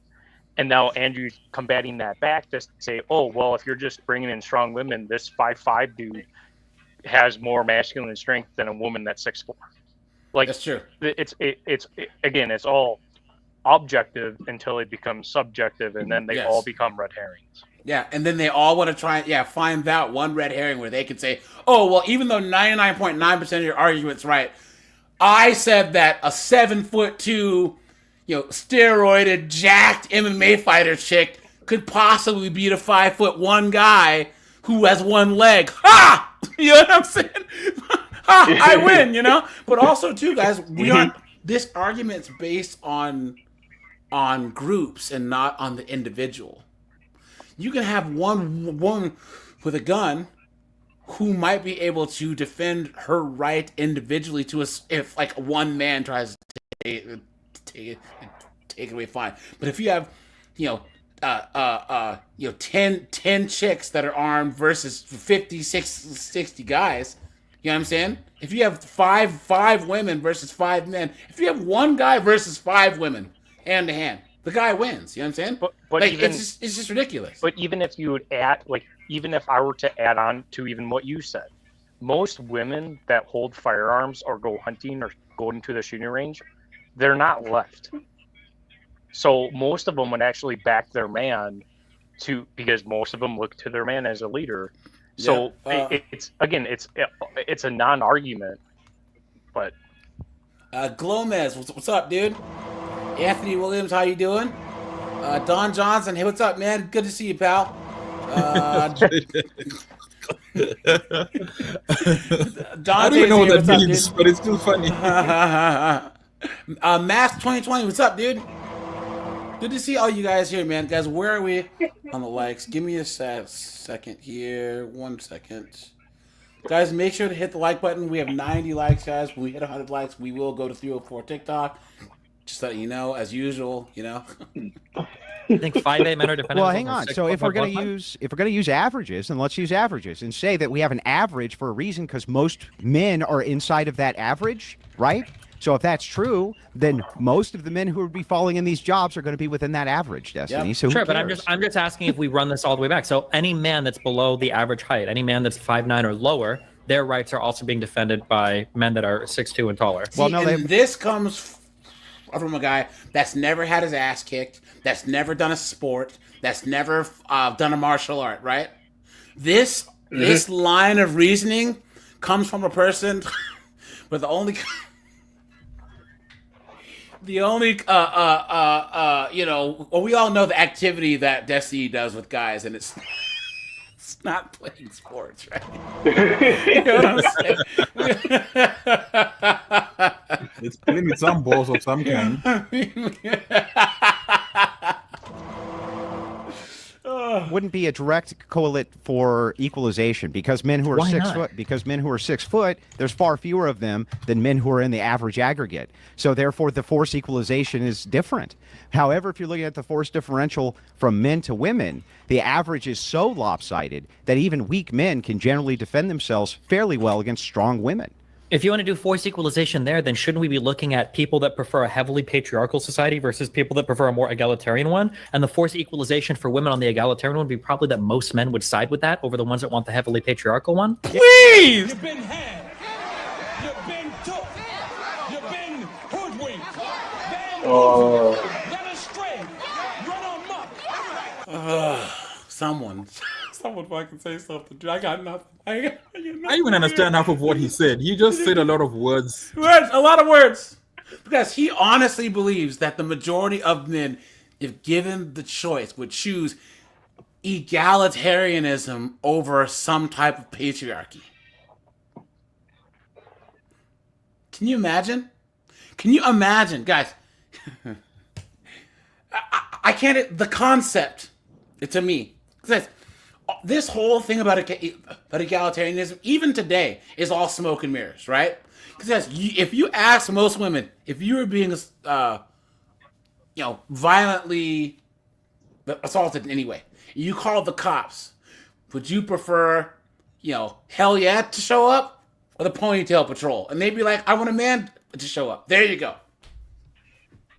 And now Andrew's combating that back to say, oh, well, if you're just bringing in strong women, this 5'5" dude has more masculine strength than a woman that's 6'4". Like, that's true. It's all objective until it becomes subjective, and then they all become red herrings. Yeah, and then they all want to try and find that one red herring where they can say, oh, well, even though 99.9% of your argument's right, I said that a 7'2", steroided, jacked MMA fighter chick could possibly beat a 5'1" guy who has one leg. Ha! You know what I'm saying? Ha! I win, But also, too, guys, this argument's based on groups and not on the individual. You can have one woman with a gun who might be able to defend her right individually to us if like one man tries to take it away, fine. But if you have, 10 chicks that are armed versus 50, 60 guys, you know what I'm saying? If you have five women versus 5 men, if you have one guy versus 5 women hand to hand, the guy wins. You know what I'm saying? But like, even, it's just ridiculous. But even if you would even if I were to add on to even what you said, most women that hold firearms or go hunting or go into the shooting range, they're not left. So most of them would actually back their man because most of them look to their man as a leader. So it's a non-argument, but Glomez, what's up, dude? Anthony Williams, how you doing? Don Johnson, hey, what's up, man? Good to see you, pal. Don, I don't even know what that means, but it's still funny. Mask 2020, what's up, dude? Good to see all you guys here, man. Guys, where are we on the likes? Give me a second here. 1 second. Guys, make sure to hit the like button. We have 90 likes, guys. When we hit 100 likes, we will go to 304 TikTok. Just letting you know, as usual, I think 5'8" men are defending. Well, hang on. So if we're going to use averages, then let's use averages and say that we have an average for a reason because most men are inside of that average, right? So if that's true, then most of the men who would be falling in these jobs are going to be within that average, Destiny. Yep. So sure, but I'm just asking if we run this all the way back. So any man that's below the average height, any man that's 5'9" or lower, their rights are also being defended by men that are 6'2" and taller. See, this comes from a guy that's never had his ass kicked, that's never done a sport, that's never done a martial art, right? This line of reasoning comes from a person with we all know the activity that Destiny does with guys, and it's not playing sports, right? You know what I'm saying? It's playing with some balls of some kind. Wouldn't be a direct correlate for equalization because men who are 6 foot, there's far fewer of them than men who are in the average aggregate. So therefore, the force equalization is different. However, if you're looking at the force differential from men to women, the average is so lopsided that even weak men can generally defend themselves fairly well against strong women. If you want to do force equalization there, then shouldn't we be looking at people that prefer a heavily patriarchal society versus people that prefer a more egalitarian one? And the force equalization for women on the egalitarian one would be probably that most men would side with that over the ones that want the heavily patriarchal one? Please! You've been had. You've been took. You've been hoodwinked. Led astray. Run amok. Someone fucking say something. Dude, I got nothing. I even understand half of what he said. He just said a lot of words. A lot of words. Because he honestly believes that the majority of men, if given the choice, would choose egalitarianism over some type of patriarchy. Can you imagine? Guys? I can't. The concept, to me, says this whole thing about egalitarianism, even today, is all smoke and mirrors, right? Because if you ask most women, if you were being, violently assaulted in any way, you called the cops, would you prefer, hell yeah to show up or the ponytail patrol? And they'd be like, I want a man to show up. There you go.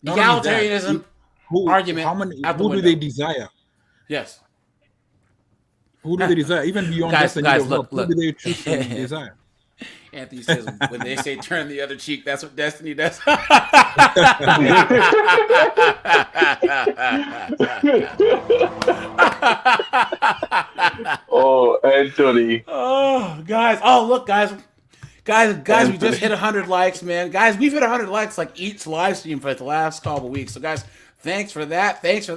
Egalitarianism argument. Who do they desire? Yes. Who do they desire? Even beyond guys, look. Who do they choose to desire? Anthony says when they say turn the other cheek, that's what Destiny does. Oh, Anthony. Oh, guys. Oh, look, guys. Guys, we just hit 100 likes, man. Guys, we've hit 100 likes like each live stream for the last couple weeks. So, guys, thanks for that. Guys.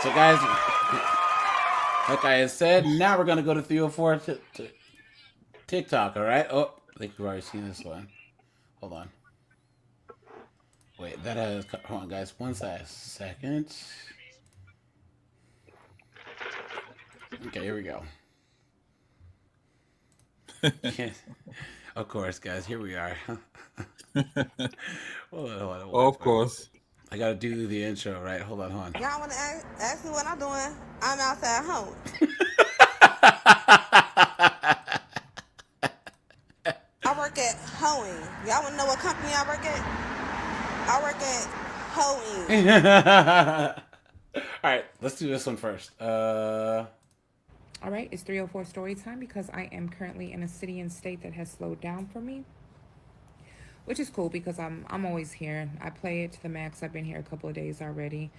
So, guys, Like I had said, now we're gonna go to 304 TikTok. All right. Oh, I think we've already seen this one. Hold on. Wait, that has. Hold on, guys. 1 second. Okay, here we go. Of course, guys. Here we are. Hold on, Of course. I gotta do the intro, right? Hold on. Y'all want to ask me what I'm doing? I'm outside home. I work at Hoeing. Y'all want to know what company I work at? I work at Hoeing. All right, let's do this one first. All right, it's 304 story time because I am currently in a city and state that has slowed down for me, which is cool because I'm always here. I play it to the max. I've been here a couple of days already.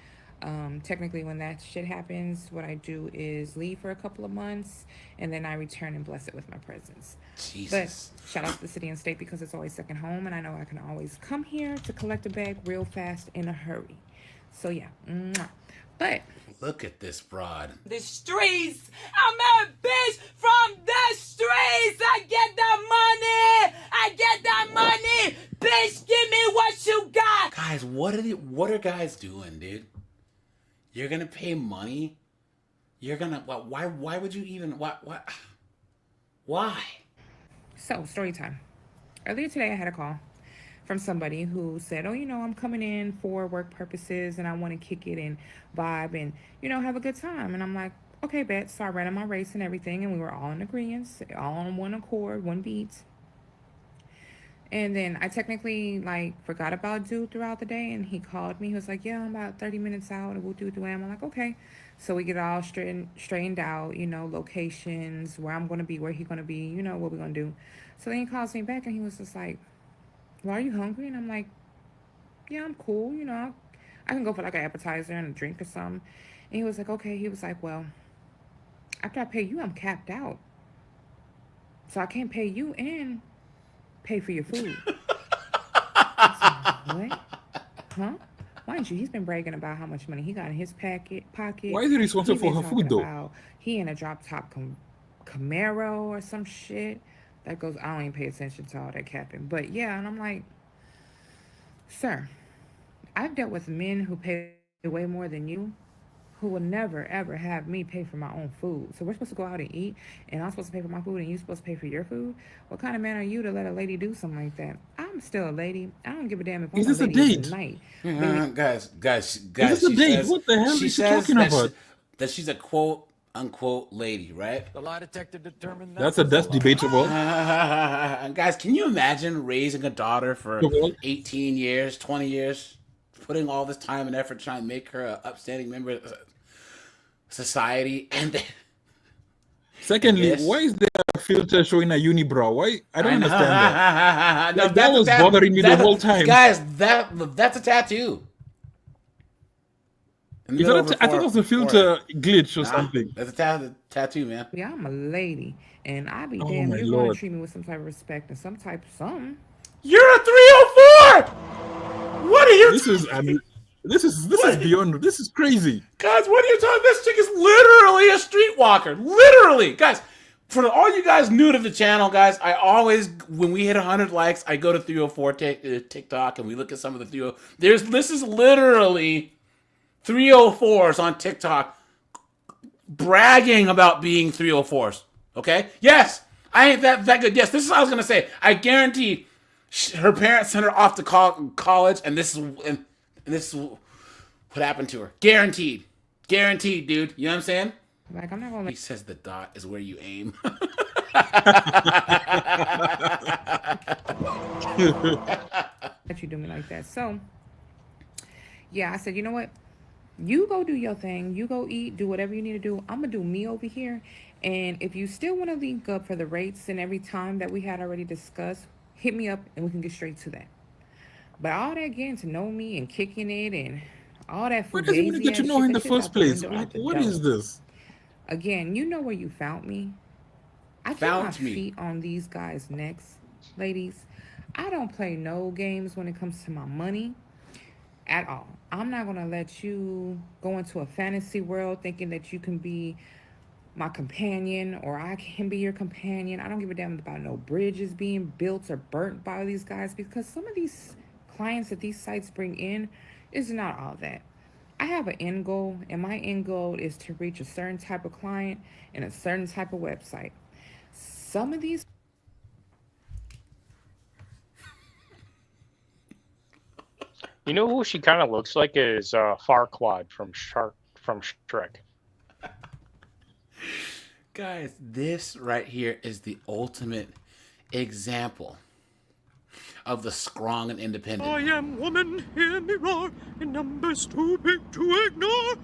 Technically, when that shit happens, what I do is leave for a couple of months and then I return and bless it with my presence. Jesus. But shout out to the city and state because it's always second home, and I know I can always come here to collect a bag real fast in a hurry. So yeah, but look at this broad. The streets. I'm a bitch from the streets. I get the money. I get the money. Bitch, give me what you got. Guys, what are guys doing, dude? You're gonna pay money? You're gonna why would you even why? So, story time. Earlier today, I had a call from somebody who said, oh, I'm coming in for work purposes and I want to kick it and vibe and, have a good time. And I'm like, okay, bet. So I ran my race and everything, and we were all in agreement, all on one accord, one beat. And then I technically, forgot about dude throughout the day, and he called me. He was like, yeah, I'm about 30 minutes out, and we'll do the I'm like, okay. So we get it all straightened out, locations, where I'm going to be, where he's going to be, what we're going to do. So then he calls me back, and he was just like, well, are you hungry? And I'm like, yeah, I'm cool. I can go for an appetizer and a drink or something. And he was like, okay. He was like, well, after I pay you, I'm capped out. So I can't pay you and pay for your food. I said, what? Huh? Mind you, he's been bragging about how much money he got in his pocket. Why is he responsible for her food, though? He in a drop-top Camaro or some shit. That goes, I don't even pay attention to all that capping. But yeah, and I'm like, sir, I've dealt with men who pay way more than you, who will never, ever have me pay for my own food. So we're supposed to go out and eat, and I'm supposed to pay for my food, and you're supposed to pay for your food? What kind of man are you to let a lady do something like that? I'm still a lady. I don't give a damn if I'm a lady tonight. Guys. Is this a date? What the hell is she talking about? That she's a quote unquote lady, right? The lie detector determined that's debatable. Guys, can you imagine raising a daughter for 18 years, 20 years, putting all this time and effort trying to make her an upstanding member of society, and then secondly, why is there a filter showing a unibrow? Why? I don't understand that. No, that was bothering me the whole time. Guys, that's a tattoo. I thought it was a filter glitch or something. That's a tattoo, man. Yeah, I'm a lady, and I be damn, you're going to treat me with some type of respect and some type of something. You're a 304. What are you? This is beyond. This is crazy, guys. What are you talking? This chick is literally a streetwalker. Literally, guys. For all you guys new to the channel, guys, I always, when we hit 100 likes, I go to 304 TikTok and we look at some of the 304. This is literally 304s on TikTok bragging about being 304s. Okay? Yes, I ain't that good. Yes, this is what I was gonna say. I guarantee her parents sent her off to college, and this is what happened to her. Guaranteed, dude. You know what I'm saying? Like, I'm not gonna. He says the dot is where you aim. That you do me like that. So, yeah, I said, you know what? You go do your thing. You go eat. Do whatever you need to do. I'm gonna do me over here. And if you still want to link up for the rates and every time that we had already discussed, hit me up and we can get straight to that. But all that getting to know me and kicking it and all that. Why does he want to get to know her in the first place? Like, what is this? Again, you know where you found me. I keep my feet on these guys' necks, ladies. I don't play no games when it comes to my money at all. I'm not going to let you go into a fantasy world thinking that you can be my companion, or I can be your companion. I don't give a damn about no bridges being built or burnt by these guys, because some of these clients that these sites bring in is not all that. I have an end goal, and my end goal is to reach a certain type of client and a certain type of website. Some of these You know who she kind of looks like is Farquaad from Shrek. Guys, this right here is the ultimate example of the strong and independent. I am woman, hear me roar, in numbers too big to ignore.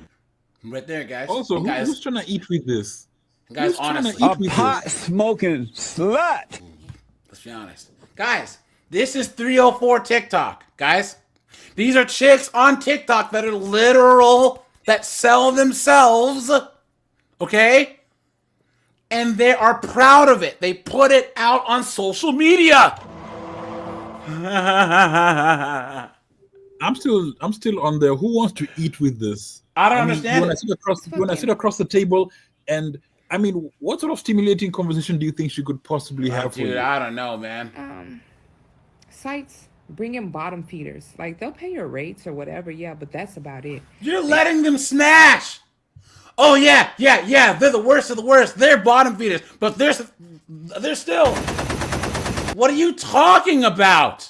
Right there, guys. Also, guys, who's trying to eat with this? Guys, Who's trying to honestly, eat with this? smoking slut. Let's be honest, guys. This is 304 TikTok, guys. These are chicks on TikTok that are literal, that sell themselves, okay? And they are proud of it. They put it out on social media. I'm still on there. Who wants to eat with this? I don't understand when it. I sit across the table, and I mean, what sort of stimulating conversation do you think she could possibly have for Dude, you? I don't know, man. sites bring in bottom feeders. Like, they'll pay your rates or whatever, yeah, but that's about it. You're letting them smash. Oh yeah. They're the worst of the worst. They're bottom feeders, but they're still. What are you talking about?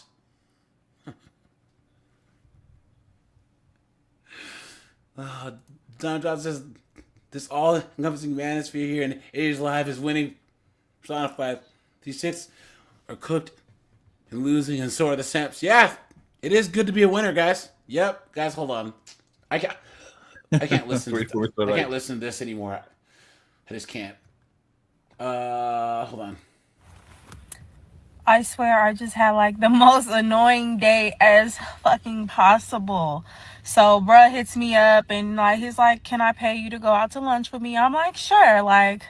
Donald Trump says this all-encompassing manosphere here in Asia's live is winning personified. These chicks are cooked and losing, and so are the simps. Yeah, it is good to be a winner, guys. Yep, guys, hold on. I can't listen. I can't listen to this anymore. I just can't. Hold on. I swear I just had like the most annoying day as fucking possible. So bruh hits me up and like he's like, "Can I pay you to go out to lunch with me?" I'm like, "Sure." Like,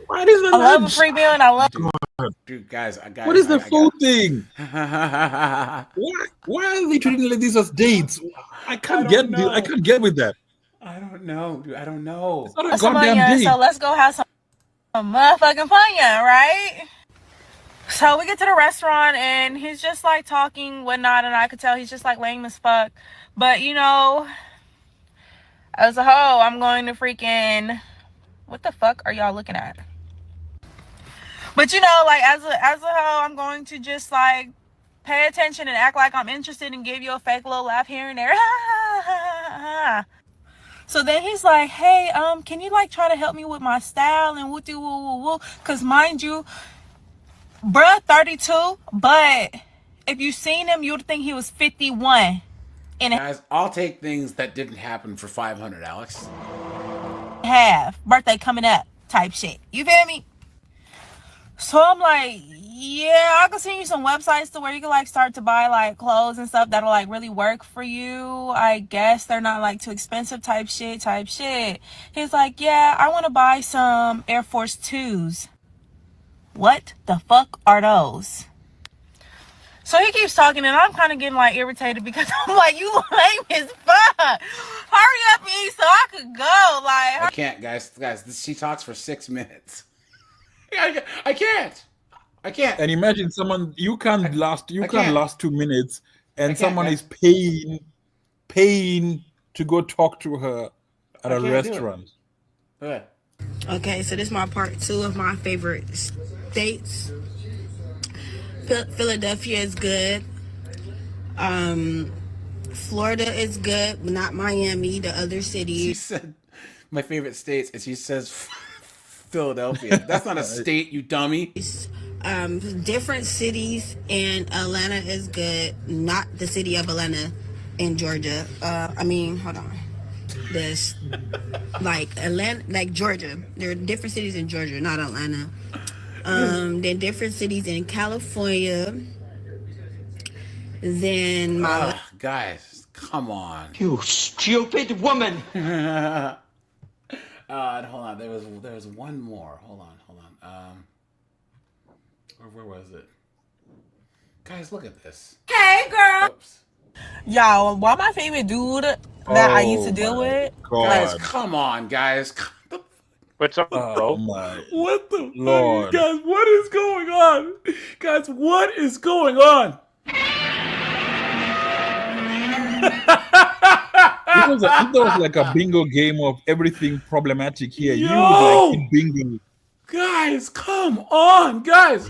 what is the I love a free meal and I love. Dude, guys, what is the full thing? Why are they treating like these as dates? I can't get with that. I don't know, dude. I don't know. It's not a goddamn date. So let's go have some motherfucking fun, yeah, right? So we get to the restaurant and he's just like talking whatnot, and I could tell he's just like lame as fuck. But you know, as a hoe, I'm going to freaking, what the fuck are y'all looking at? But you know, like as a hoe, I'm going to just like pay attention and act like I'm interested and give you a fake little laugh here and there. So then he's like, "Hey, can you like try to help me with my style and woo woo woo woo? Cause mind you, bruh 32, but if you seen him, you would think he was 51. Guys, I'll take things that didn't happen for 500, Alex. Half birthday coming up type shit. You feel me? So I'm like, yeah, I can send you some websites to where you can like start to buy like clothes and stuff that'll like really work for you. I guess they're not like too expensive type shit. He's like, yeah, I want to buy some Air Force 2s. What the fuck are those? So he keeps talking and I'm kind of getting like irritated because I'm like, you lame as fuck. Hurry up, E, so I could go. Like, I can't, guys. She talks for 6 minits. I can't. And imagine someone you can't last 2 minutes, and someone guys. is paying to go talk to her at a restaurant. Okay, so this is my part 2 of my favorite states. Philadelphia is good. Florida is good, but not Miami, the other cities. She said my favorite states, and she says Philadelphia. That's not a state, you dummy. Different cities, and Atlanta is good. Not the city of Atlanta in Georgia. Hold on. There's like Atlanta, like Georgia. There are different cities in Georgia, not Atlanta. Then different cities in California. Then guys, come on. You stupid woman. Hold on. There was one more. Hold on. Where was it? Guys, look at this. hey, girl. Oops. Y'all, why my favorite dude that I used to deal with? Guys, come on, guys. What's up, bro? My What the Lord. fuck, guys? What is going on, guys? What is going on? If there was like a bingo game of everything problematic here, you would Yo! like hit bingo. Guys, come on, guys.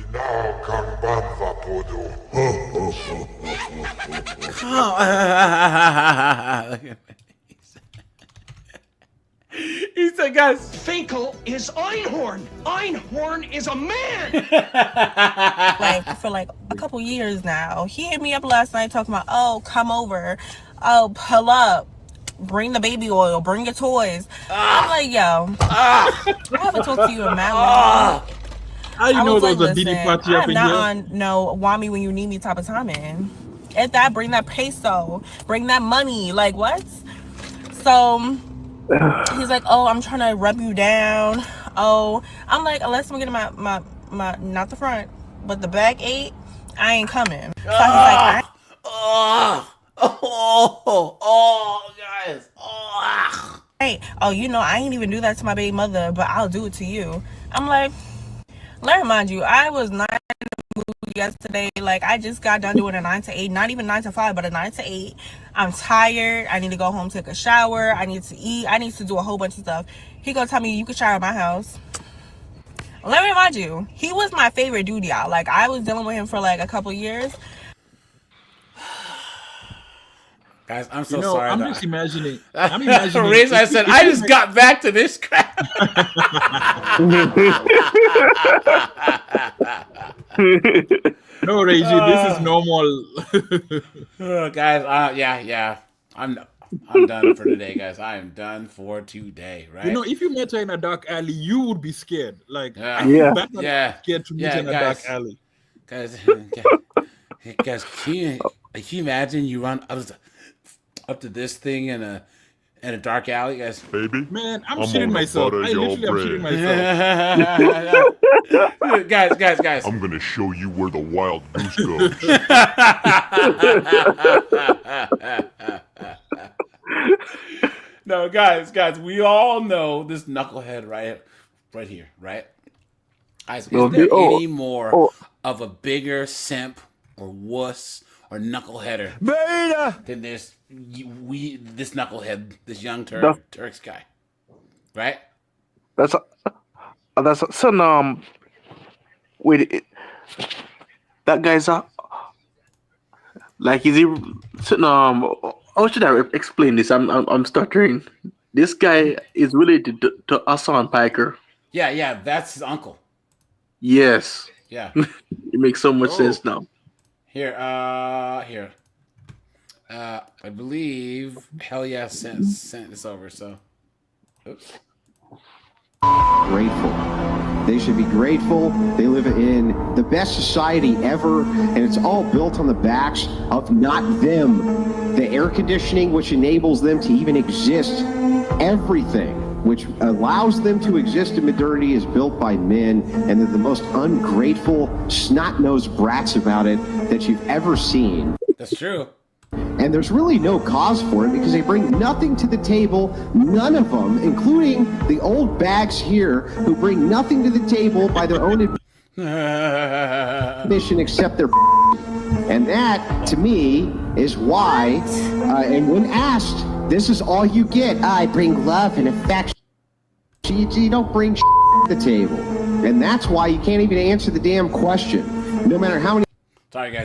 Come on. He said, guys, Finkel is Einhorn. Einhorn is a man. Like for like a couple years now. He hit me up last night talking about, oh, come over, oh, pull up, bring the baby oil, bring your toys. I'm like, yo, I haven't talked to you in mad long. I know was there was like, a Diddy listen, party up I'm in not here. on no want me when you need me type of timing. At that, bring that peso, bring that money. Like what? So he's like, oh, I'm trying to rub you down. Oh, I'm like, unless I'm getting my not the front, but the back 8, I ain't coming. So he's like, guys. Hey, oh, you know, I ain't even do that to my baby mother, but I'll do it to you. I'm like, let me remind you, I was not in the mood yesterday. Like, I just got done doing a 9 to 8, not even 9 to 5, but a 9 to 8. I'm tired. I need to go home, take a shower. I need to eat. I need to do a whole bunch of stuff. He gonna tell me you can shower at my house. Let me remind you, he was my favorite dude, y'all. Like, I was dealing with him for like a couple years. Guys, I'm so sorry. I'm just imagining. I'm imagining. The reason I said I just got back to this crap. No, Reggie, this is normal. Guys, yeah. I'm done for today, guys. I am done for today, right? You know, if you met her in a dark alley, you would be scared. Like, Yeah. I feel bad Yeah. scared to meet her in a dark alley. Guys, can you imagine you run up to this thing in a dark alley, guys? Baby, man, I'm shitting myself. I literally am shitting myself. guys. I'm gonna show you where the wild goose goes. No, guys, we all know this knucklehead right here, right? Guys, is there any more of a bigger simp or wuss or knuckleheader than this knucklehead, this young Turks guy, right? That's so wait, that guy's like, is he sitting how should I explain this? I'm stuttering. This guy is related to Hassan Piker. Yeah, that's his uncle. Yes. Yeah. It makes so much sense now. Here. I believe Hell Yeah sent this over, so. Oops. Grateful. They should be grateful. They live in the best society ever, and it's all built on the backs of not them. The air conditioning, which enables them to even exist, everything which allows them to exist in modernity, is built by men, and they're the most ungrateful, snot-nosed brats about it that you've ever seen. That's true. And there's really no cause for it because they bring nothing to the table, none of them, including the old bags here who bring nothing to the table by their own admission except their and that, to me, is why, and when asked, this is all you get. I bring love and affection. You don't bring to the table. And that's why you can't even answer the damn question, no matter how many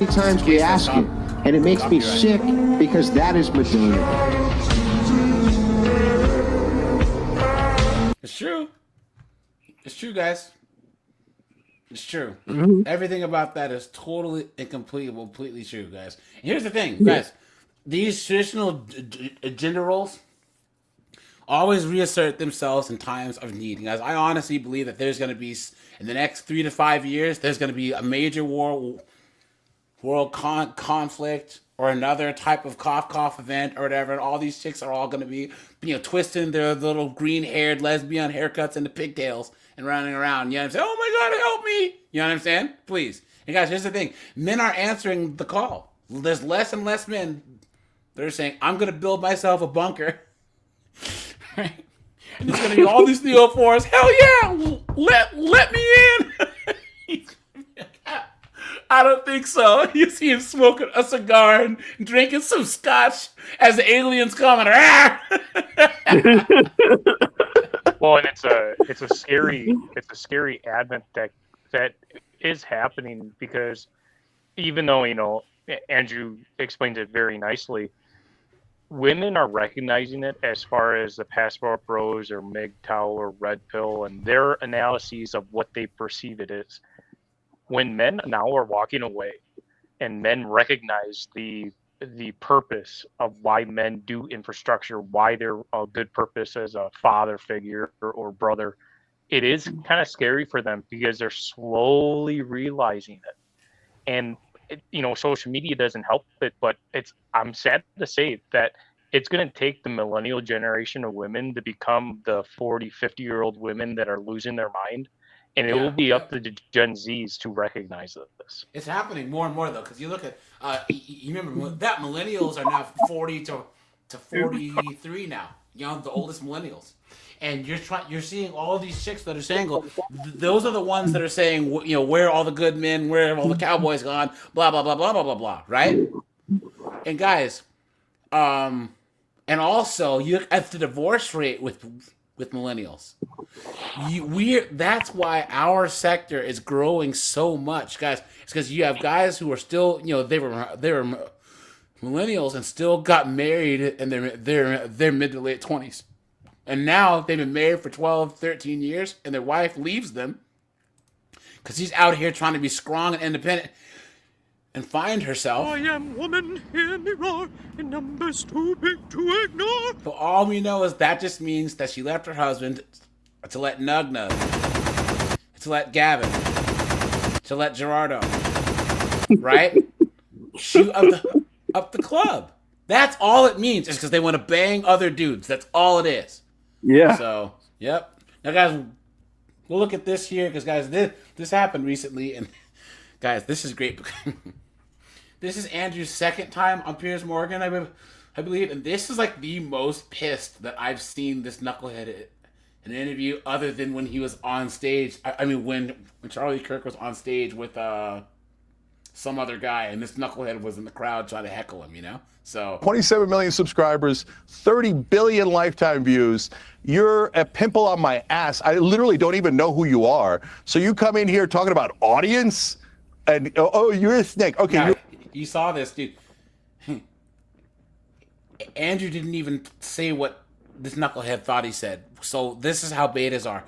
times we ask it. And it makes me sick because that is modernity. It's true. It's true, guys. It's true. Mm-hmm. Everything about that is totally and completely true, guys. And here's the thing, guys. These traditional gender roles always reassert themselves in times of need. Guys, I honestly believe that there's going to be, in the next 3 to 5 years, there's going to be a major world conflict or another type of cough event or whatever, and all these chicks are all going to be, twisting their little green-haired lesbian haircuts into pigtails and running around. You know what I'm saying? Oh my God, help me! You know what I'm saying? Please. And guys, here's the thing: men are answering the call. There's less and less men. They're saying, "I'm going to build myself a bunker." Right? And there's gonna be all these Neo4s. Hell yeah, let me in. I don't think so. You see him smoking a cigar and drinking some scotch as the aliens come and Well, and it's a scary advent that is happening, because even though, you know, Andrew explains it very nicely, women are recognizing it as far as the passport bros or MGTOW or red pill and their analyses of what they perceive it is. When men now are walking away and men recognize the purpose of why men do infrastructure, why they're a good purpose as a father figure or brother, it is kind of scary for them because they're slowly realizing it. And you know, social media doesn't help it, but I'm sad to say that it's going to take the millennial generation of women to become the 40, 50-year-old women that are losing their mind. And it will be up to the Gen Zs to recognize this. It's happening more and more though, because you look at you remember that millennials are now 40 to 43 now. You know, the oldest millennials, and you're seeing all these chicks that are single. Those are the ones that are saying, you know, where are all the good men, where have all the cowboys gone, blah blah blah blah blah blah blah, right? And guys, and also you look at the divorce rate with millennials. That's why our sector is growing so much, guys. It's because you have guys who are still, you know, they were millennials and still got married in their mid to late 20s. And now they've been married for 12, 13 years, and their wife leaves them because she's out here trying to be strong and independent and find herself. I am woman, hear me roar, in numbers too big to ignore. But all we know is that just means that she left her husband to let Nug Nug, to let Gavin, to let Gerardo, right? Shoot up the club. That's all it means. It's because they want to bang other dudes. That's all it is. Yeah. So, yep. Now, guys, we'll look at this here because, guys, this happened recently, and guys, this is great. This is Andrew's second time on Piers Morgan, I believe, and this is like the most pissed that I've seen this knucklehead in an interview, other than when he was on stage. I mean, when Charlie Kirk was on stage with some other guy, and this knucklehead was in the crowd trying to heckle him, you know? So 27 million subscribers, 30 billion lifetime views. You're a pimple on my ass. I literally don't even know who you are. So you come in here talking about audience, and oh, you're a snake. Okay. Yeah, you saw this, dude. Andrew didn't even say what this knucklehead thought he said. So this is how betas are.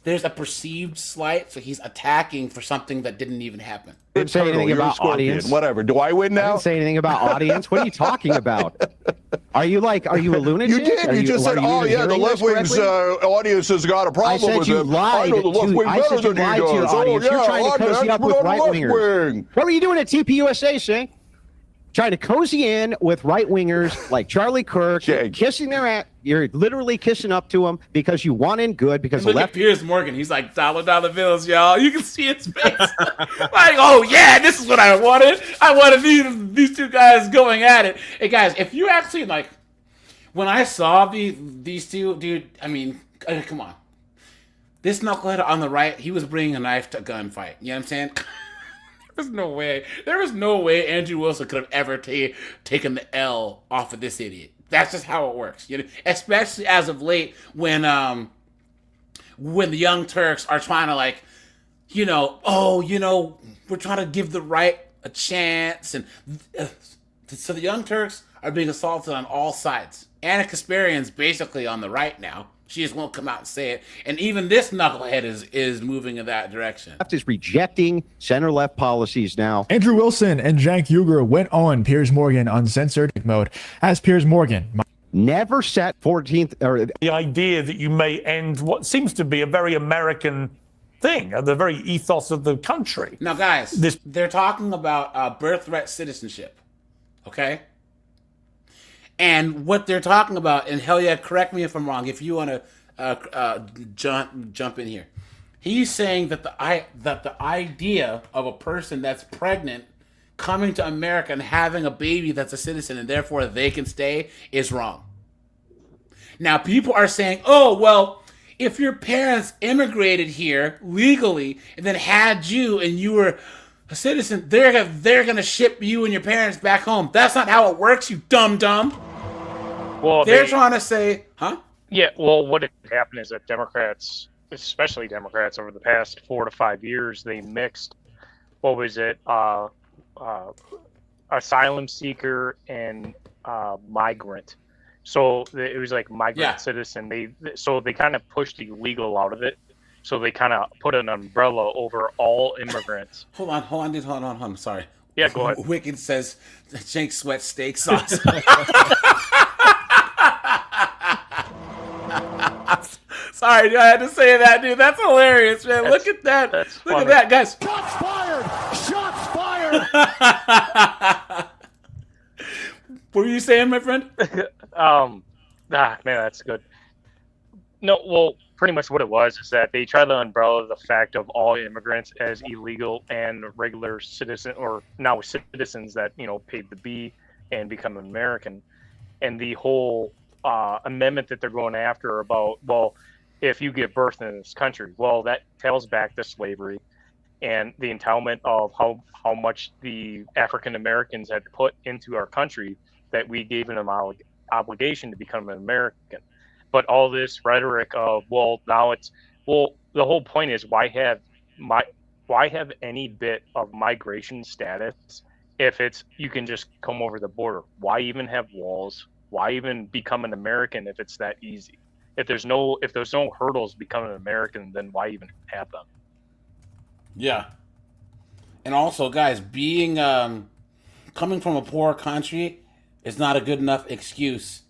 There's a perceived slight, so he's attacking for something that didn't even happen. Didn't say anything about audience. Whatever. Do I win now? I didn't say anything about audience. What are you talking about? Are you a lunatic? You did. You just said, oh, yeah, the left wing's audience has got a problem with him. I know the left wing better than he does. Oh, yeah, you're trying to cozy up with right wingers. What were you doing at TPUSA, Sing? Trying to cozy in with right wingers like Charlie Kirk, kissing their ass. You're literally kissing up to them because you want in good. Because the look left. At Piers Morgan, he's like dollar bills, y'all. You can see his face. Like, oh yeah, this is what I wanted. I wanted these two guys going at it. Hey guys, if you actually like, when I saw these two, dude, I mean, come on, this knucklehead on the right, he was bringing a knife to a gunfight. You know what I'm saying? There was no way Andrew Wilson could have ever taken the L off of this idiot. That's just how it works, you know. Especially as of late, when the Young Turks are trying to, like, you know, we're trying to give the right a chance, and so the Young Turks are being assaulted on all sides. Anna Kasparian's basically on the right now. She just won't come out and say it. And even this knucklehead is moving in that direction. Left is rejecting center-left policies now. Andrew Wilson and Cenk Uygur went on Piers Morgan uncensored mode as Piers Morgan. Never set 14th or the idea that you may end what seems to be a very American thing, the very ethos of the country. Now, guys, they're talking about birthright citizenship, okay? And what they're talking about, and hell yeah, correct me if I'm wrong, if you want to jump in here. He's saying that the idea of a person that's pregnant coming to America and having a baby that's a citizen and therefore they can stay is wrong. Now, people are saying, oh, well, if your parents immigrated here legally and then had you and you were a citizen, they're gonna ship you and your parents back home. That's not how it works, you dumb. Well, they're trying to say, huh? Yeah, well, what had happened is that Democrats, especially Democrats, over the past 4 to 5 years, they mixed, what was it, asylum seeker and migrant. So it was like migrant citizen. They kind of pushed the illegal out of it. So they kind of put an umbrella over all immigrants. Hold on. Sorry. Yeah, go ahead. Wicked says Shank sweat steak sauce. Sorry, I had to say that, dude. That's hilarious, man. Look at that. Look at that, guys. Shots fired! Shots fired! What were you saying, my friend? Man, that's good. No, well, pretty much what it was is that they tried to umbrella the fact of all immigrants as illegal and regular citizen, or now citizens that, paid the B and become an American. And the whole amendment that they're going after about, well, if you give birth in this country, well, that tails back to slavery and the entitlement of how much the African Americans had put into our country, that we gave them an obligation to become an American. But all this rhetoric of, well, now it's, well, the whole point is why have any bit of migration status if it's, you can just come over the border? Why even have walls? Why even become an American if it's that easy? If there's no hurdles becoming an American, then why even have them? Yeah. And also, guys, being coming from a poor country is not a good enough excuse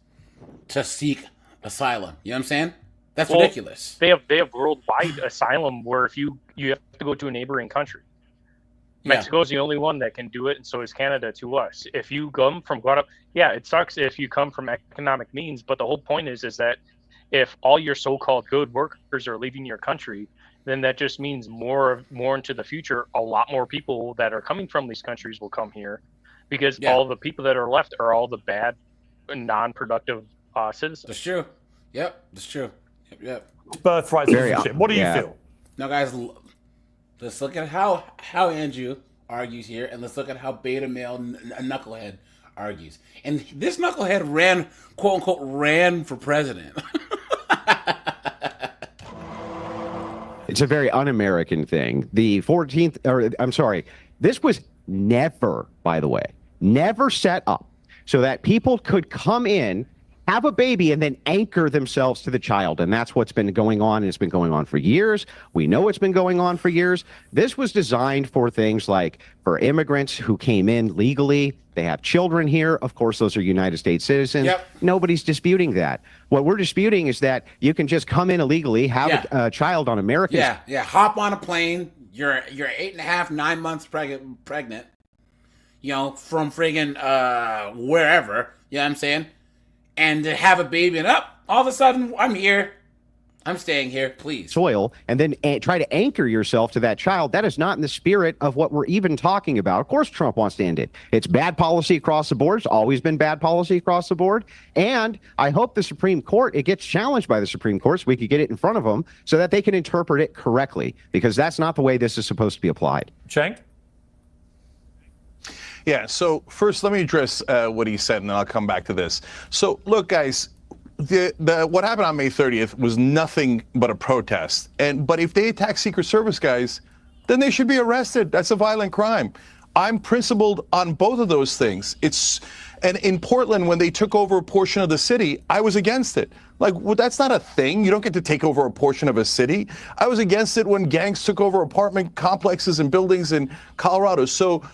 to seek asylum. You know what I'm saying? That's ridiculous. They have worldwide asylum where if you have to go to a neighboring country. Mexico is the only one that can do it, and so is Canada to us. If you come from Guatemala, it sucks if you come from economic means, but the whole point is that if all your so-called good workers are leaving your country, then that just means more into the future, a lot more people that are coming from these countries will come here, because all the people that are left are all the bad, non-productive citizens. That's true. Yep, that's true. Yep. Birthright citizenship. What do you feel? Now, guys, let's look at how Andrew argues here, and let's look at how beta male knucklehead argues. And this knucklehead quote unquote ran for president. It's a very un-American thing. The 14th, or I'm sorry, this was never, by the way, never set up so that people could come in, have a baby, and then anchor themselves to the child. And that's what's been going on. And it's been going on for years. We know it's been going on for years. This was designed for things like for immigrants who came in legally. They have children here. Of course, those are United States citizens. Yep. Nobody's disputing that. What we're disputing is that you can just come in illegally, have a child on American. Yeah. Hop on a plane. You're 8.5, 9 months pregnant. From friggin' wherever. You know what I'm saying? And to have a baby and all of a sudden, I'm here. I'm staying here, please. Soil, and then try to anchor yourself to that child. That is not in the spirit of what we're even talking about. Of course, Trump wants to end it. It's bad policy across the board. It's always been bad policy across the board. And I hope the Supreme Court, it gets challenged by the Supreme Court so we could get it in front of them so that they can interpret it correctly, because that's not the way this is supposed to be applied. Cenk? Yeah, so first let me address what he said, and then I'll come back to this. So look, guys, what happened on May 30th was nothing but a protest. But if they attack Secret Service guys, then they should be arrested. That's a violent crime. I'm principled on both of those things. And in Portland, when they took over a portion of the city, I was against it. That's not a thing. You don't get to take over a portion of a city. I was against it when gangs took over apartment complexes and buildings in Colorado. So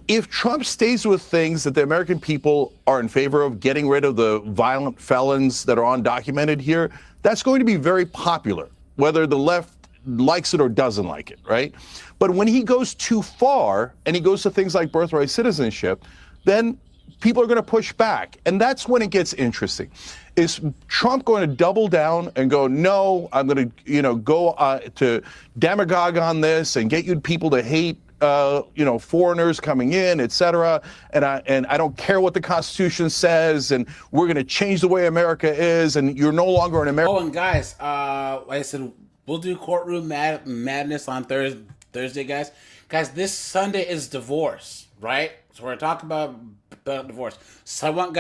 if Trump stays with things that the American people are in favor of, getting rid of the violent felons that are undocumented here, that's going to be very popular, whether the left likes it or doesn't like it, right? But when he goes too far and he goes to things like birthright citizenship, then people are going to push back. And that's when it gets interesting. Is Trump going to double down and go, no, I'm going to, go to demagogue on this and get you people to hate foreigners coming in, etc. And I don't care what the Constitution says, and we're going to change the way America is, and you're no longer an American. Oh, and guys, like I said, we'll do courtroom madness on Thursday, guys. Guys, this Sunday is divorce, right? So we're talking about divorce. So I want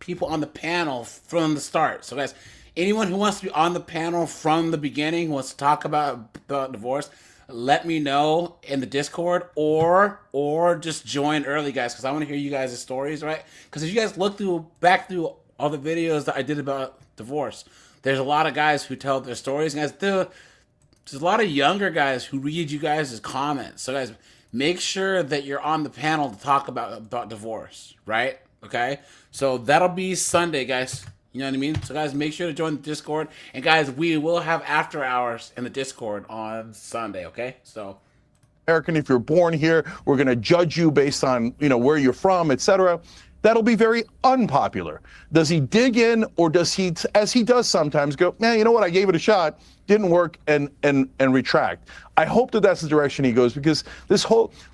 people on the panel from the start. So guys, anyone who wants to be on the panel from the beginning, who wants to talk about divorce, let me know in the Discord, or just join early, guys, because I want to hear you guys' stories, right? Because if you guys look back through all the videos that I did about divorce, there's a lot of guys who tell their stories, and guys, there's a lot of younger guys who read you guys' comments. So guys, make sure that you're on the panel to talk about divorce, right? Okay? So that'll be Sunday, guys. You know what I mean? So guys, make sure to join the Discord. And guys, we will have after hours in the Discord on Sunday, okay? So American, if you're born here, we're going to judge you based on, where you're from, etc. That'll be very unpopular. Does he dig in, or does he, as he does sometimes, go, man, you know what? I gave it a shot, didn't work, and retract. I hope that that's the direction he goes, because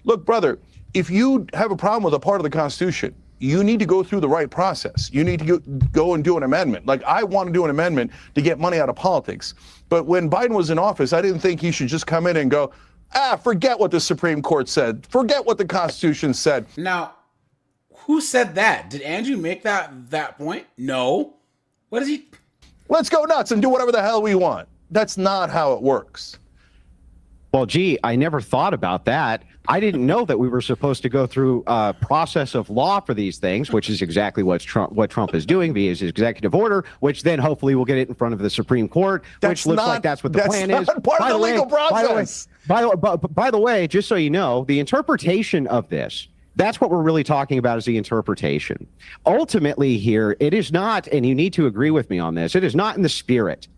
look, brother, if you have a problem with a part of the Constitution, you need to go through the right process. You need to go and do an amendment. Like, I want to do an amendment to get money out of politics. But when Biden was in office, I didn't think he should just come in and go, forget what the Supreme Court said. Forget what the Constitution said. Now, who said that? Did Andrew make that point? No. What is he? Let's go nuts and do whatever the hell we want. That's not how it works. Well, gee, I never thought about that. I didn't know that we were supposed to go through a process of law for these things, which is exactly what Trump is doing via his executive order, which then hopefully will get it in front of the Supreme Court, which looks like that's what the plan is. Part of the legal process. By the way, just so you know, the interpretation of this, that's what we're really talking about, is the interpretation. Ultimately here, it is not, and you need to agree with me on this, it is not in the spirit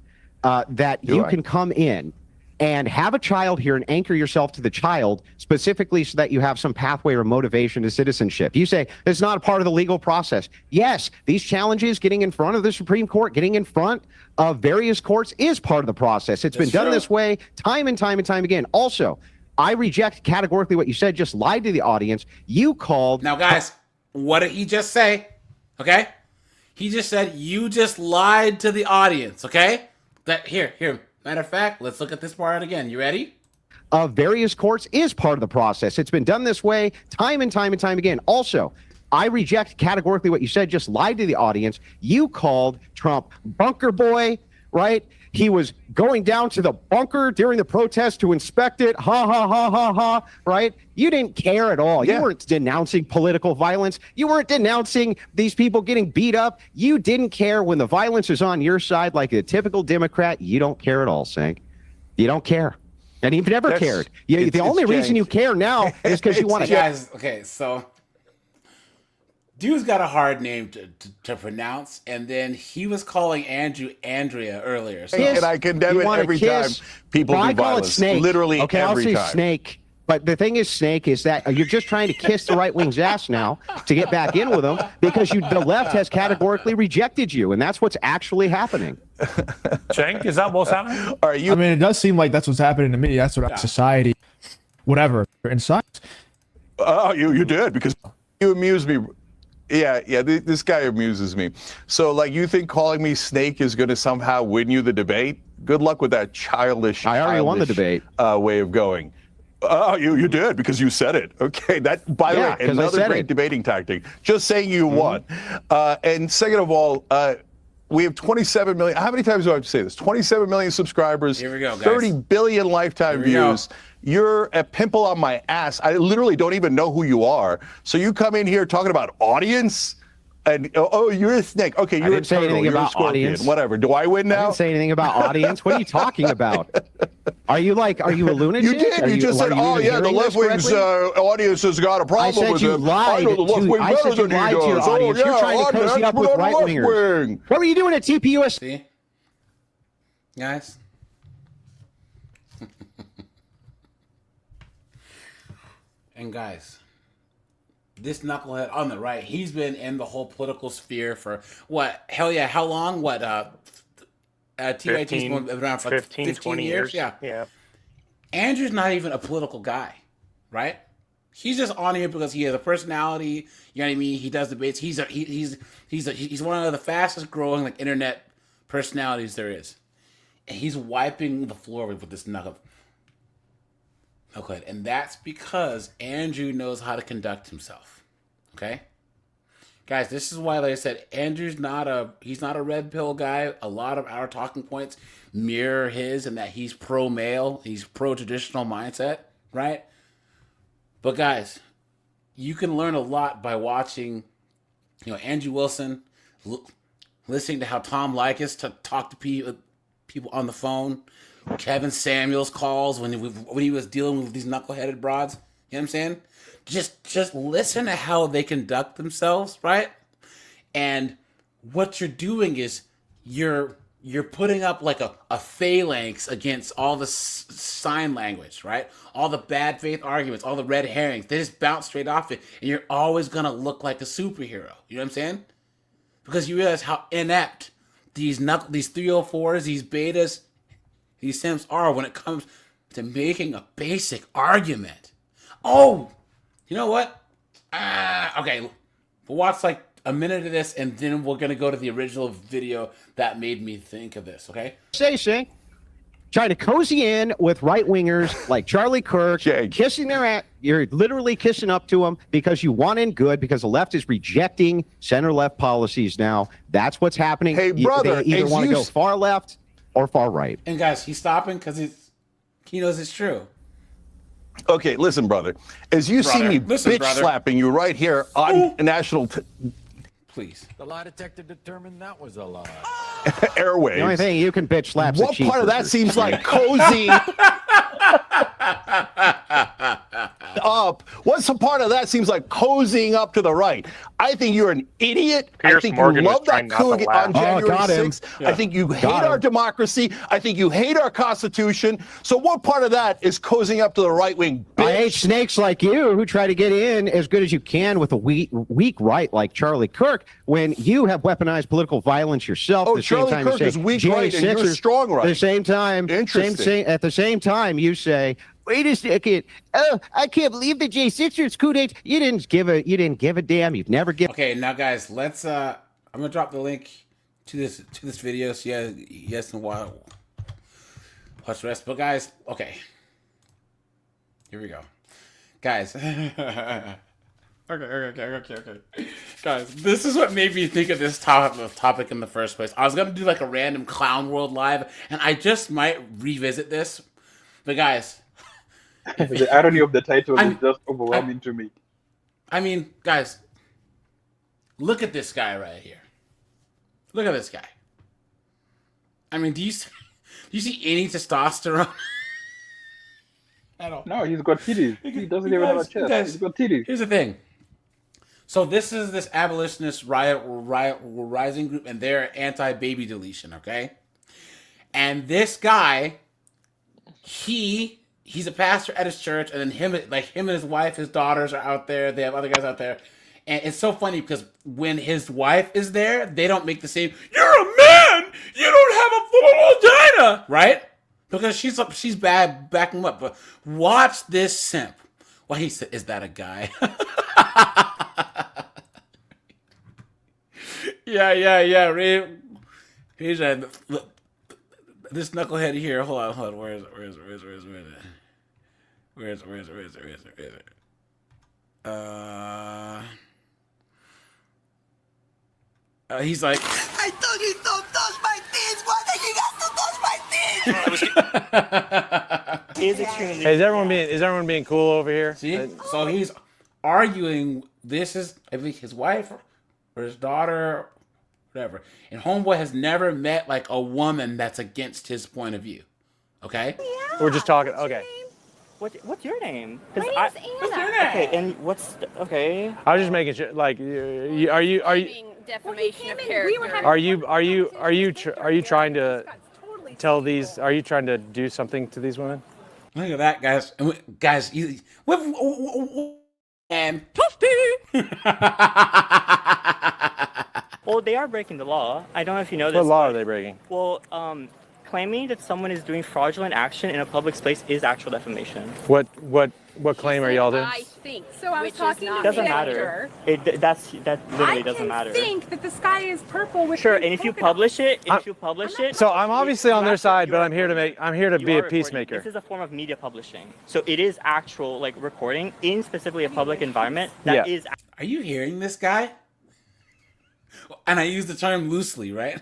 that you can come in and have a child here and anchor yourself to the child specifically so that you have some pathway or motivation to citizenship. You say it's not a part of the legal process. Yes, these challenges, getting in front of the Supreme Court, getting in front of various courts, is part of the process. It's been done this way time and time and time again. Also, I reject categorically what you said. Just lied to the audience. You called. Now, guys, what did he just say? Okay? He just said you just lied to the audience, okay? Here. Matter of fact, let's look at this part again. You ready? Of various courts is part of the process. It's been done this way time and time and time again. Also, I reject categorically what you said. Just lied to the audience. You called Trump bunker boy, right? He was going down to the bunker during the protest to inspect it. Ha, ha, ha, ha, ha, right? You didn't care at all. You weren't denouncing political violence. You weren't denouncing these people getting beat up. You didn't care when the violence is on your side like a typical Democrat. You don't care at all, Sink. You don't care. And you've never cared. The only reason you care now is because you want to. Guys, okay, so dude's got a hard name to pronounce, and then he was calling Andrea earlier. So. And I condemn it every time people do violence. Literally okay, every I'll say time. Snake. But the thing is, Snake, is that you're just trying to kiss the right wing's ass now to get back in with them because the left has categorically rejected you, and that's what's actually happening. Cenk, is that what's happening? I mean, it does seem like that's what's happening to me. That's what society, whatever, in science. Oh, you did, because you amuse me. Yeah, this guy amuses me. So, like, you think calling me Snake is going to somehow win you the debate? Good luck with that childish. I already won the debate. Way of going. Oh, you did, because you said it. Okay, that, by the way, another great debating tactic. Just saying you won. And second of all, we have 27 million. How many times do I have to say this? 27 million subscribers. Here we go, guys. 30 billion lifetime views. You're a pimple on my ass. I literally don't even know who you are. So you come in here talking about audience? And you're a snake. Okay, you're a turtle. You're a scorpion. Audience. Whatever. Do I win now? I didn't say anything about audience. What are you talking about? Are you a lunatic? You did. You just said, "Oh yeah, the left wing's audience has got a problem with it." I know the left wing better than he does. Oh yeah, you're trying to cozy up with right wingers. What were you doing at TPUS? See, guys. And guys, this knucklehead on the right, he's been in the whole political sphere for what? Hell yeah, how long? What? TYT's been around for 15 20 years. Yeah. Andrew's not even a political guy, right? He's just on here because he has a personality. You know what I mean? He does debates. He's one of the fastest growing like internet personalities there is, and he's wiping the floor with this knucklehead. And that's because Andrew knows how to conduct himself. Okay, guys, this is why, like I said, Andrew's not a red pill guy. A lot of our talking points mirror his, in that he's pro male, he's pro traditional mindset, right? But guys, you can learn a lot by watching, Andrew Wilson, listening to how Tom Likas to talk to people on the phone, Kevin Samuels calls when he was dealing with these knuckleheaded broads. You know what I'm saying? Just listen to how they conduct themselves, right? And what you're doing is you're putting up like a phalanx against all the sign language, right? All the bad faith arguments, all the red herrings. They just bounce straight off it, and you're always gonna look like a superhero. You know what I'm saying? Because you realize how inept these 304s, these betas, these simps are when it comes to making a basic argument. Oh, you know what? Okay, we'll watch like a minute of this, and then we're gonna go to the original video that made me think of this. Okay? Say, trying to cozy in with right wingers like Charlie Kirk, kissing their ass. You're literally kissing up to them because you want in good, because the left is rejecting center left policies now. That's what's happening. Hey, brother, they either want to go far left or far right. And guys, he's stopping because he knows it's true. Okay, listen, brother. As you see me slapping you right here on national please. The lie detector determined that was a lie. airwaves. The only thing you can bitch slaps. What part of that seems like cozy up? What's the part of that seems like cozying up to the right? I think you're an idiot. I think you love that coup on January 6th. Yeah. I think you hate our democracy. I think you hate our Constitution. So what part of that is cozying up to the right wing? I hate snakes like you who try to get in as good as you can with a weak right like Charlie Kirk, when you have weaponized political violence yourself. Oh, Charlie Kirk is weak right and you're strong right. At the same time, at the same time, you say, wait a second. Oh, I can't believe the J6ers coup d'etat. You didn't give a damn. You've never given. Okay, now guys, let's I'm gonna drop the link to this video so you guys can watch the rest. But guys, okay. Here we go. Guys. Okay. Guys, this is what made me think of this topic in the first place. I was gonna do like a random Clown World live, and I just might revisit this. But guys, the irony of the title is just overwhelming to me. I mean, guys, look at this guy right here. Look at this guy. I mean, do you see any testosterone? At all? No, he's got titties. He doesn't even have a chest. He's got titties. Here's the thing. So this is this abolitionist rising group, and they're anti-baby deletion, okay? And this guy, he's a pastor at his church, and then him and his wife, his daughters are out there. They have other guys out there, and it's so funny because when his wife is there, they don't make the same. You're a man. You don't have a full vagina, right? Because she's bad backing him up. But watch this simp. Well, he said, "Is that a guy?" Yeah. He's this knucklehead here. Hold on. Where is it? He's like, I told you don't touch my teeth. Why did you guys don't touch my teeth? Hey, is everyone being cool over here? See? So he's arguing. This is, I think, his wife or his daughter, whatever. And homeboy has never met like a woman that's against his point of view. Okay? We're just talking. Okay. What's your name? My name's Anna. Okay, and okay. I was just making sure. Like, are you? Defamation of character. Are you trying to tell these? Are you trying to do something to these women? Look at that, guys. Guys, and Well, they are breaking the law. I don't know if you know this. What law are they breaking? Well, claiming that someone is doing fraudulent action in a public space is actual defamation. What claim are y'all doing? I think. So I was talking to Doesn't Victor. matter. That literally doesn't matter. I think that the sky is purple with Sure, pink and if you polka dots. publish it. So I'm obviously on their side, but I'm here to be a recording. peacemaker. This is a form of media publishing. So it is actual like recording in specifically a public environment. That is. Are you hearing this guy? And I use the term loosely, right?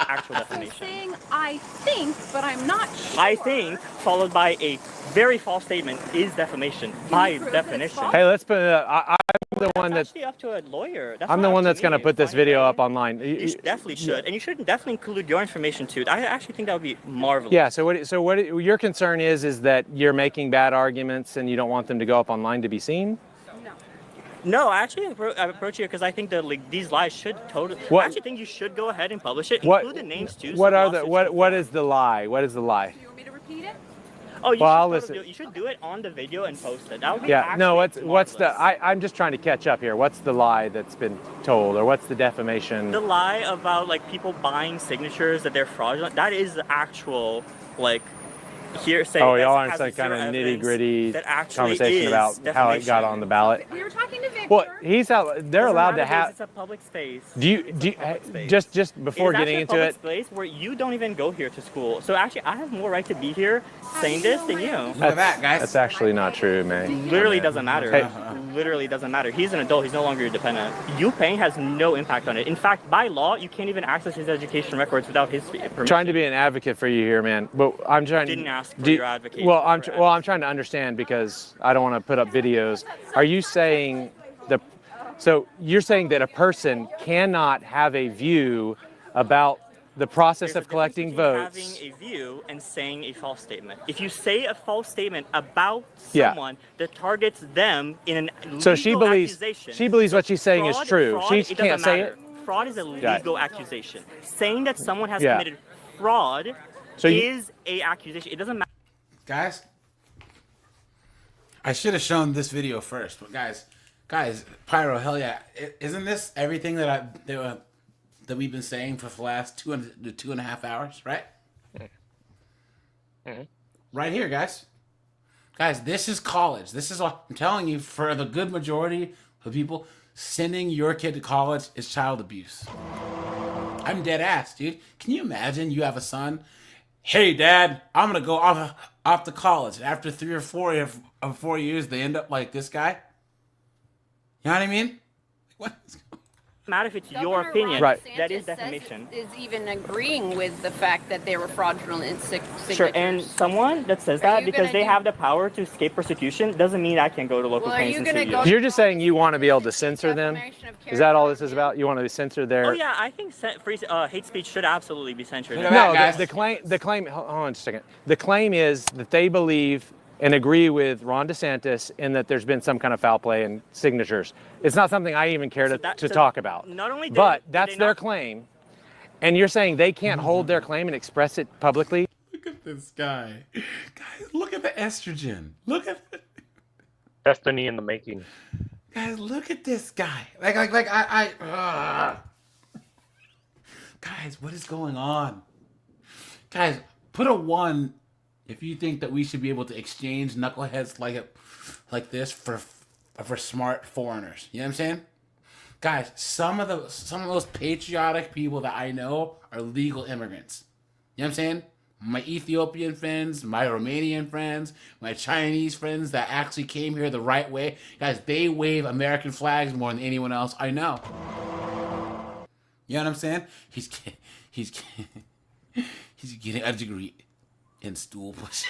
Actual defamation. Saying I think, but I'm not sure. I think followed by a very false statement is defamation by definition. Hey, let's put it up. I'm the one that's actually up to a lawyer. I'm the one that's going to put this video up online. You definitely should, and you should definitely include your information too. I actually think that would be marvelous. Yeah. So what your concern is that you're making bad arguments and you don't want them to go up online to be seen? No, I actually approach you because I think that like these lies should totally. What? I actually think you should go ahead and publish it. What? Include the names too. What are the what is the lie? What is the lie? Do you want me to repeat it? Oh, you Well, I'll should listen. you should do it on the video and post it. That would be Yeah. actually No. What's marvelous. the? I'm just trying to catch up here. What's the lie that's been told, or what's the defamation? The lie about like people buying signatures that they're fraudulent. That is the actual like hearsay. Oh, that y'all aren't has some kind of zero nitty gritty that actually conversation is about how it got defamation. on the ballot. We were talking to Victor. Well, he's out. They're Doesn't allowed matter to have. because it's a public space. Do you just before It's getting actually a into public it? space where you don't even go here to school. So actually, I have more right to be here saying this than you. Look at that, guys. That's actually not true, man. Literally doesn't matter. Hey. Literally doesn't matter. He's an adult. He's no longer your dependent. You paying has no impact on it. In fact, by law, you can't even access his education records without his permission. Trying to be an advocate for you here, man. But I'm trying. Didn't ask for do- your advocacy Well, for I'm trying to understand because I don't want to put up videos. Are you saying so you're saying that a person cannot have a view about the process of collecting votes? Having a view and saying a false statement. If you say a false statement about Yeah. someone that targets them in an legal So she believes accusation, what she's saying is true. She it can't doesn't say matter. it. Fraud is a Got it. legal accusation. Saying that someone has Yeah. committed fraud So you- is a accusation. It doesn't matter. Guys, I should have shown this video first, but guys, Pyro, hell yeah. Isn't this everything that we've been saying for the last 2.5 hours, right? Mm-hmm. Right here, guys. Guys, this is college. This is what I'm telling you, for the good majority of people, sending your kid to college is child abuse. I'm dead ass, dude. Can you imagine you have a son? Hey, Dad, I'm going to go off to college. And after 3 or 4 years, they end up like this guy? You know what I mean? Matter if it's Governor your opinion. Ron Right. DeSantis That is says defamation. Is even agreeing with the fact that they were fraudulent signatures. Sure, and someone that says that you because gonna they do- have the power to escape persecution doesn't mean I can go to local Well, are claims you and gonna sue go you. You're just saying you want to be able to censor them? Is that all this is about? You want to censor their? Oh yeah, I think hate speech should absolutely be censored. No, the claim. Hold on just a second. The claim is that they believe and agree with Ron DeSantis in that there's been some kind of foul play in signatures. It's not something I even care to talk about. Not only but did that's they their not- claim, and you're saying they can't hold their claim and express it publicly. Look at this guy. Guys, look at the estrogen. Look at it. Destiny in the making. Guys, look at this guy. Guys, what is going on? Guys, put a 1 if you think that we should be able to exchange knuckleheads like this for smart foreigners. You know what I'm saying? Guys, some of those patriotic people that I know are legal immigrants. You know what I'm saying? My Ethiopian friends, my Romanian friends, my Chinese friends that actually came here the right way. Guys, they wave American flags more than anyone else I know. You know what I'm saying? He's getting a degree in stool pushing.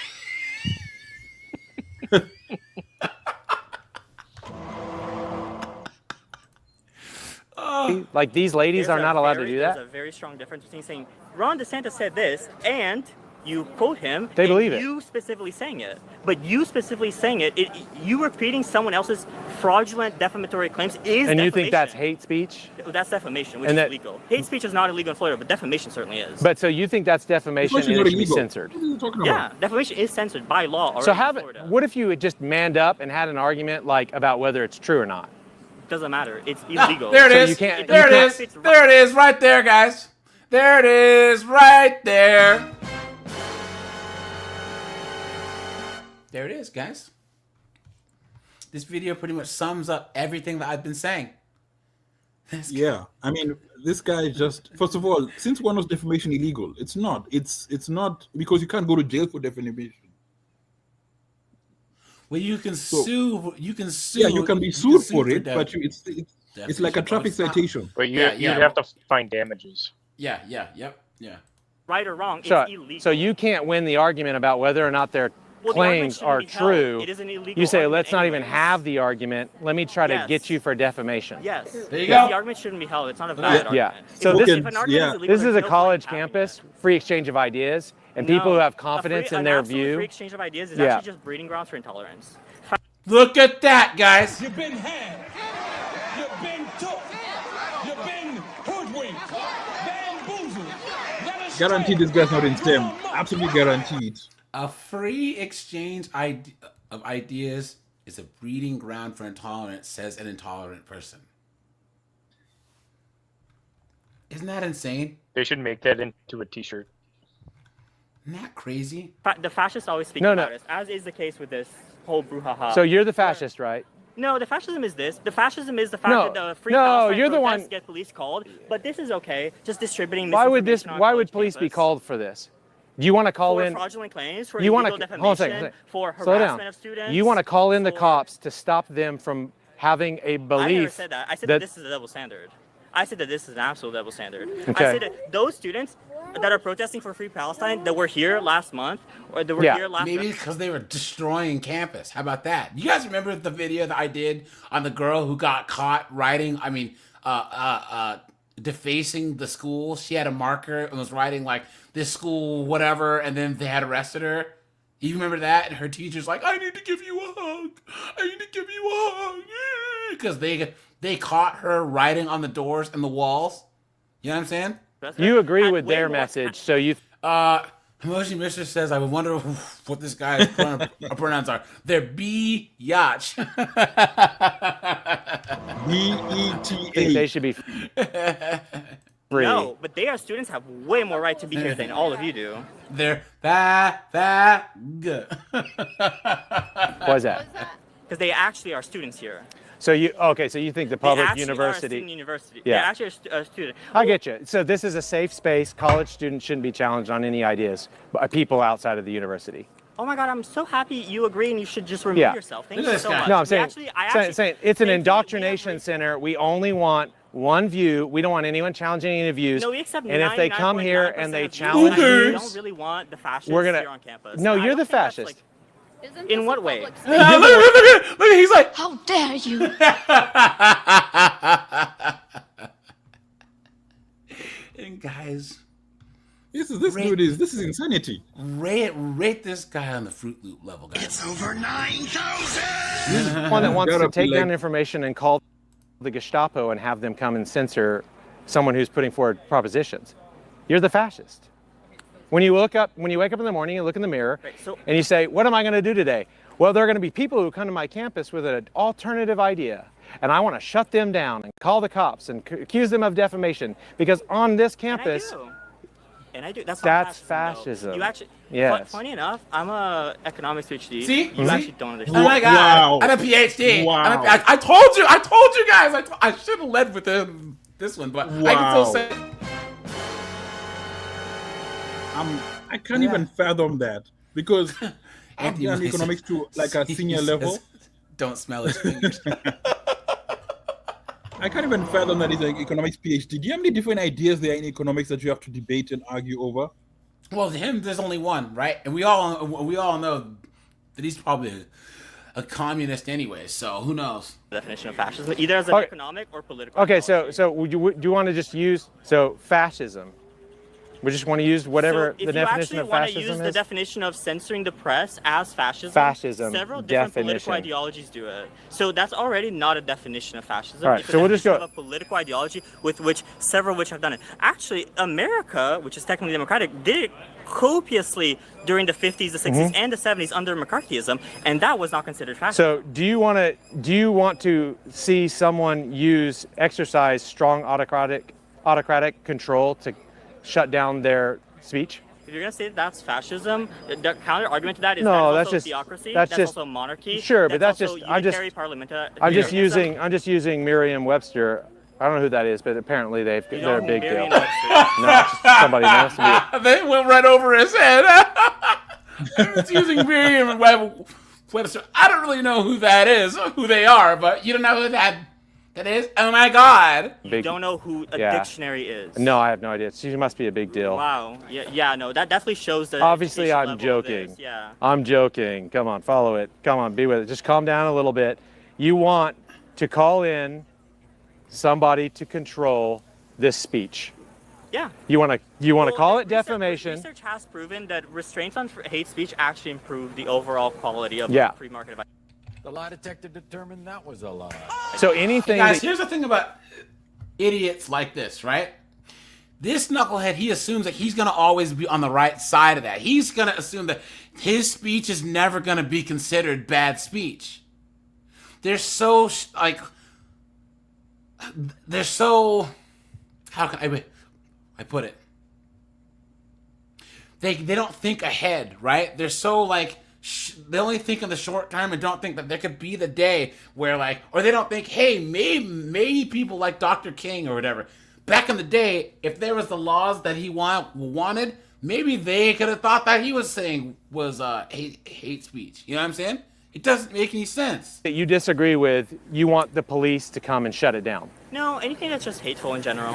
Like these ladies There's are not allowed to very- do that. There's a very strong difference between saying Ron DeSantis said this and you quote him. They and believe it. You specifically saying it, but you specifically saying it, you repeating someone else's fraudulent defamatory claims is. And you defamation. think that's hate speech? That's defamation, which And is that- illegal. Hate speech is not illegal in Florida, but defamation certainly is. But so you think that's defamation and it should be censored? Yeah, defamation is censored by law already So in what if you had just manned up and had an argument like about whether it's true or not? Doesn't matter. It's illegal. There it So is. you can't- There it is. There it is. Right there, guys. There it is, right there. There it is, guys. This video pretty much sums up everything that I've been saying. Yeah, I mean, this guy is just, first of all, since when was defamation illegal? It's not. It's not, because you can't go to jail for defamation. Well, you can sue. You can sue. Yeah, you can be sued for it, but it's like a traffic Defamation. citation. But you'd have to find damages. Yeah. Right or wrong, it's So, illegal. so you can't win the argument about whether or not their Well, the argument claims shouldn't are be held. true. It is an illegal You say, argument let's not even anyways. have the argument. Let me try to Yes. get you for defamation. Yes. There you Yes, go. The argument shouldn't be held. It's not a valid Yeah. argument. So If- this, if an argument is illegal, this is there's a no college point in having campus, free exchange of ideas, and people who No. have confidence in an their absolute view. free exchange of ideas is Yeah. actually just breeding grounds for intolerance. Look at that, guys. You've been had. You've been took. You've been hoodwinked. Bamboozled. Guaranteed this guy's not in STEM. Absolutely guaranteed. A free exchange of ideas is a breeding ground for intolerance, says an intolerant person. Isn't that insane? They should make that into a T-shirt. Isn't that crazy? The fascists always speak No, about no. us, as is the case with this whole brouhaha. So you're the fascist, right? No, the fascism is this. The fascism is the fact No, that the free no, Palestine you're the protests one- get police called, but this is okay. Just distributing Why would this? misinformation on Why college would police be campus. call for this? Do you want to call For in? fraudulent claims, for you illegal wanna- defamation, hold on a second, for slow harassment down. of students. You want to call in the cops to stop them from having a I belief never said that. I said that this is a double standard. I said that this is an absolute double standard. Okay. I said that those students that are protesting for free Palestine that were here last month or that were here last maybe because they were destroying campus. How about that? You guys remember the video that I did on the girl who got caught writing? I mean, defacing the school. She had a marker and was writing like this school, whatever, and then they had arrested her. You remember that? And her teacher's like, "I need to give you a hug. I need to give you a hug," because they caught her writing on the doors and the walls. You know what I'm saying? You agree with their message, so you. Emoji Mistress says, "I would wonder what this guy's pronouns are. They're B Yacht." B-E-T-A. Think they should be free. No, but they as students have way more right to be here than all of you do. They're that good. Why is that? Because they actually are students here. So you So you think the They public actually university? Are a student university. Yeah. They're actually a student. I get you. So this is a safe space. College students shouldn't be challenged on any ideas by people outside of the university. Oh my God, I'm so happy you agree, and you should just remove yourself. Thank you so much. No, I'm We saying, actually, I actually, saying it's an indoctrination center. We only want one view. We don't want anyone challenging any views. No, we accept and if they come here 99.9% and they of you. challenge We you, don't really want the fascists we're gonna. here on campus. No, I you're don't the think that's, fascist. like, in what way? Look, he's like, "How dare you!" And guys, this is insanity. Rate this guy on the Fruit Loop level, guys. It's over 9,000. One that wants to Gotta take be down like- information and call the Gestapo and have them come and censor someone who's putting forward propositions. You're the fascist. When you wake up in the morning and look in the mirror and you say, "What am I going to do today?" Well, there are going to be people who come to my campus with an alternative idea, and I want to shut them down and call the cops and accuse them of defamation because on this campus, And I do. That's fascism. You actually, Yes. funny enough, I'm a economics PhD. See? You See? actually don't understand. Oh my God! I'm a PhD. Wow. I told you guys. I should have led with this one, but I can still Wow. say. I can't even fathom that because I've Andy done Weiss- economics to like a he senior says, level. Don't smell his fingers. I can't even fathom that he's an economics PhD. Do you have any different ideas there in economics that you have to debate and argue over? Well, to him, there's only one, right? And we all know that he's probably a communist anyway. So who knows? Definition of fascism, either as an economic or political. Okay, so do you want to just use fascism? We just want to use whatever So the definition of if you actually want to fascism use the is. definition of censoring the press as fascism, Fascism several different definition. political ideologies do it. So that's already not a definition of fascism. All right, It's a so we'll just definition go- of a political ideology with which several of which have done it. Actually, America, which is technically democratic, did it copiously during the 50s, the 60s, and the 70s under McCarthyism, and that was not considered fascism. So do you want to see someone exercise strong autocratic control to shut down their speech? If you're gonna say that's fascism, the counter argument to that is No, that that's also just theocracy. that's That's just also monarchy. Sure, but that's also just I'm just unitary I'm just using Merriam-Webster. I don't know who that is, but apparently they're a big deal. Merriam-Webster. No, it's just somebody else to be. They went right over his head. It's using Merriam-Webster. I don't really know who that is, who they are, but you don't know who that is? Oh my God. You don't know who a dictionary is. No, I have no idea. She must be a big deal. Wow. Yeah, no, that definitely shows the Obviously, education I'm level of joking. this, yeah. I'm joking. Come on, follow it. Come on, be with it. Just calm down a little bit. You want to call in somebody to control this speech. Yeah. You want to call it defamation. Research has proven that restraints on hate speech actually improve the overall quality of free market advice. The lie detector determined that was a lie. So anything. Guys, here's the thing about idiots like this, right? This knucklehead, he assumes that he's going to always be on the right side of that. He's going to assume that his speech is never going to be considered bad speech. They're so, how can I put it? They don't think ahead, right? They're so they only think in the short term and don't think that there could be the day where or they don't think, hey, maybe people like Dr. King or whatever. Back in the day, if there was the laws that he wanted, maybe they could have thought that he was saying was hate speech. You know what I'm saying? It doesn't make any sense. That you disagree with, you want the police to come and shut it down. No, anything that's just hateful in general.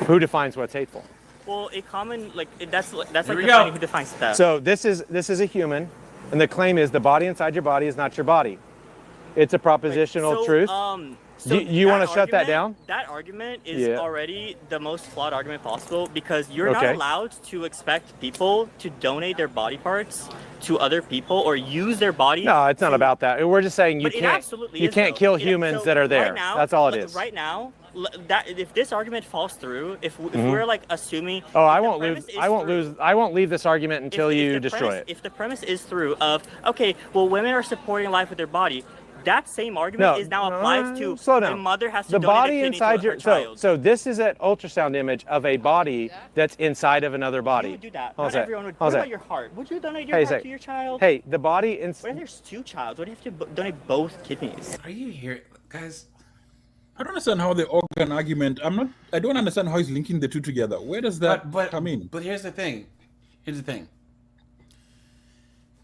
Who defines what's hateful? Well, a common that's Here we defining go. who defines theft. So this is a human, and the claim is the body inside your body is not your body. It's a propositional truth. So you want to shut that down? That argument is already the most flawed argument possible because you're not allowed to expect people to donate their body parts to other people or use their body. No, it's not about that. We're just saying you can't kill humans that are there. Right now, that's all it is. Right now, if this argument falls through, if we're assuming, I won't leave this argument until you destroy it. If the premise is through of okay, well, women are supporting life with their body. That same argument is now applied to the mother has to the donate body a kidney inside to her your child. so this is an ultrasound image of a body that's inside of another body. You would do that. How's Not everyone would. What about your heart? Would you donate your heart to your child? Hey, the body What if there's two childs? What if you have to donate both kidneys? Are you here, guys? I don't understand how the organ argument. I don't understand how he's linking the two together. Where does that come in? But here's the thing.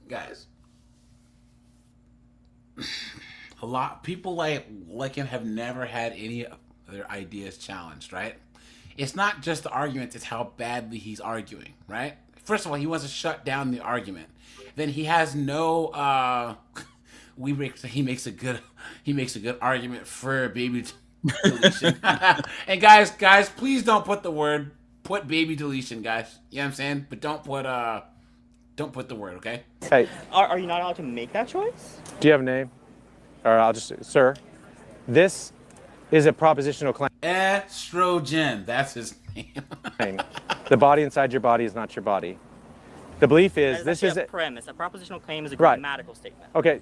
Guys. A lot people like him have never had any of their ideas challenged, right? It's not just the arguments, it's how badly he's arguing, right? First of all, he wants to shut down the argument. Then he has no he makes a good argument for baby deletion. And guys, please don't put baby deletion, guys. You know what I'm saying? But don't put the word, okay? Hey, are you not allowed to make that choice? do you have a name? Or I'll just sir. This is a propositional claim. Estrogen, that's his name. The body inside your body is not your body. The belief is This is a premise. A propositional claim is a grammatical statement. Okay.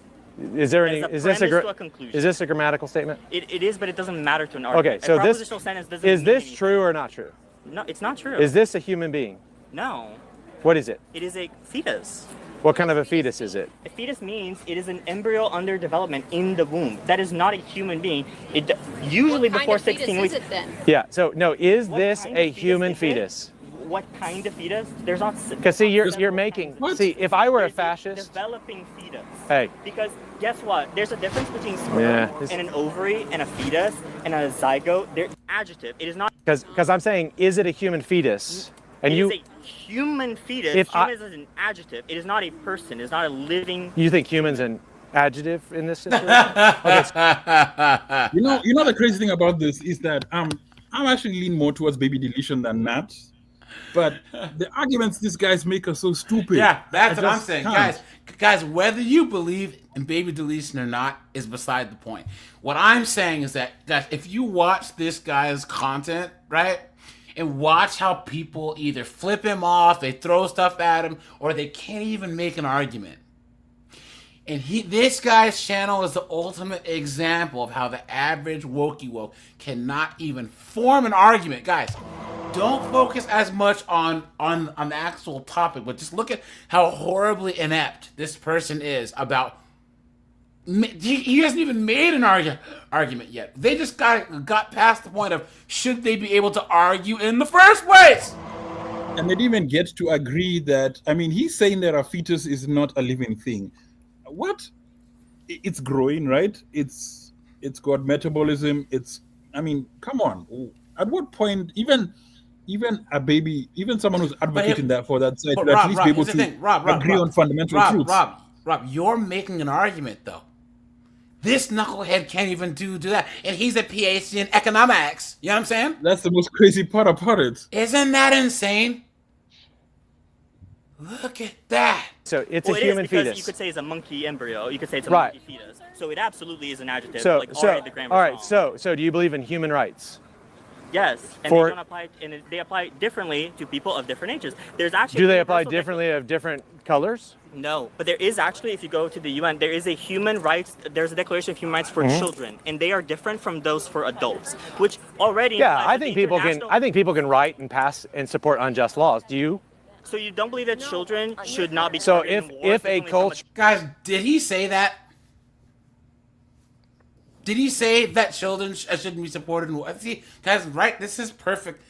Is there any? It's a Is this premise to a conclusion. Is this a grammatical statement? It is, but it doesn't matter to an argument. Okay. So a this propositional sentence doesn't is mean this anything. true or not true? No, it's not true. Is this a human being? No. What is it? It is a fetus. What kind of a fetus is it? A fetus means it is an embryo under development in the womb. That is not a human being. It usually What before kind of 16 fetus weeks. is it then? Yeah. So no, is What this kind of a fetus human is it? fetus? What kind of fetus? There's not. Because see, you're making. See, if I were a fascist. Developing fetus. Hey. Because guess what? There's a difference between sperm Yeah. and an ovary and a fetus and a zygote. They're adjective. It is not. Because I'm saying, is it a human fetus? And It you is a human fetus. If human is an adjective. It is not a person. It is not a living. you think human's an adjective in this situation? You know the crazy thing about this is that I'm actually lean more towards baby deletion than Nat. But the arguments these guys make are so stupid. Yeah, that's I what I'm just saying. can't. Guys, whether you believe in baby deletion or not is beside the point. What I'm saying is that, guys, if you watch this guy's content, right, and watch how people either flip him off, they throw stuff at him, or they can't even make an argument. And this guy's channel is the ultimate example of how the average wokey woke cannot even form an argument. Guys, don't focus as much on the actual topic, but just look at how horribly inept this person is about. He hasn't even made an argument yet. They just got past the point of should they be able to argue in the first place. And they didn't even get to agree that. I mean, he's saying that a fetus is not a living thing. What? It's growing, right? It's got metabolism. I mean, come on. At what point, even a baby, even someone who's advocating that for that side, should at least be able to agree on fundamental truths. Rob, you're making an argument though. This knucklehead can't even do that, and he's a PhD in economics. You know what I'm saying? That's the most crazy part about it. Isn't that insane? Look at that. So it's a human fetus. You could say it's a monkey embryo. You could say it's a Right. monkey fetus. So it absolutely is an adjective. So, like, so already the grammar's all right. wrong. So do you believe in human rights? Yes, and For- they don't apply, and they apply differently to people of different ages. There's actually Do they apply universal differently of different colors? No, but there is actually, if you go to the UN, there is a human rights. There's a Declaration of Human Rights for Mhm. children, and they are different from those for adults, which already. Yeah, implies I that think the people can. international- I think people can write and pass and support unjust laws. Do you? So you don't believe that children should not be. So targeted in wars if a differently from culture, guys, did he say that? Did he say that children shouldn't be supported? See, guys, right? This is perfect.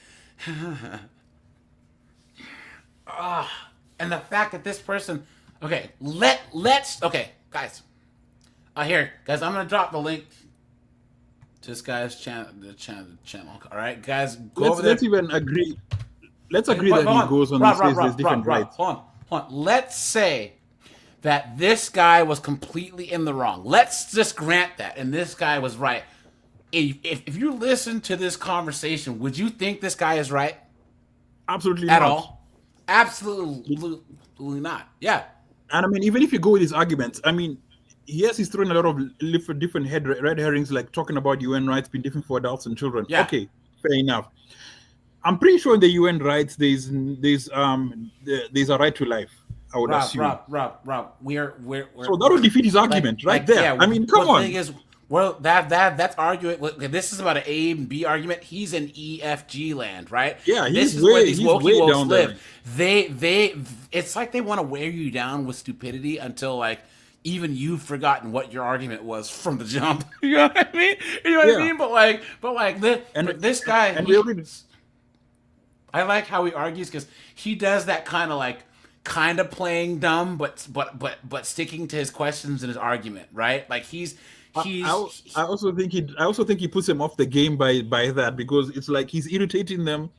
And the fact that this person, okay, let's, okay, guys, here, guys, I'm gonna drop the link to this guy's channel, the channel. All right, guys, go over there. Let's even agree. Let's agree Hold that on. he goes on Rob, and says Rob, there's different Rob, rights. Hold on. Let's say that this guy was completely in the wrong. Let's just grant that, and this guy was right. If you listen to this conversation, would you think this guy is right? Absolutely At not. all? Absolutely not. Yeah. And I mean, even if you go with his arguments, I mean, yes, he's throwing a lot of different red herrings, like talking about UN rights being different for adults and children. Yeah. Okay, fair enough. I'm pretty sure in the UN rights there's a right to life. I would assume. Rob, we're So that would defeat his argument right there. Yeah, I mean, come on. The thing is, well, that's arguing. Look, this is about an A and B argument. He's in EFG land, right? Yeah, this he's is where way- these he's wokey way wokes down there. live. It's like they want to wear you down with stupidity until like even you've forgotten what your argument was from the jump. You know what I mean? You know what I Yeah. mean? But this guy. I like how he argues because he does that kind of playing dumb, but sticking to his questions and his argument, right? Like I also think he puts them off the game by that, because it's like he's irritating them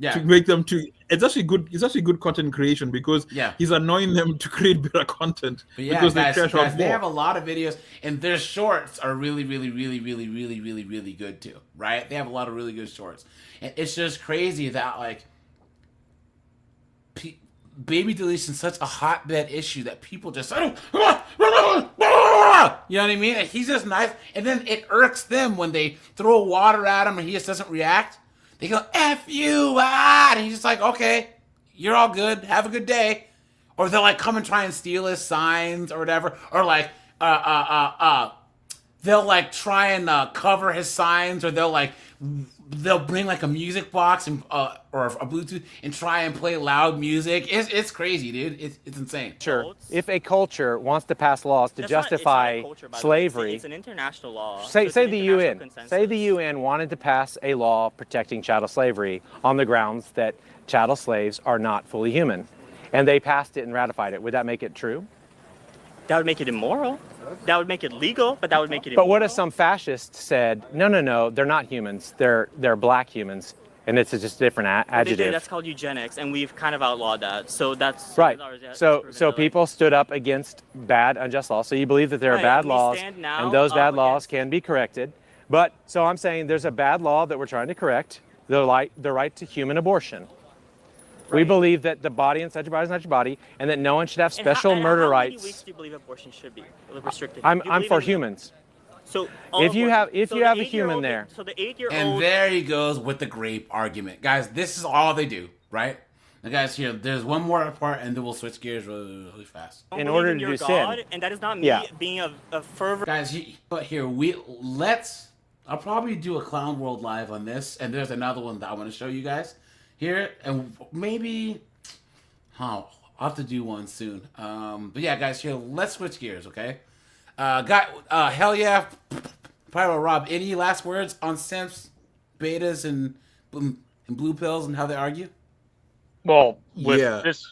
to make them to. It's actually good content creation, because he's annoying them to create better content, But yeah, because guys, they crash out they more. have a lot of videos, and their shorts are really good too, right? They have a lot of really good shorts, and it's just crazy that like baby deletion is such a hotbed issue that people just you know what I mean? And he's just nice, and then it irks them when they throw water at him and he just doesn't react. They go F you, and he's just like, okay, you're all good, have a good day. Or they'll like come and try and steal his signs or whatever, or like they'll like try and cover his signs, or they'll bring like a music box and or a Bluetooth and try and play loud music. It's crazy, dude. It's insane. Sure. If a culture wants to pass laws to justify slavery, It's an international law. say So it's an the international UN, consensus. say the UN wanted to pass a law protecting chattel slavery on the grounds that chattel slaves are not fully human, and they passed it and ratified it. Would that make it true? That would make it immoral. That would make it legal, but that would make it But immoral. what if some fascists said, no, they're not humans, they're black humans, and it's just a different What they did, adjective? that's called eugenics, and we've kind of outlawed that. So that's Right. that's So people stood up against bad, unjust laws. So you believe that there are Right, bad we laws, stand now and those bad up laws can be corrected. But so I'm saying there's a bad law that we're trying to correct, the right to human abortion. We believe that the body and such a body is such a body, and that no one should have And special how murder many rights. weeks do you believe abortion should be restricted? I'm Do you I'm believe for in- humans. So If you have a human eight-year-old there, So the 8-year-old. And there he goes with the grape argument. Guys, this is all they do, right? Now, guys, here, there's one more part, and then we'll switch gears really fast. don't in believe order in to your do sin. God, and that is not me Yeah. being a fervent. Guys, but here, I'll probably do a Clown World live on this, and there's another one that I want to show you guys. here, and maybe, I'll have to do one soon. But yeah, guys, here, let's switch gears, okay? Hell yeah, Pyro Rob. Any last words on simps, betas, and blue pills and how they argue? Well, with Yeah. this,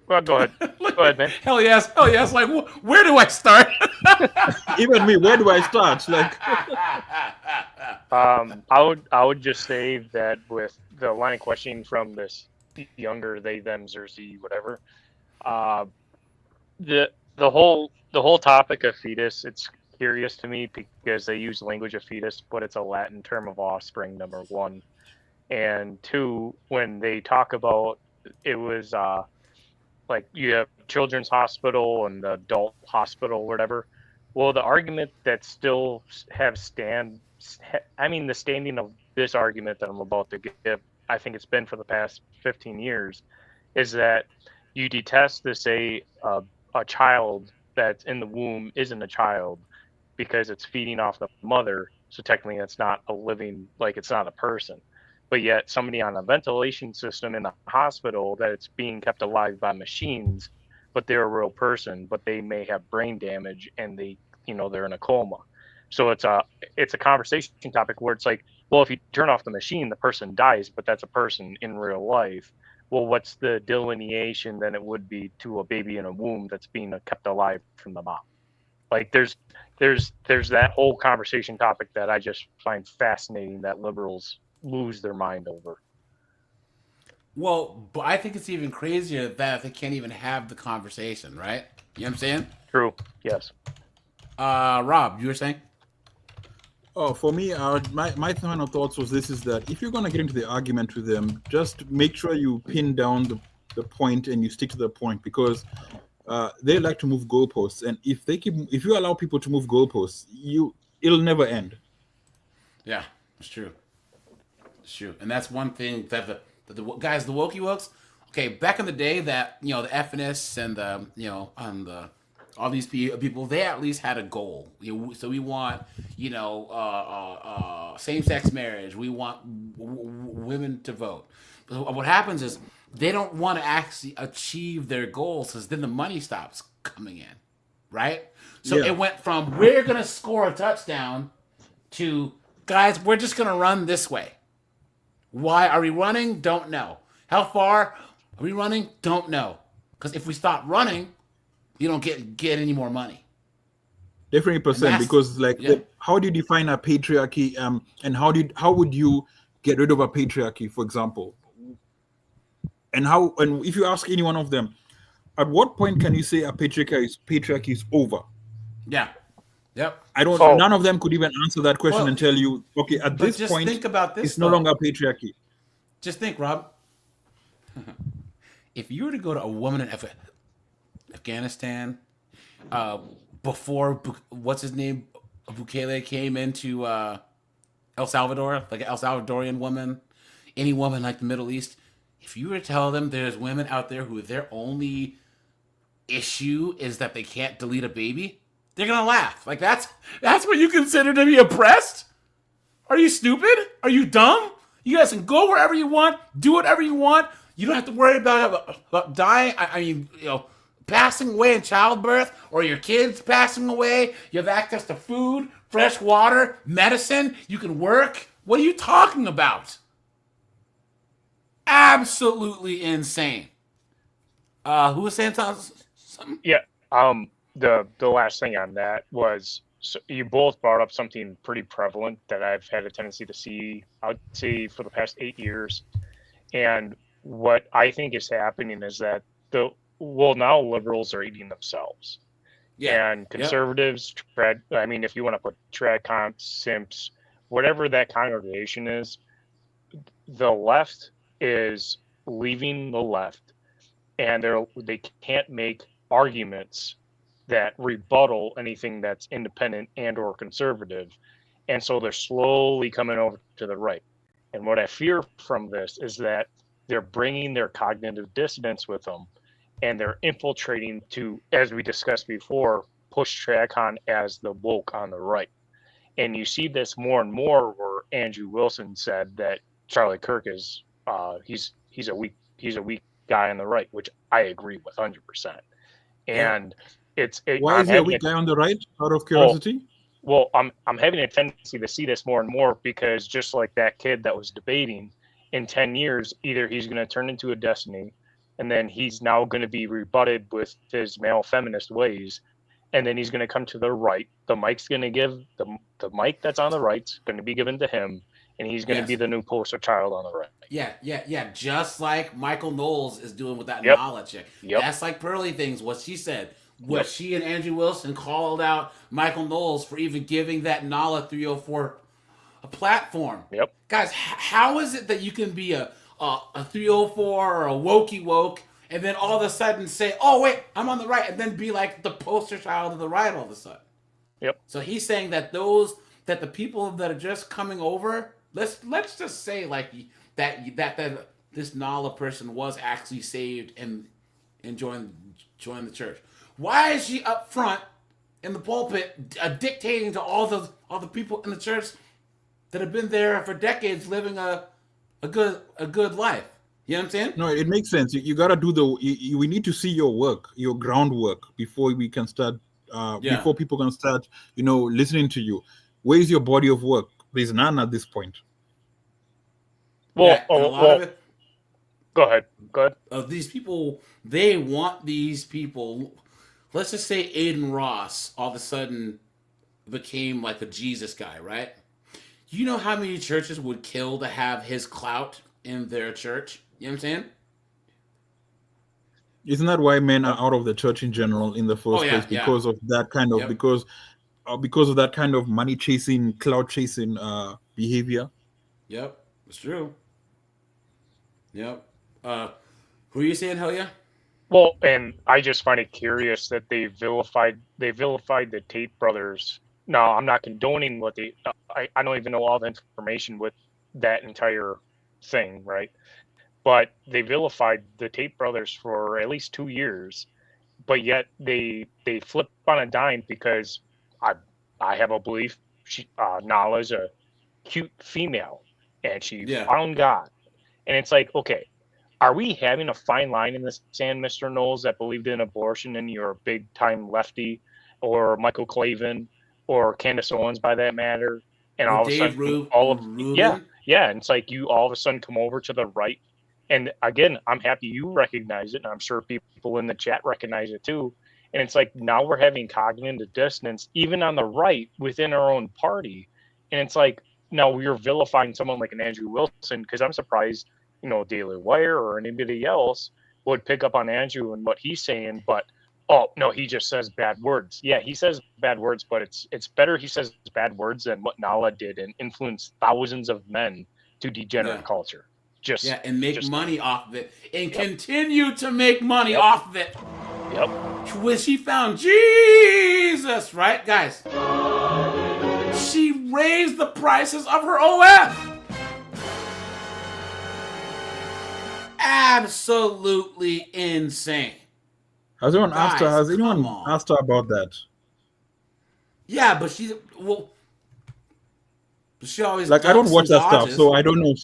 well, go ahead. Go ahead, man. Hell yes. Like, where do I start? Even me, where do I start? Like, I would just say that with the line of questioning from this younger they thems or z whatever, uh, the the whole topic of fetus, it's curious to me because they use language of fetus, but it's a Latin term of offspring, number one, and two, when they talk about it was like you have children's hospital and the adult hospital or whatever. Well, the argument that still have I mean, the standing of this argument that I'm about to give, I think it's been for the past 15 years, is that you detest to say a child that's in the womb isn't a child because it's feeding off the mother. So technically, it's not a living, like it's not a person. But yet, somebody on a ventilation system in the hospital that it's being kept alive by machines, but they're a real person, but they may have brain damage and they're in a coma. So it's a conversation topic where it's like, well, if you turn off the machine, the person dies, but that's a person in real life. Well, what's the delineation than it would be to a baby in a womb that's being kept alive from the mom? Like there's that whole conversation topic that I just find fascinating that liberals lose their mind over. Well, but I think it's even crazier that they can't even have the conversation, right? You know what I'm saying? True. Yes. Rob, you were saying? oh, for me, my final thoughts was this: is that if you're gonna get into the argument with them, just make sure you pin down the point and you stick to the point, because they like to move goalposts, and if you allow people to move goalposts, it'll never end. Yeah, it's true. It's true, and that's one thing that the guys, the wokey wokes. Okay, back in the day, that the FNS and the all these people, they at least had a goal. So we want same-sex marriage. We want women to vote. But what happens is they don't want to actually achieve their goals, because then the money stops coming in, right? So Yeah. it went from we're gonna score a touchdown to guys, we're just gonna run this way. Why are we running? Don't know. How far are we running? Don't know. Because if we stop running, you don't get any more money. Definitely percent, because yeah. how do you define a patriarchy? And how would you get rid of a patriarchy, for example? And if you ask any one of them, at what point can you say a patriarchy is over? Yeah. Yep. None of them could even answer that question and tell you, okay, at this just point, think about this, it's no longer patriarchy. Just think, Rob. If you were to go to a woman in Afghanistan, before what's his name, Bukele came into El Salvador, like an El Salvadorian woman, any woman like the Middle East, if you were to tell them there's women out there who their only issue is that they can't delete a baby, they're gonna laugh. Like that's what you consider to be oppressed? Are you stupid? Are you dumb? You guys can go wherever you want, do whatever you want. You don't have to worry about dying. I mean, passing away in childbirth, or your kids passing away. You have access to food, fresh water, medicine. You can work. What are you talking about? Absolutely insane. Who was saying something? Yeah. The last thing on that was, so you both brought up something pretty prevalent that I've had a tendency to see, I would say, for the past 8 years. And what I think is happening is that now liberals are eating themselves. Yeah. And conservatives, if you want to put TradCon, SIMPS, whatever that congregation is, the left is leaving the left, and they can't make arguments that rebuttal anything that's independent and or conservative, and so they're slowly coming over to the right. And what I fear from this is that they're bringing their cognitive dissonance with them, and they're infiltrating to, as we discussed before, push TradCon as the woke on the right. And you see this more and more, where Andrew Wilson said that Charlie Kirk is he's a weak guy on the right, which I agree with 100%. And Why I'm is he a having weak guy on the right? Out of well, curiosity. well, I'm having a tendency to see this more and more because just like that kid that was debating, in 10 years, either he's going to turn into a Destiny, and then he's now going to be rebutted with his male feminist ways, and then he's going to come to the right. The mic's going to give the mic that's on the right's going to be given to him, and he's going to be Yes. the new poster child on the right. Yeah. Just like Michael Knowles is doing with that Yep. knowledge. Yep. That's like Pearly Things, what she said. What Yep. she and Andrew Wilson called out Michael Knowles for even giving that Nala 304 a platform. Yep. Guys, how is it that you can be a 304 or a wokey woke and then all of a sudden say, oh, wait, I'm on the right, and then be like the poster child of the right all of a sudden? Yep. So he's saying that the people that are just coming over, let's just say like that this Nala person was actually saved and joined the church. Why is she up front in the pulpit dictating to all the people in the church that have been there for decades living a good life? You know what I'm saying? No, it makes sense. You gotta do we need to see your work, your groundwork, before we can start. Before people can start, listening to you. Where is your body of work? There's none at this point. Well, of it. Go ahead. These people, they want these people. Let's just say Aiden Ross all of a sudden became like a Jesus guy, right? You know how many churches would kill to have his clout in their church? You know what I'm saying? Isn't that why men are out of the church in general in the first place? Because of that kind of because of that kind of money chasing, clout chasing behavior. Yep, it's true. Yep. Who are you saying, hell yeah? Well, and I just find it curious that they vilified the Tate brothers. Now, I'm not condoning what I don't even know all the information with that entire thing, right? But they vilified the Tate brothers for at least 2 years, but yet they flip on a dime because I have a belief Nala's a cute female and she found God, and it's like, okay, are we having a fine line in the sand, Mr. Knowles, that believed in abortion and you're a big time lefty, or Michael Clavin, or Candace Owens by that matter, and all of a sudden Rubin? and it's like you all of a sudden come over to the right. And again, I'm happy you recognize it, and I'm sure people in the chat recognize it too. And it's like now we're having cognitive dissonance even on the right within our own party. And it's like now we're vilifying someone like an Andrew Wilson, because I'm surprised, Daily Wire or anybody else would pick up on Andrew and what he's saying, but oh no, he just says bad words. Yeah, he says bad words, but it's better he says bad words than what Nala did and influenced thousands of men to degenerate culture. And make money off of it, and continue to make money off of it. Yep. When she found Jesus, right, guys? She raised the prices of her OF. Absolutely insane. Has anyone Guys, asked her about that? Yeah, but she always I don't watch that dodges. stuff, so I don't know.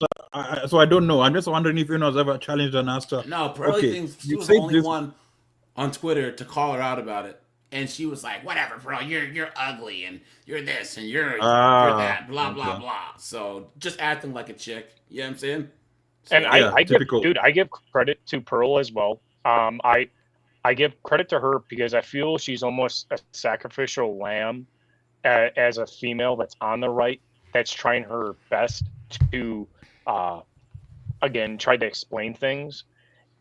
So I don't know. I'm just wondering if anyone's ever challenged and asked her. No, Pearly Things. She was the only one on Twitter to call her out about it, and she was like, "Whatever, bro. You're ugly, and you're this, and you're that. Blah blah blah." So just acting like a chick. You know what I'm saying? So, and I give credit to Pearl as well. I give credit to her because I feel she's almost a sacrificial lamb as a female that's on the right, that's trying her best to, again, try to explain things.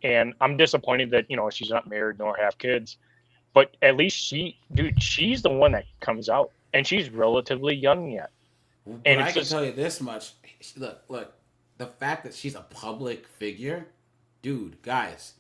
And I'm disappointed that, she's not married nor have kids. But at least she's the one that comes out. And she's relatively young yet. And I can tell you this much. Look, the fact that she's a public figure, dude, guys.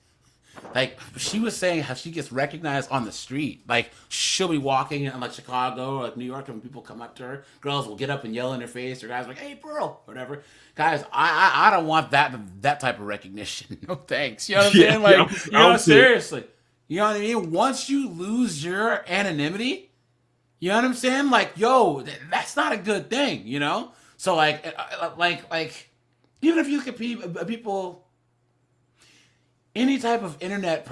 Like, she was saying how she gets recognized on the street. Like, she'll be walking in like Chicago or like New York, and when people come up to her, girls will get up and yell in her face, or guys are like, "Hey, Pearl," or whatever. Guys, I don't want that type of recognition. No thanks. You know what I'm saying? Like, seriously. You know what I mean? Once you lose your anonymity, you know what I'm saying? Like, yo, that's not a good thing, So like Even if you look at people, any type of internet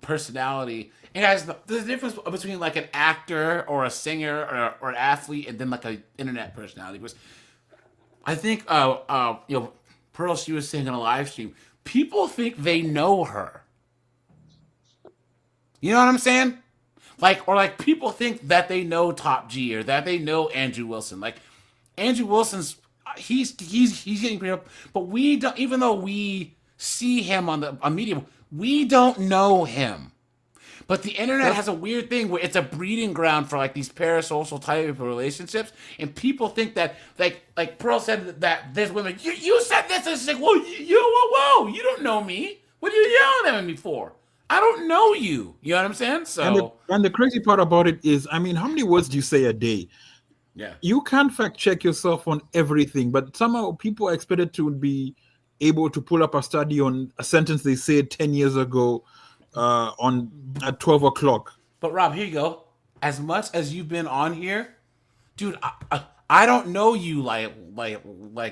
personality, and guys, there's a difference between like an actor or a singer or an athlete and then like an internet personality. Because I think, Pearl, she was saying on a live stream, people think they know her. You know what I'm saying? Like people think that they know Top G or that they know Andrew Wilson. Like Andrew Wilson's, he's getting pretty up, but we don't. Even though we see him on media, we don't know him. But the internet has a weird thing where it's a breeding ground for like these parasocial type of relationships, and people think that like Pearl said that there's women. You said this, and she's like, whoa, whoa, you don't know me. What are you yelling at me for? I don't know you. You know what I'm saying? So and the crazy part about it is, I mean, how many words do you say a day? Yeah. You can't fact check yourself on everything, but somehow people are expected to be able to pull up a study on a sentence they said 10 years ago at 12 o'clock. But Rob, here you go. As much as you've been on here, dude, I don't know you like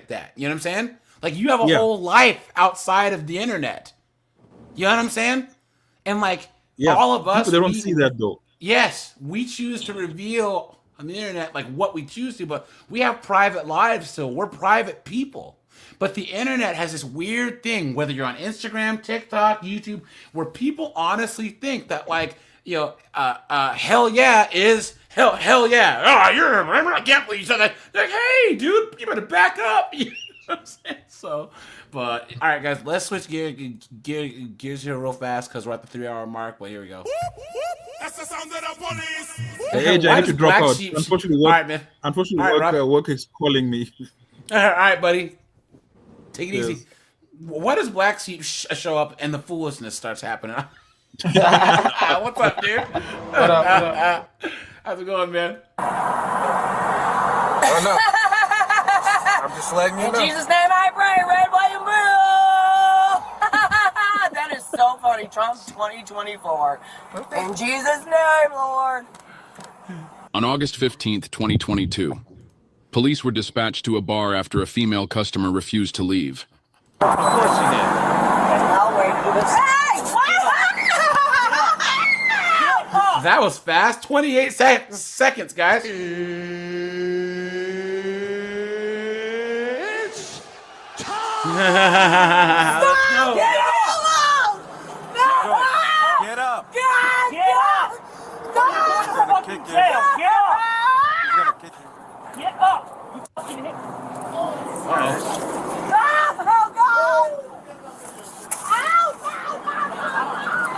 that. You know what I'm saying? Like you have a whole life outside of the internet. You know what I'm saying? And like all of us, people, they don't see that though. Yes, we choose to reveal on the internet like what we choose to, but we have private lives still. We're private people. But the internet has this weird thing, whether you're on Instagram, TikTok, YouTube, where people honestly think that like, hell yeah is hell yeah. Oh, I can't believe you said that. Like, hey, dude, you better back up. You know what I'm saying? So, but all right, guys, let's switch gears here real fast because we're at the 3-hour mark. But here we go. That's the sound of the police. Hey, AJ, I need to drop out. Unfortunately, work is calling me. All right, buddy. Take it easy. What does Black Sheep show up and the foolishness starts happening? What's up, dude? What up? How's it going, man? I don't know. I'm just letting you know. In Jesus' name I pray, red, white, and blue. That is so funny. Trump 2024. In Jesus' name, Lord. On August 15th, 2022, police were dispatched to a bar after a female customer refused to leave. Of course she did. I'll wait for this. That was fast. 28 seconds, guys. It's time. Let's go. Get up! Get up! Get up! Stop! Kick you. Get up! He's gonna kick you. Get up! You fucking hit.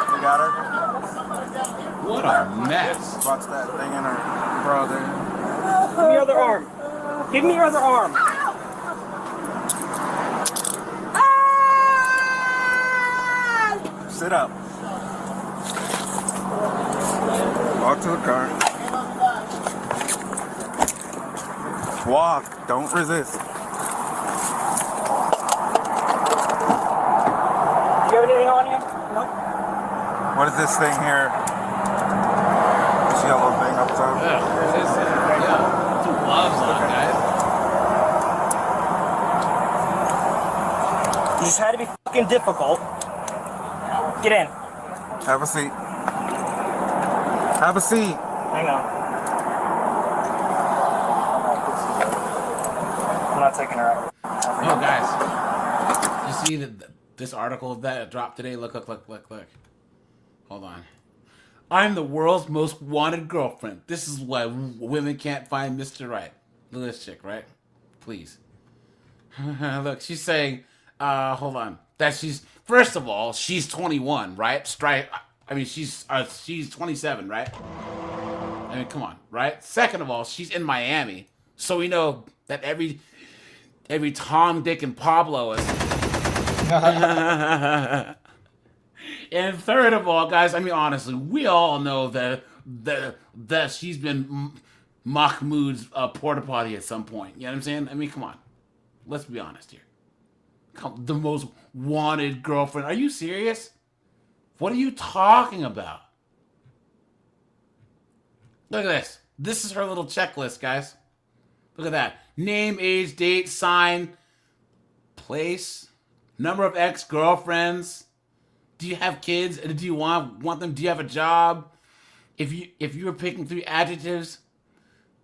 You got her? What a mess. Watch that thing in her bra there. Give me your other arm. Give me your other arm. Sit up. Walk to the car. Walk. Don't resist. You have anything on you? No. What is this thing here? This yellow thing up top? Two gloves on, guys. You just had to be fucking difficult. Get in. Have a seat. Have a seat. Hang on. I'm not taking her out. Oh, guys. You see this article that dropped today? Look. Hold on. I'm the world's most wanted girlfriend. This is why women can't find Mr. Right. Look at this chick, right? Please. Look, she's saying, hold on. That she's, first of all, she's 21, right? She's 27, right? I mean, come on, right? Second of all, she's in Miami. So we know that every Tom, Dick, and Pablo is. And third of all, guys, I mean, honestly, we all know that she's been Mahmoud's porta potty at some point. You know what I'm saying? I mean, come on. Let's be honest here. The most wanted girlfriend. Are you serious? What are you talking about? Look at this. This is her little checklist, guys. Look at that. Name, age, date, sign, place, number of ex-girlfriends. Do you have kids? Do you want them? Do you have a job? If you were picking 3 adjectives,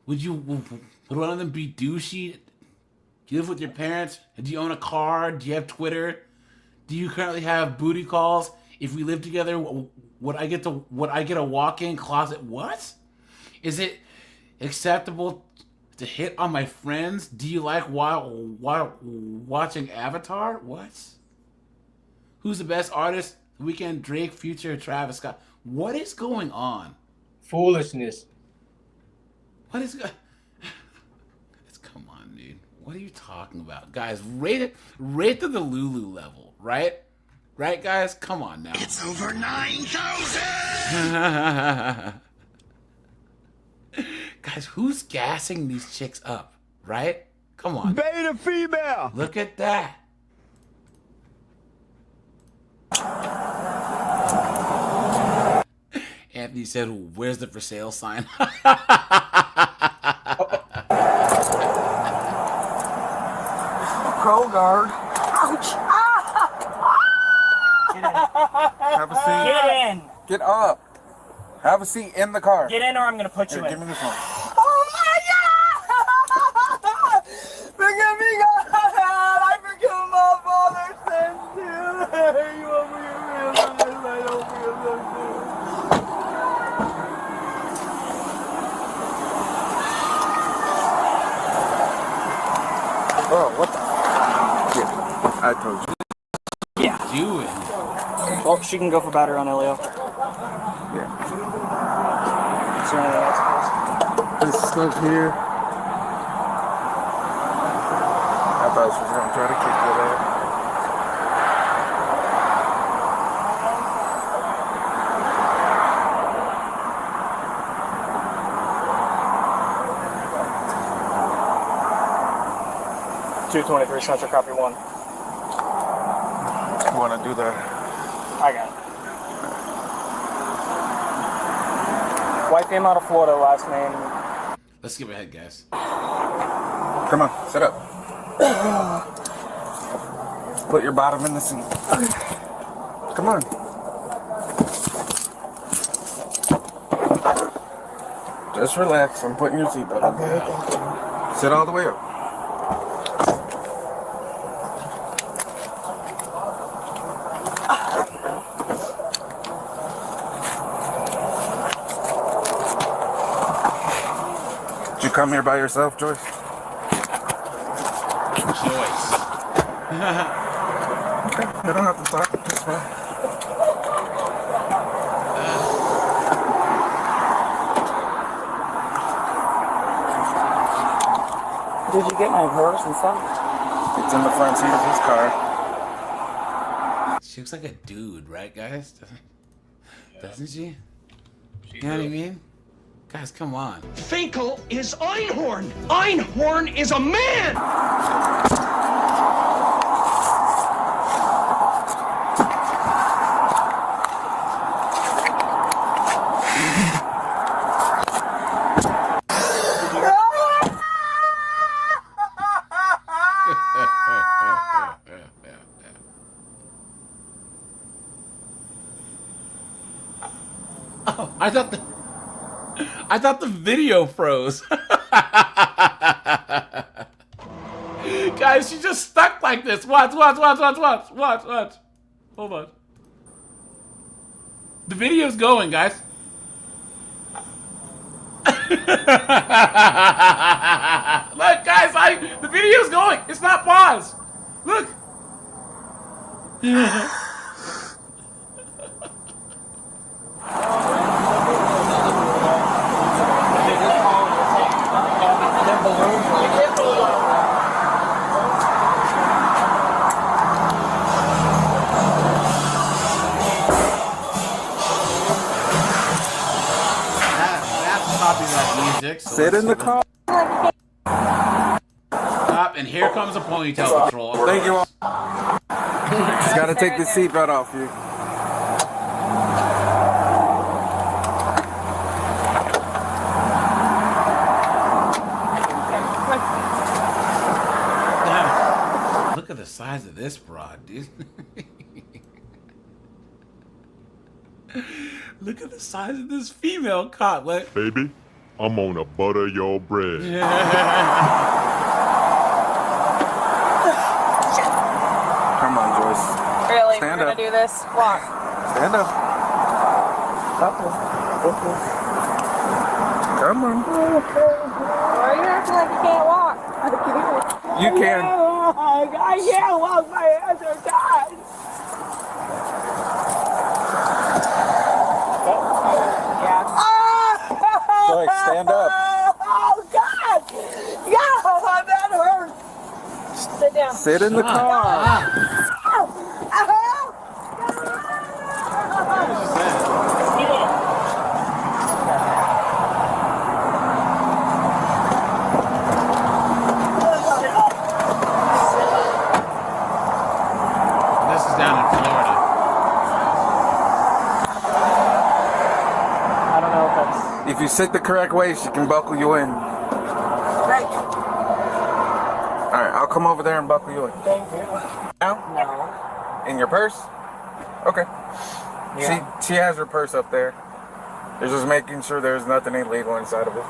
would one of them be douchey? Do you live with your parents? Do you own a car? Do you have Twitter? Do you currently have booty calls? If we live together, would I get a walk-in closet? What? Is it acceptable to hit on my friends? Do you like while watching Avatar? What? Who's the best artist? Weekend, Drake, Future, Travis Scott. What is going on? Foolishness. What is come on, dude. What are you talking about? Guys, rate to the Lulu level, right? Right, guys? Come on now. It's over 9,000! Guys, who's gassing these chicks up, right? Come on. Beta female! Look at that. Anthony said, where's the for sale sign? Pro guard. Ouch! Have a seat. Get in. Get up. Have a seat in the car. Get in or I'm gonna put you Here, in. give me this one. Oh my God! Forgive me, God! I forgive my father's sins too! You want me to realize I don't feel them too. Oh, what the? Yeah, I told you. Yeah. Doing. Well, she can go for batter on Elio. Yeah. Is there anything else? This stuff here. I thought she was gonna try to kick your ass. $223 Central copy 1. You wanna do that? I got it. White name out of Florida, last name. Let's skip ahead, guys. Come on, sit up. Put your bottom in the seat. Come on. Just relax. I'm putting your seatbelt on. Okay. Sit all the way up. Did you come here by yourself, Joyce? Joyce. Okay, you don't have to talk. It's fine. Did you get my purse and stuff? It's in the front seat of his car. She looks like a dude, right, guys? Doesn't she? You know what I mean? Guys, come on. Finkel is Einhorn! Einhorn is a man! Oh, I thought the video froze. Guys, she just stuck like this. Watch. Hold on. The video's going, guys. Look, guys, the video's going. It's not paused. Look. Music, so sit in the car. Stop, and here comes a ponytail patrol. Thank you all. Just gotta take the seatbelt off you. Look at the size of this broad, dude. Look at the size of this female cop. What? Baby, I'm gonna butter your bread. Come on, Joyce. Really? Stand We're up. gonna do this? Walk. Stand up. Come on. Why are you acting like you can't walk? You can. I can't walk. My hands are tied. Joyce, stand up. Oh, God. Yeah, that hurts. Sit down. Sit in the car. This is down in Florida. I don't know if that's. If you sit the correct way, she can buckle you in. Right. All right, I'll come over there and buckle you in. Thank you. Now? No. In your purse? Okay. Yeah. She has her purse up there. They're just making sure there's nothing illegal inside of it.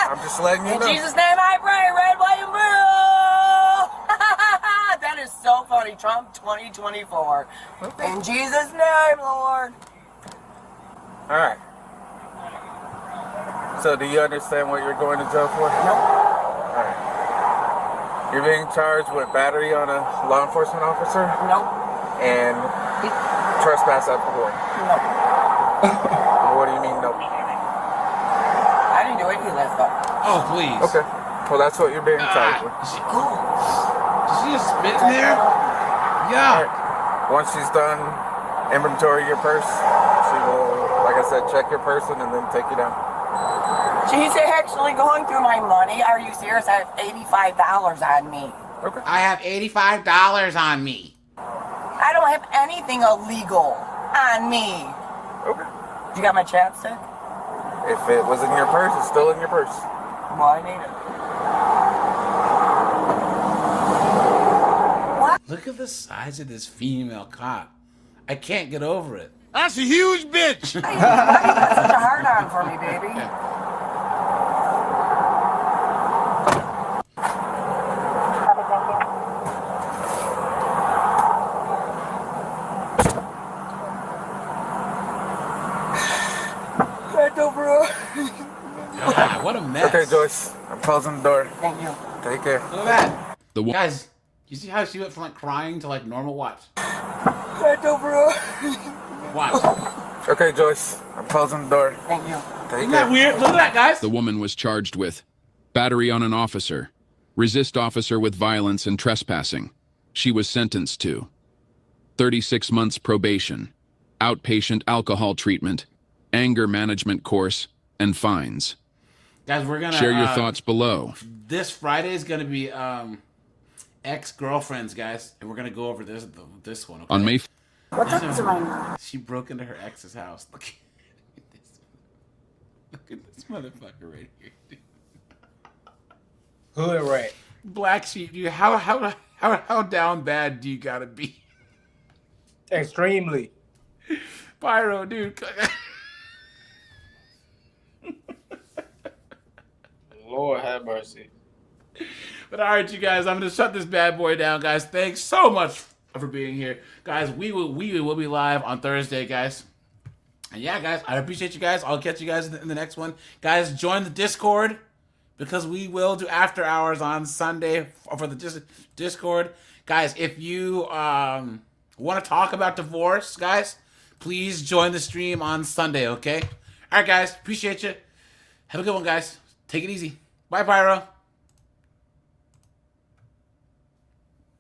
I'm just letting you In know. Jesus' name I pray, red, white, and blue. That is so funny. Trump 2024. In Jesus' name, Lord. All right. So do you understand what you're going to jail for? Nope. All right. You're being charged with battery on a law enforcement officer? Nope. And trespass at the door? Nope. What do you mean, nope? I didn't do any of that stuff. Oh, please. Okay. Well, that's what you're being charged with. Cool. Did she just spit in there? Yeah. All right. Once she's done inventory your purse, she will, like I said, check your person and then take you down. She's actually going through my money. Are you serious? I have $85 on me. Okay. I have $85 on me. I don't have anything illegal on me. Okay. You got my chapstick? If it was in your purse, it's still in your purse. Well, I need it. Look at the size of this female cop. I can't get over it. That's a huge bitch. Why you got such a hard on for me, baby? Bend over. God, what a mess. Okay, Joyce. I'm closing the door. Thank you. Take care. Look at that. Guys, you see how she went from like crying to like normal? Watch. Bend over. Watch. Okay, Joyce. I'm closing the door. Thank you. Take Isn't that weird? Look at that, guys. The woman was charged with battery on an officer, resist officer with violence and trespassing. She was sentenced to 36 months probation, outpatient alcohol treatment, anger management course, and fines. Guys, we're gonna share your thoughts below. This Friday is gonna be ex-girlfriends, guys, and we're gonna go over this one. Okay? On May What's up to my mom? She broke into her ex's house. Look at this motherfucker right here. Who it right? Black sheep, dude. How down bad do you gotta be? Extremely. Pyro, dude. Lord have mercy. But all right, you guys, I'm gonna shut this bad boy down, guys. Thanks so much for being here, guys. We will be live on Thursday, guys. And yeah, guys, I appreciate you guys. I'll catch you guys in the next one, guys. Join the Discord because we will do after hours on Sunday for the Discord, guys. If you want to talk about divorce, guys, please join the stream on Sunday. Okay. All right, guys. Appreciate you. Have a good one, guys. Take it easy. Bye, Pyro.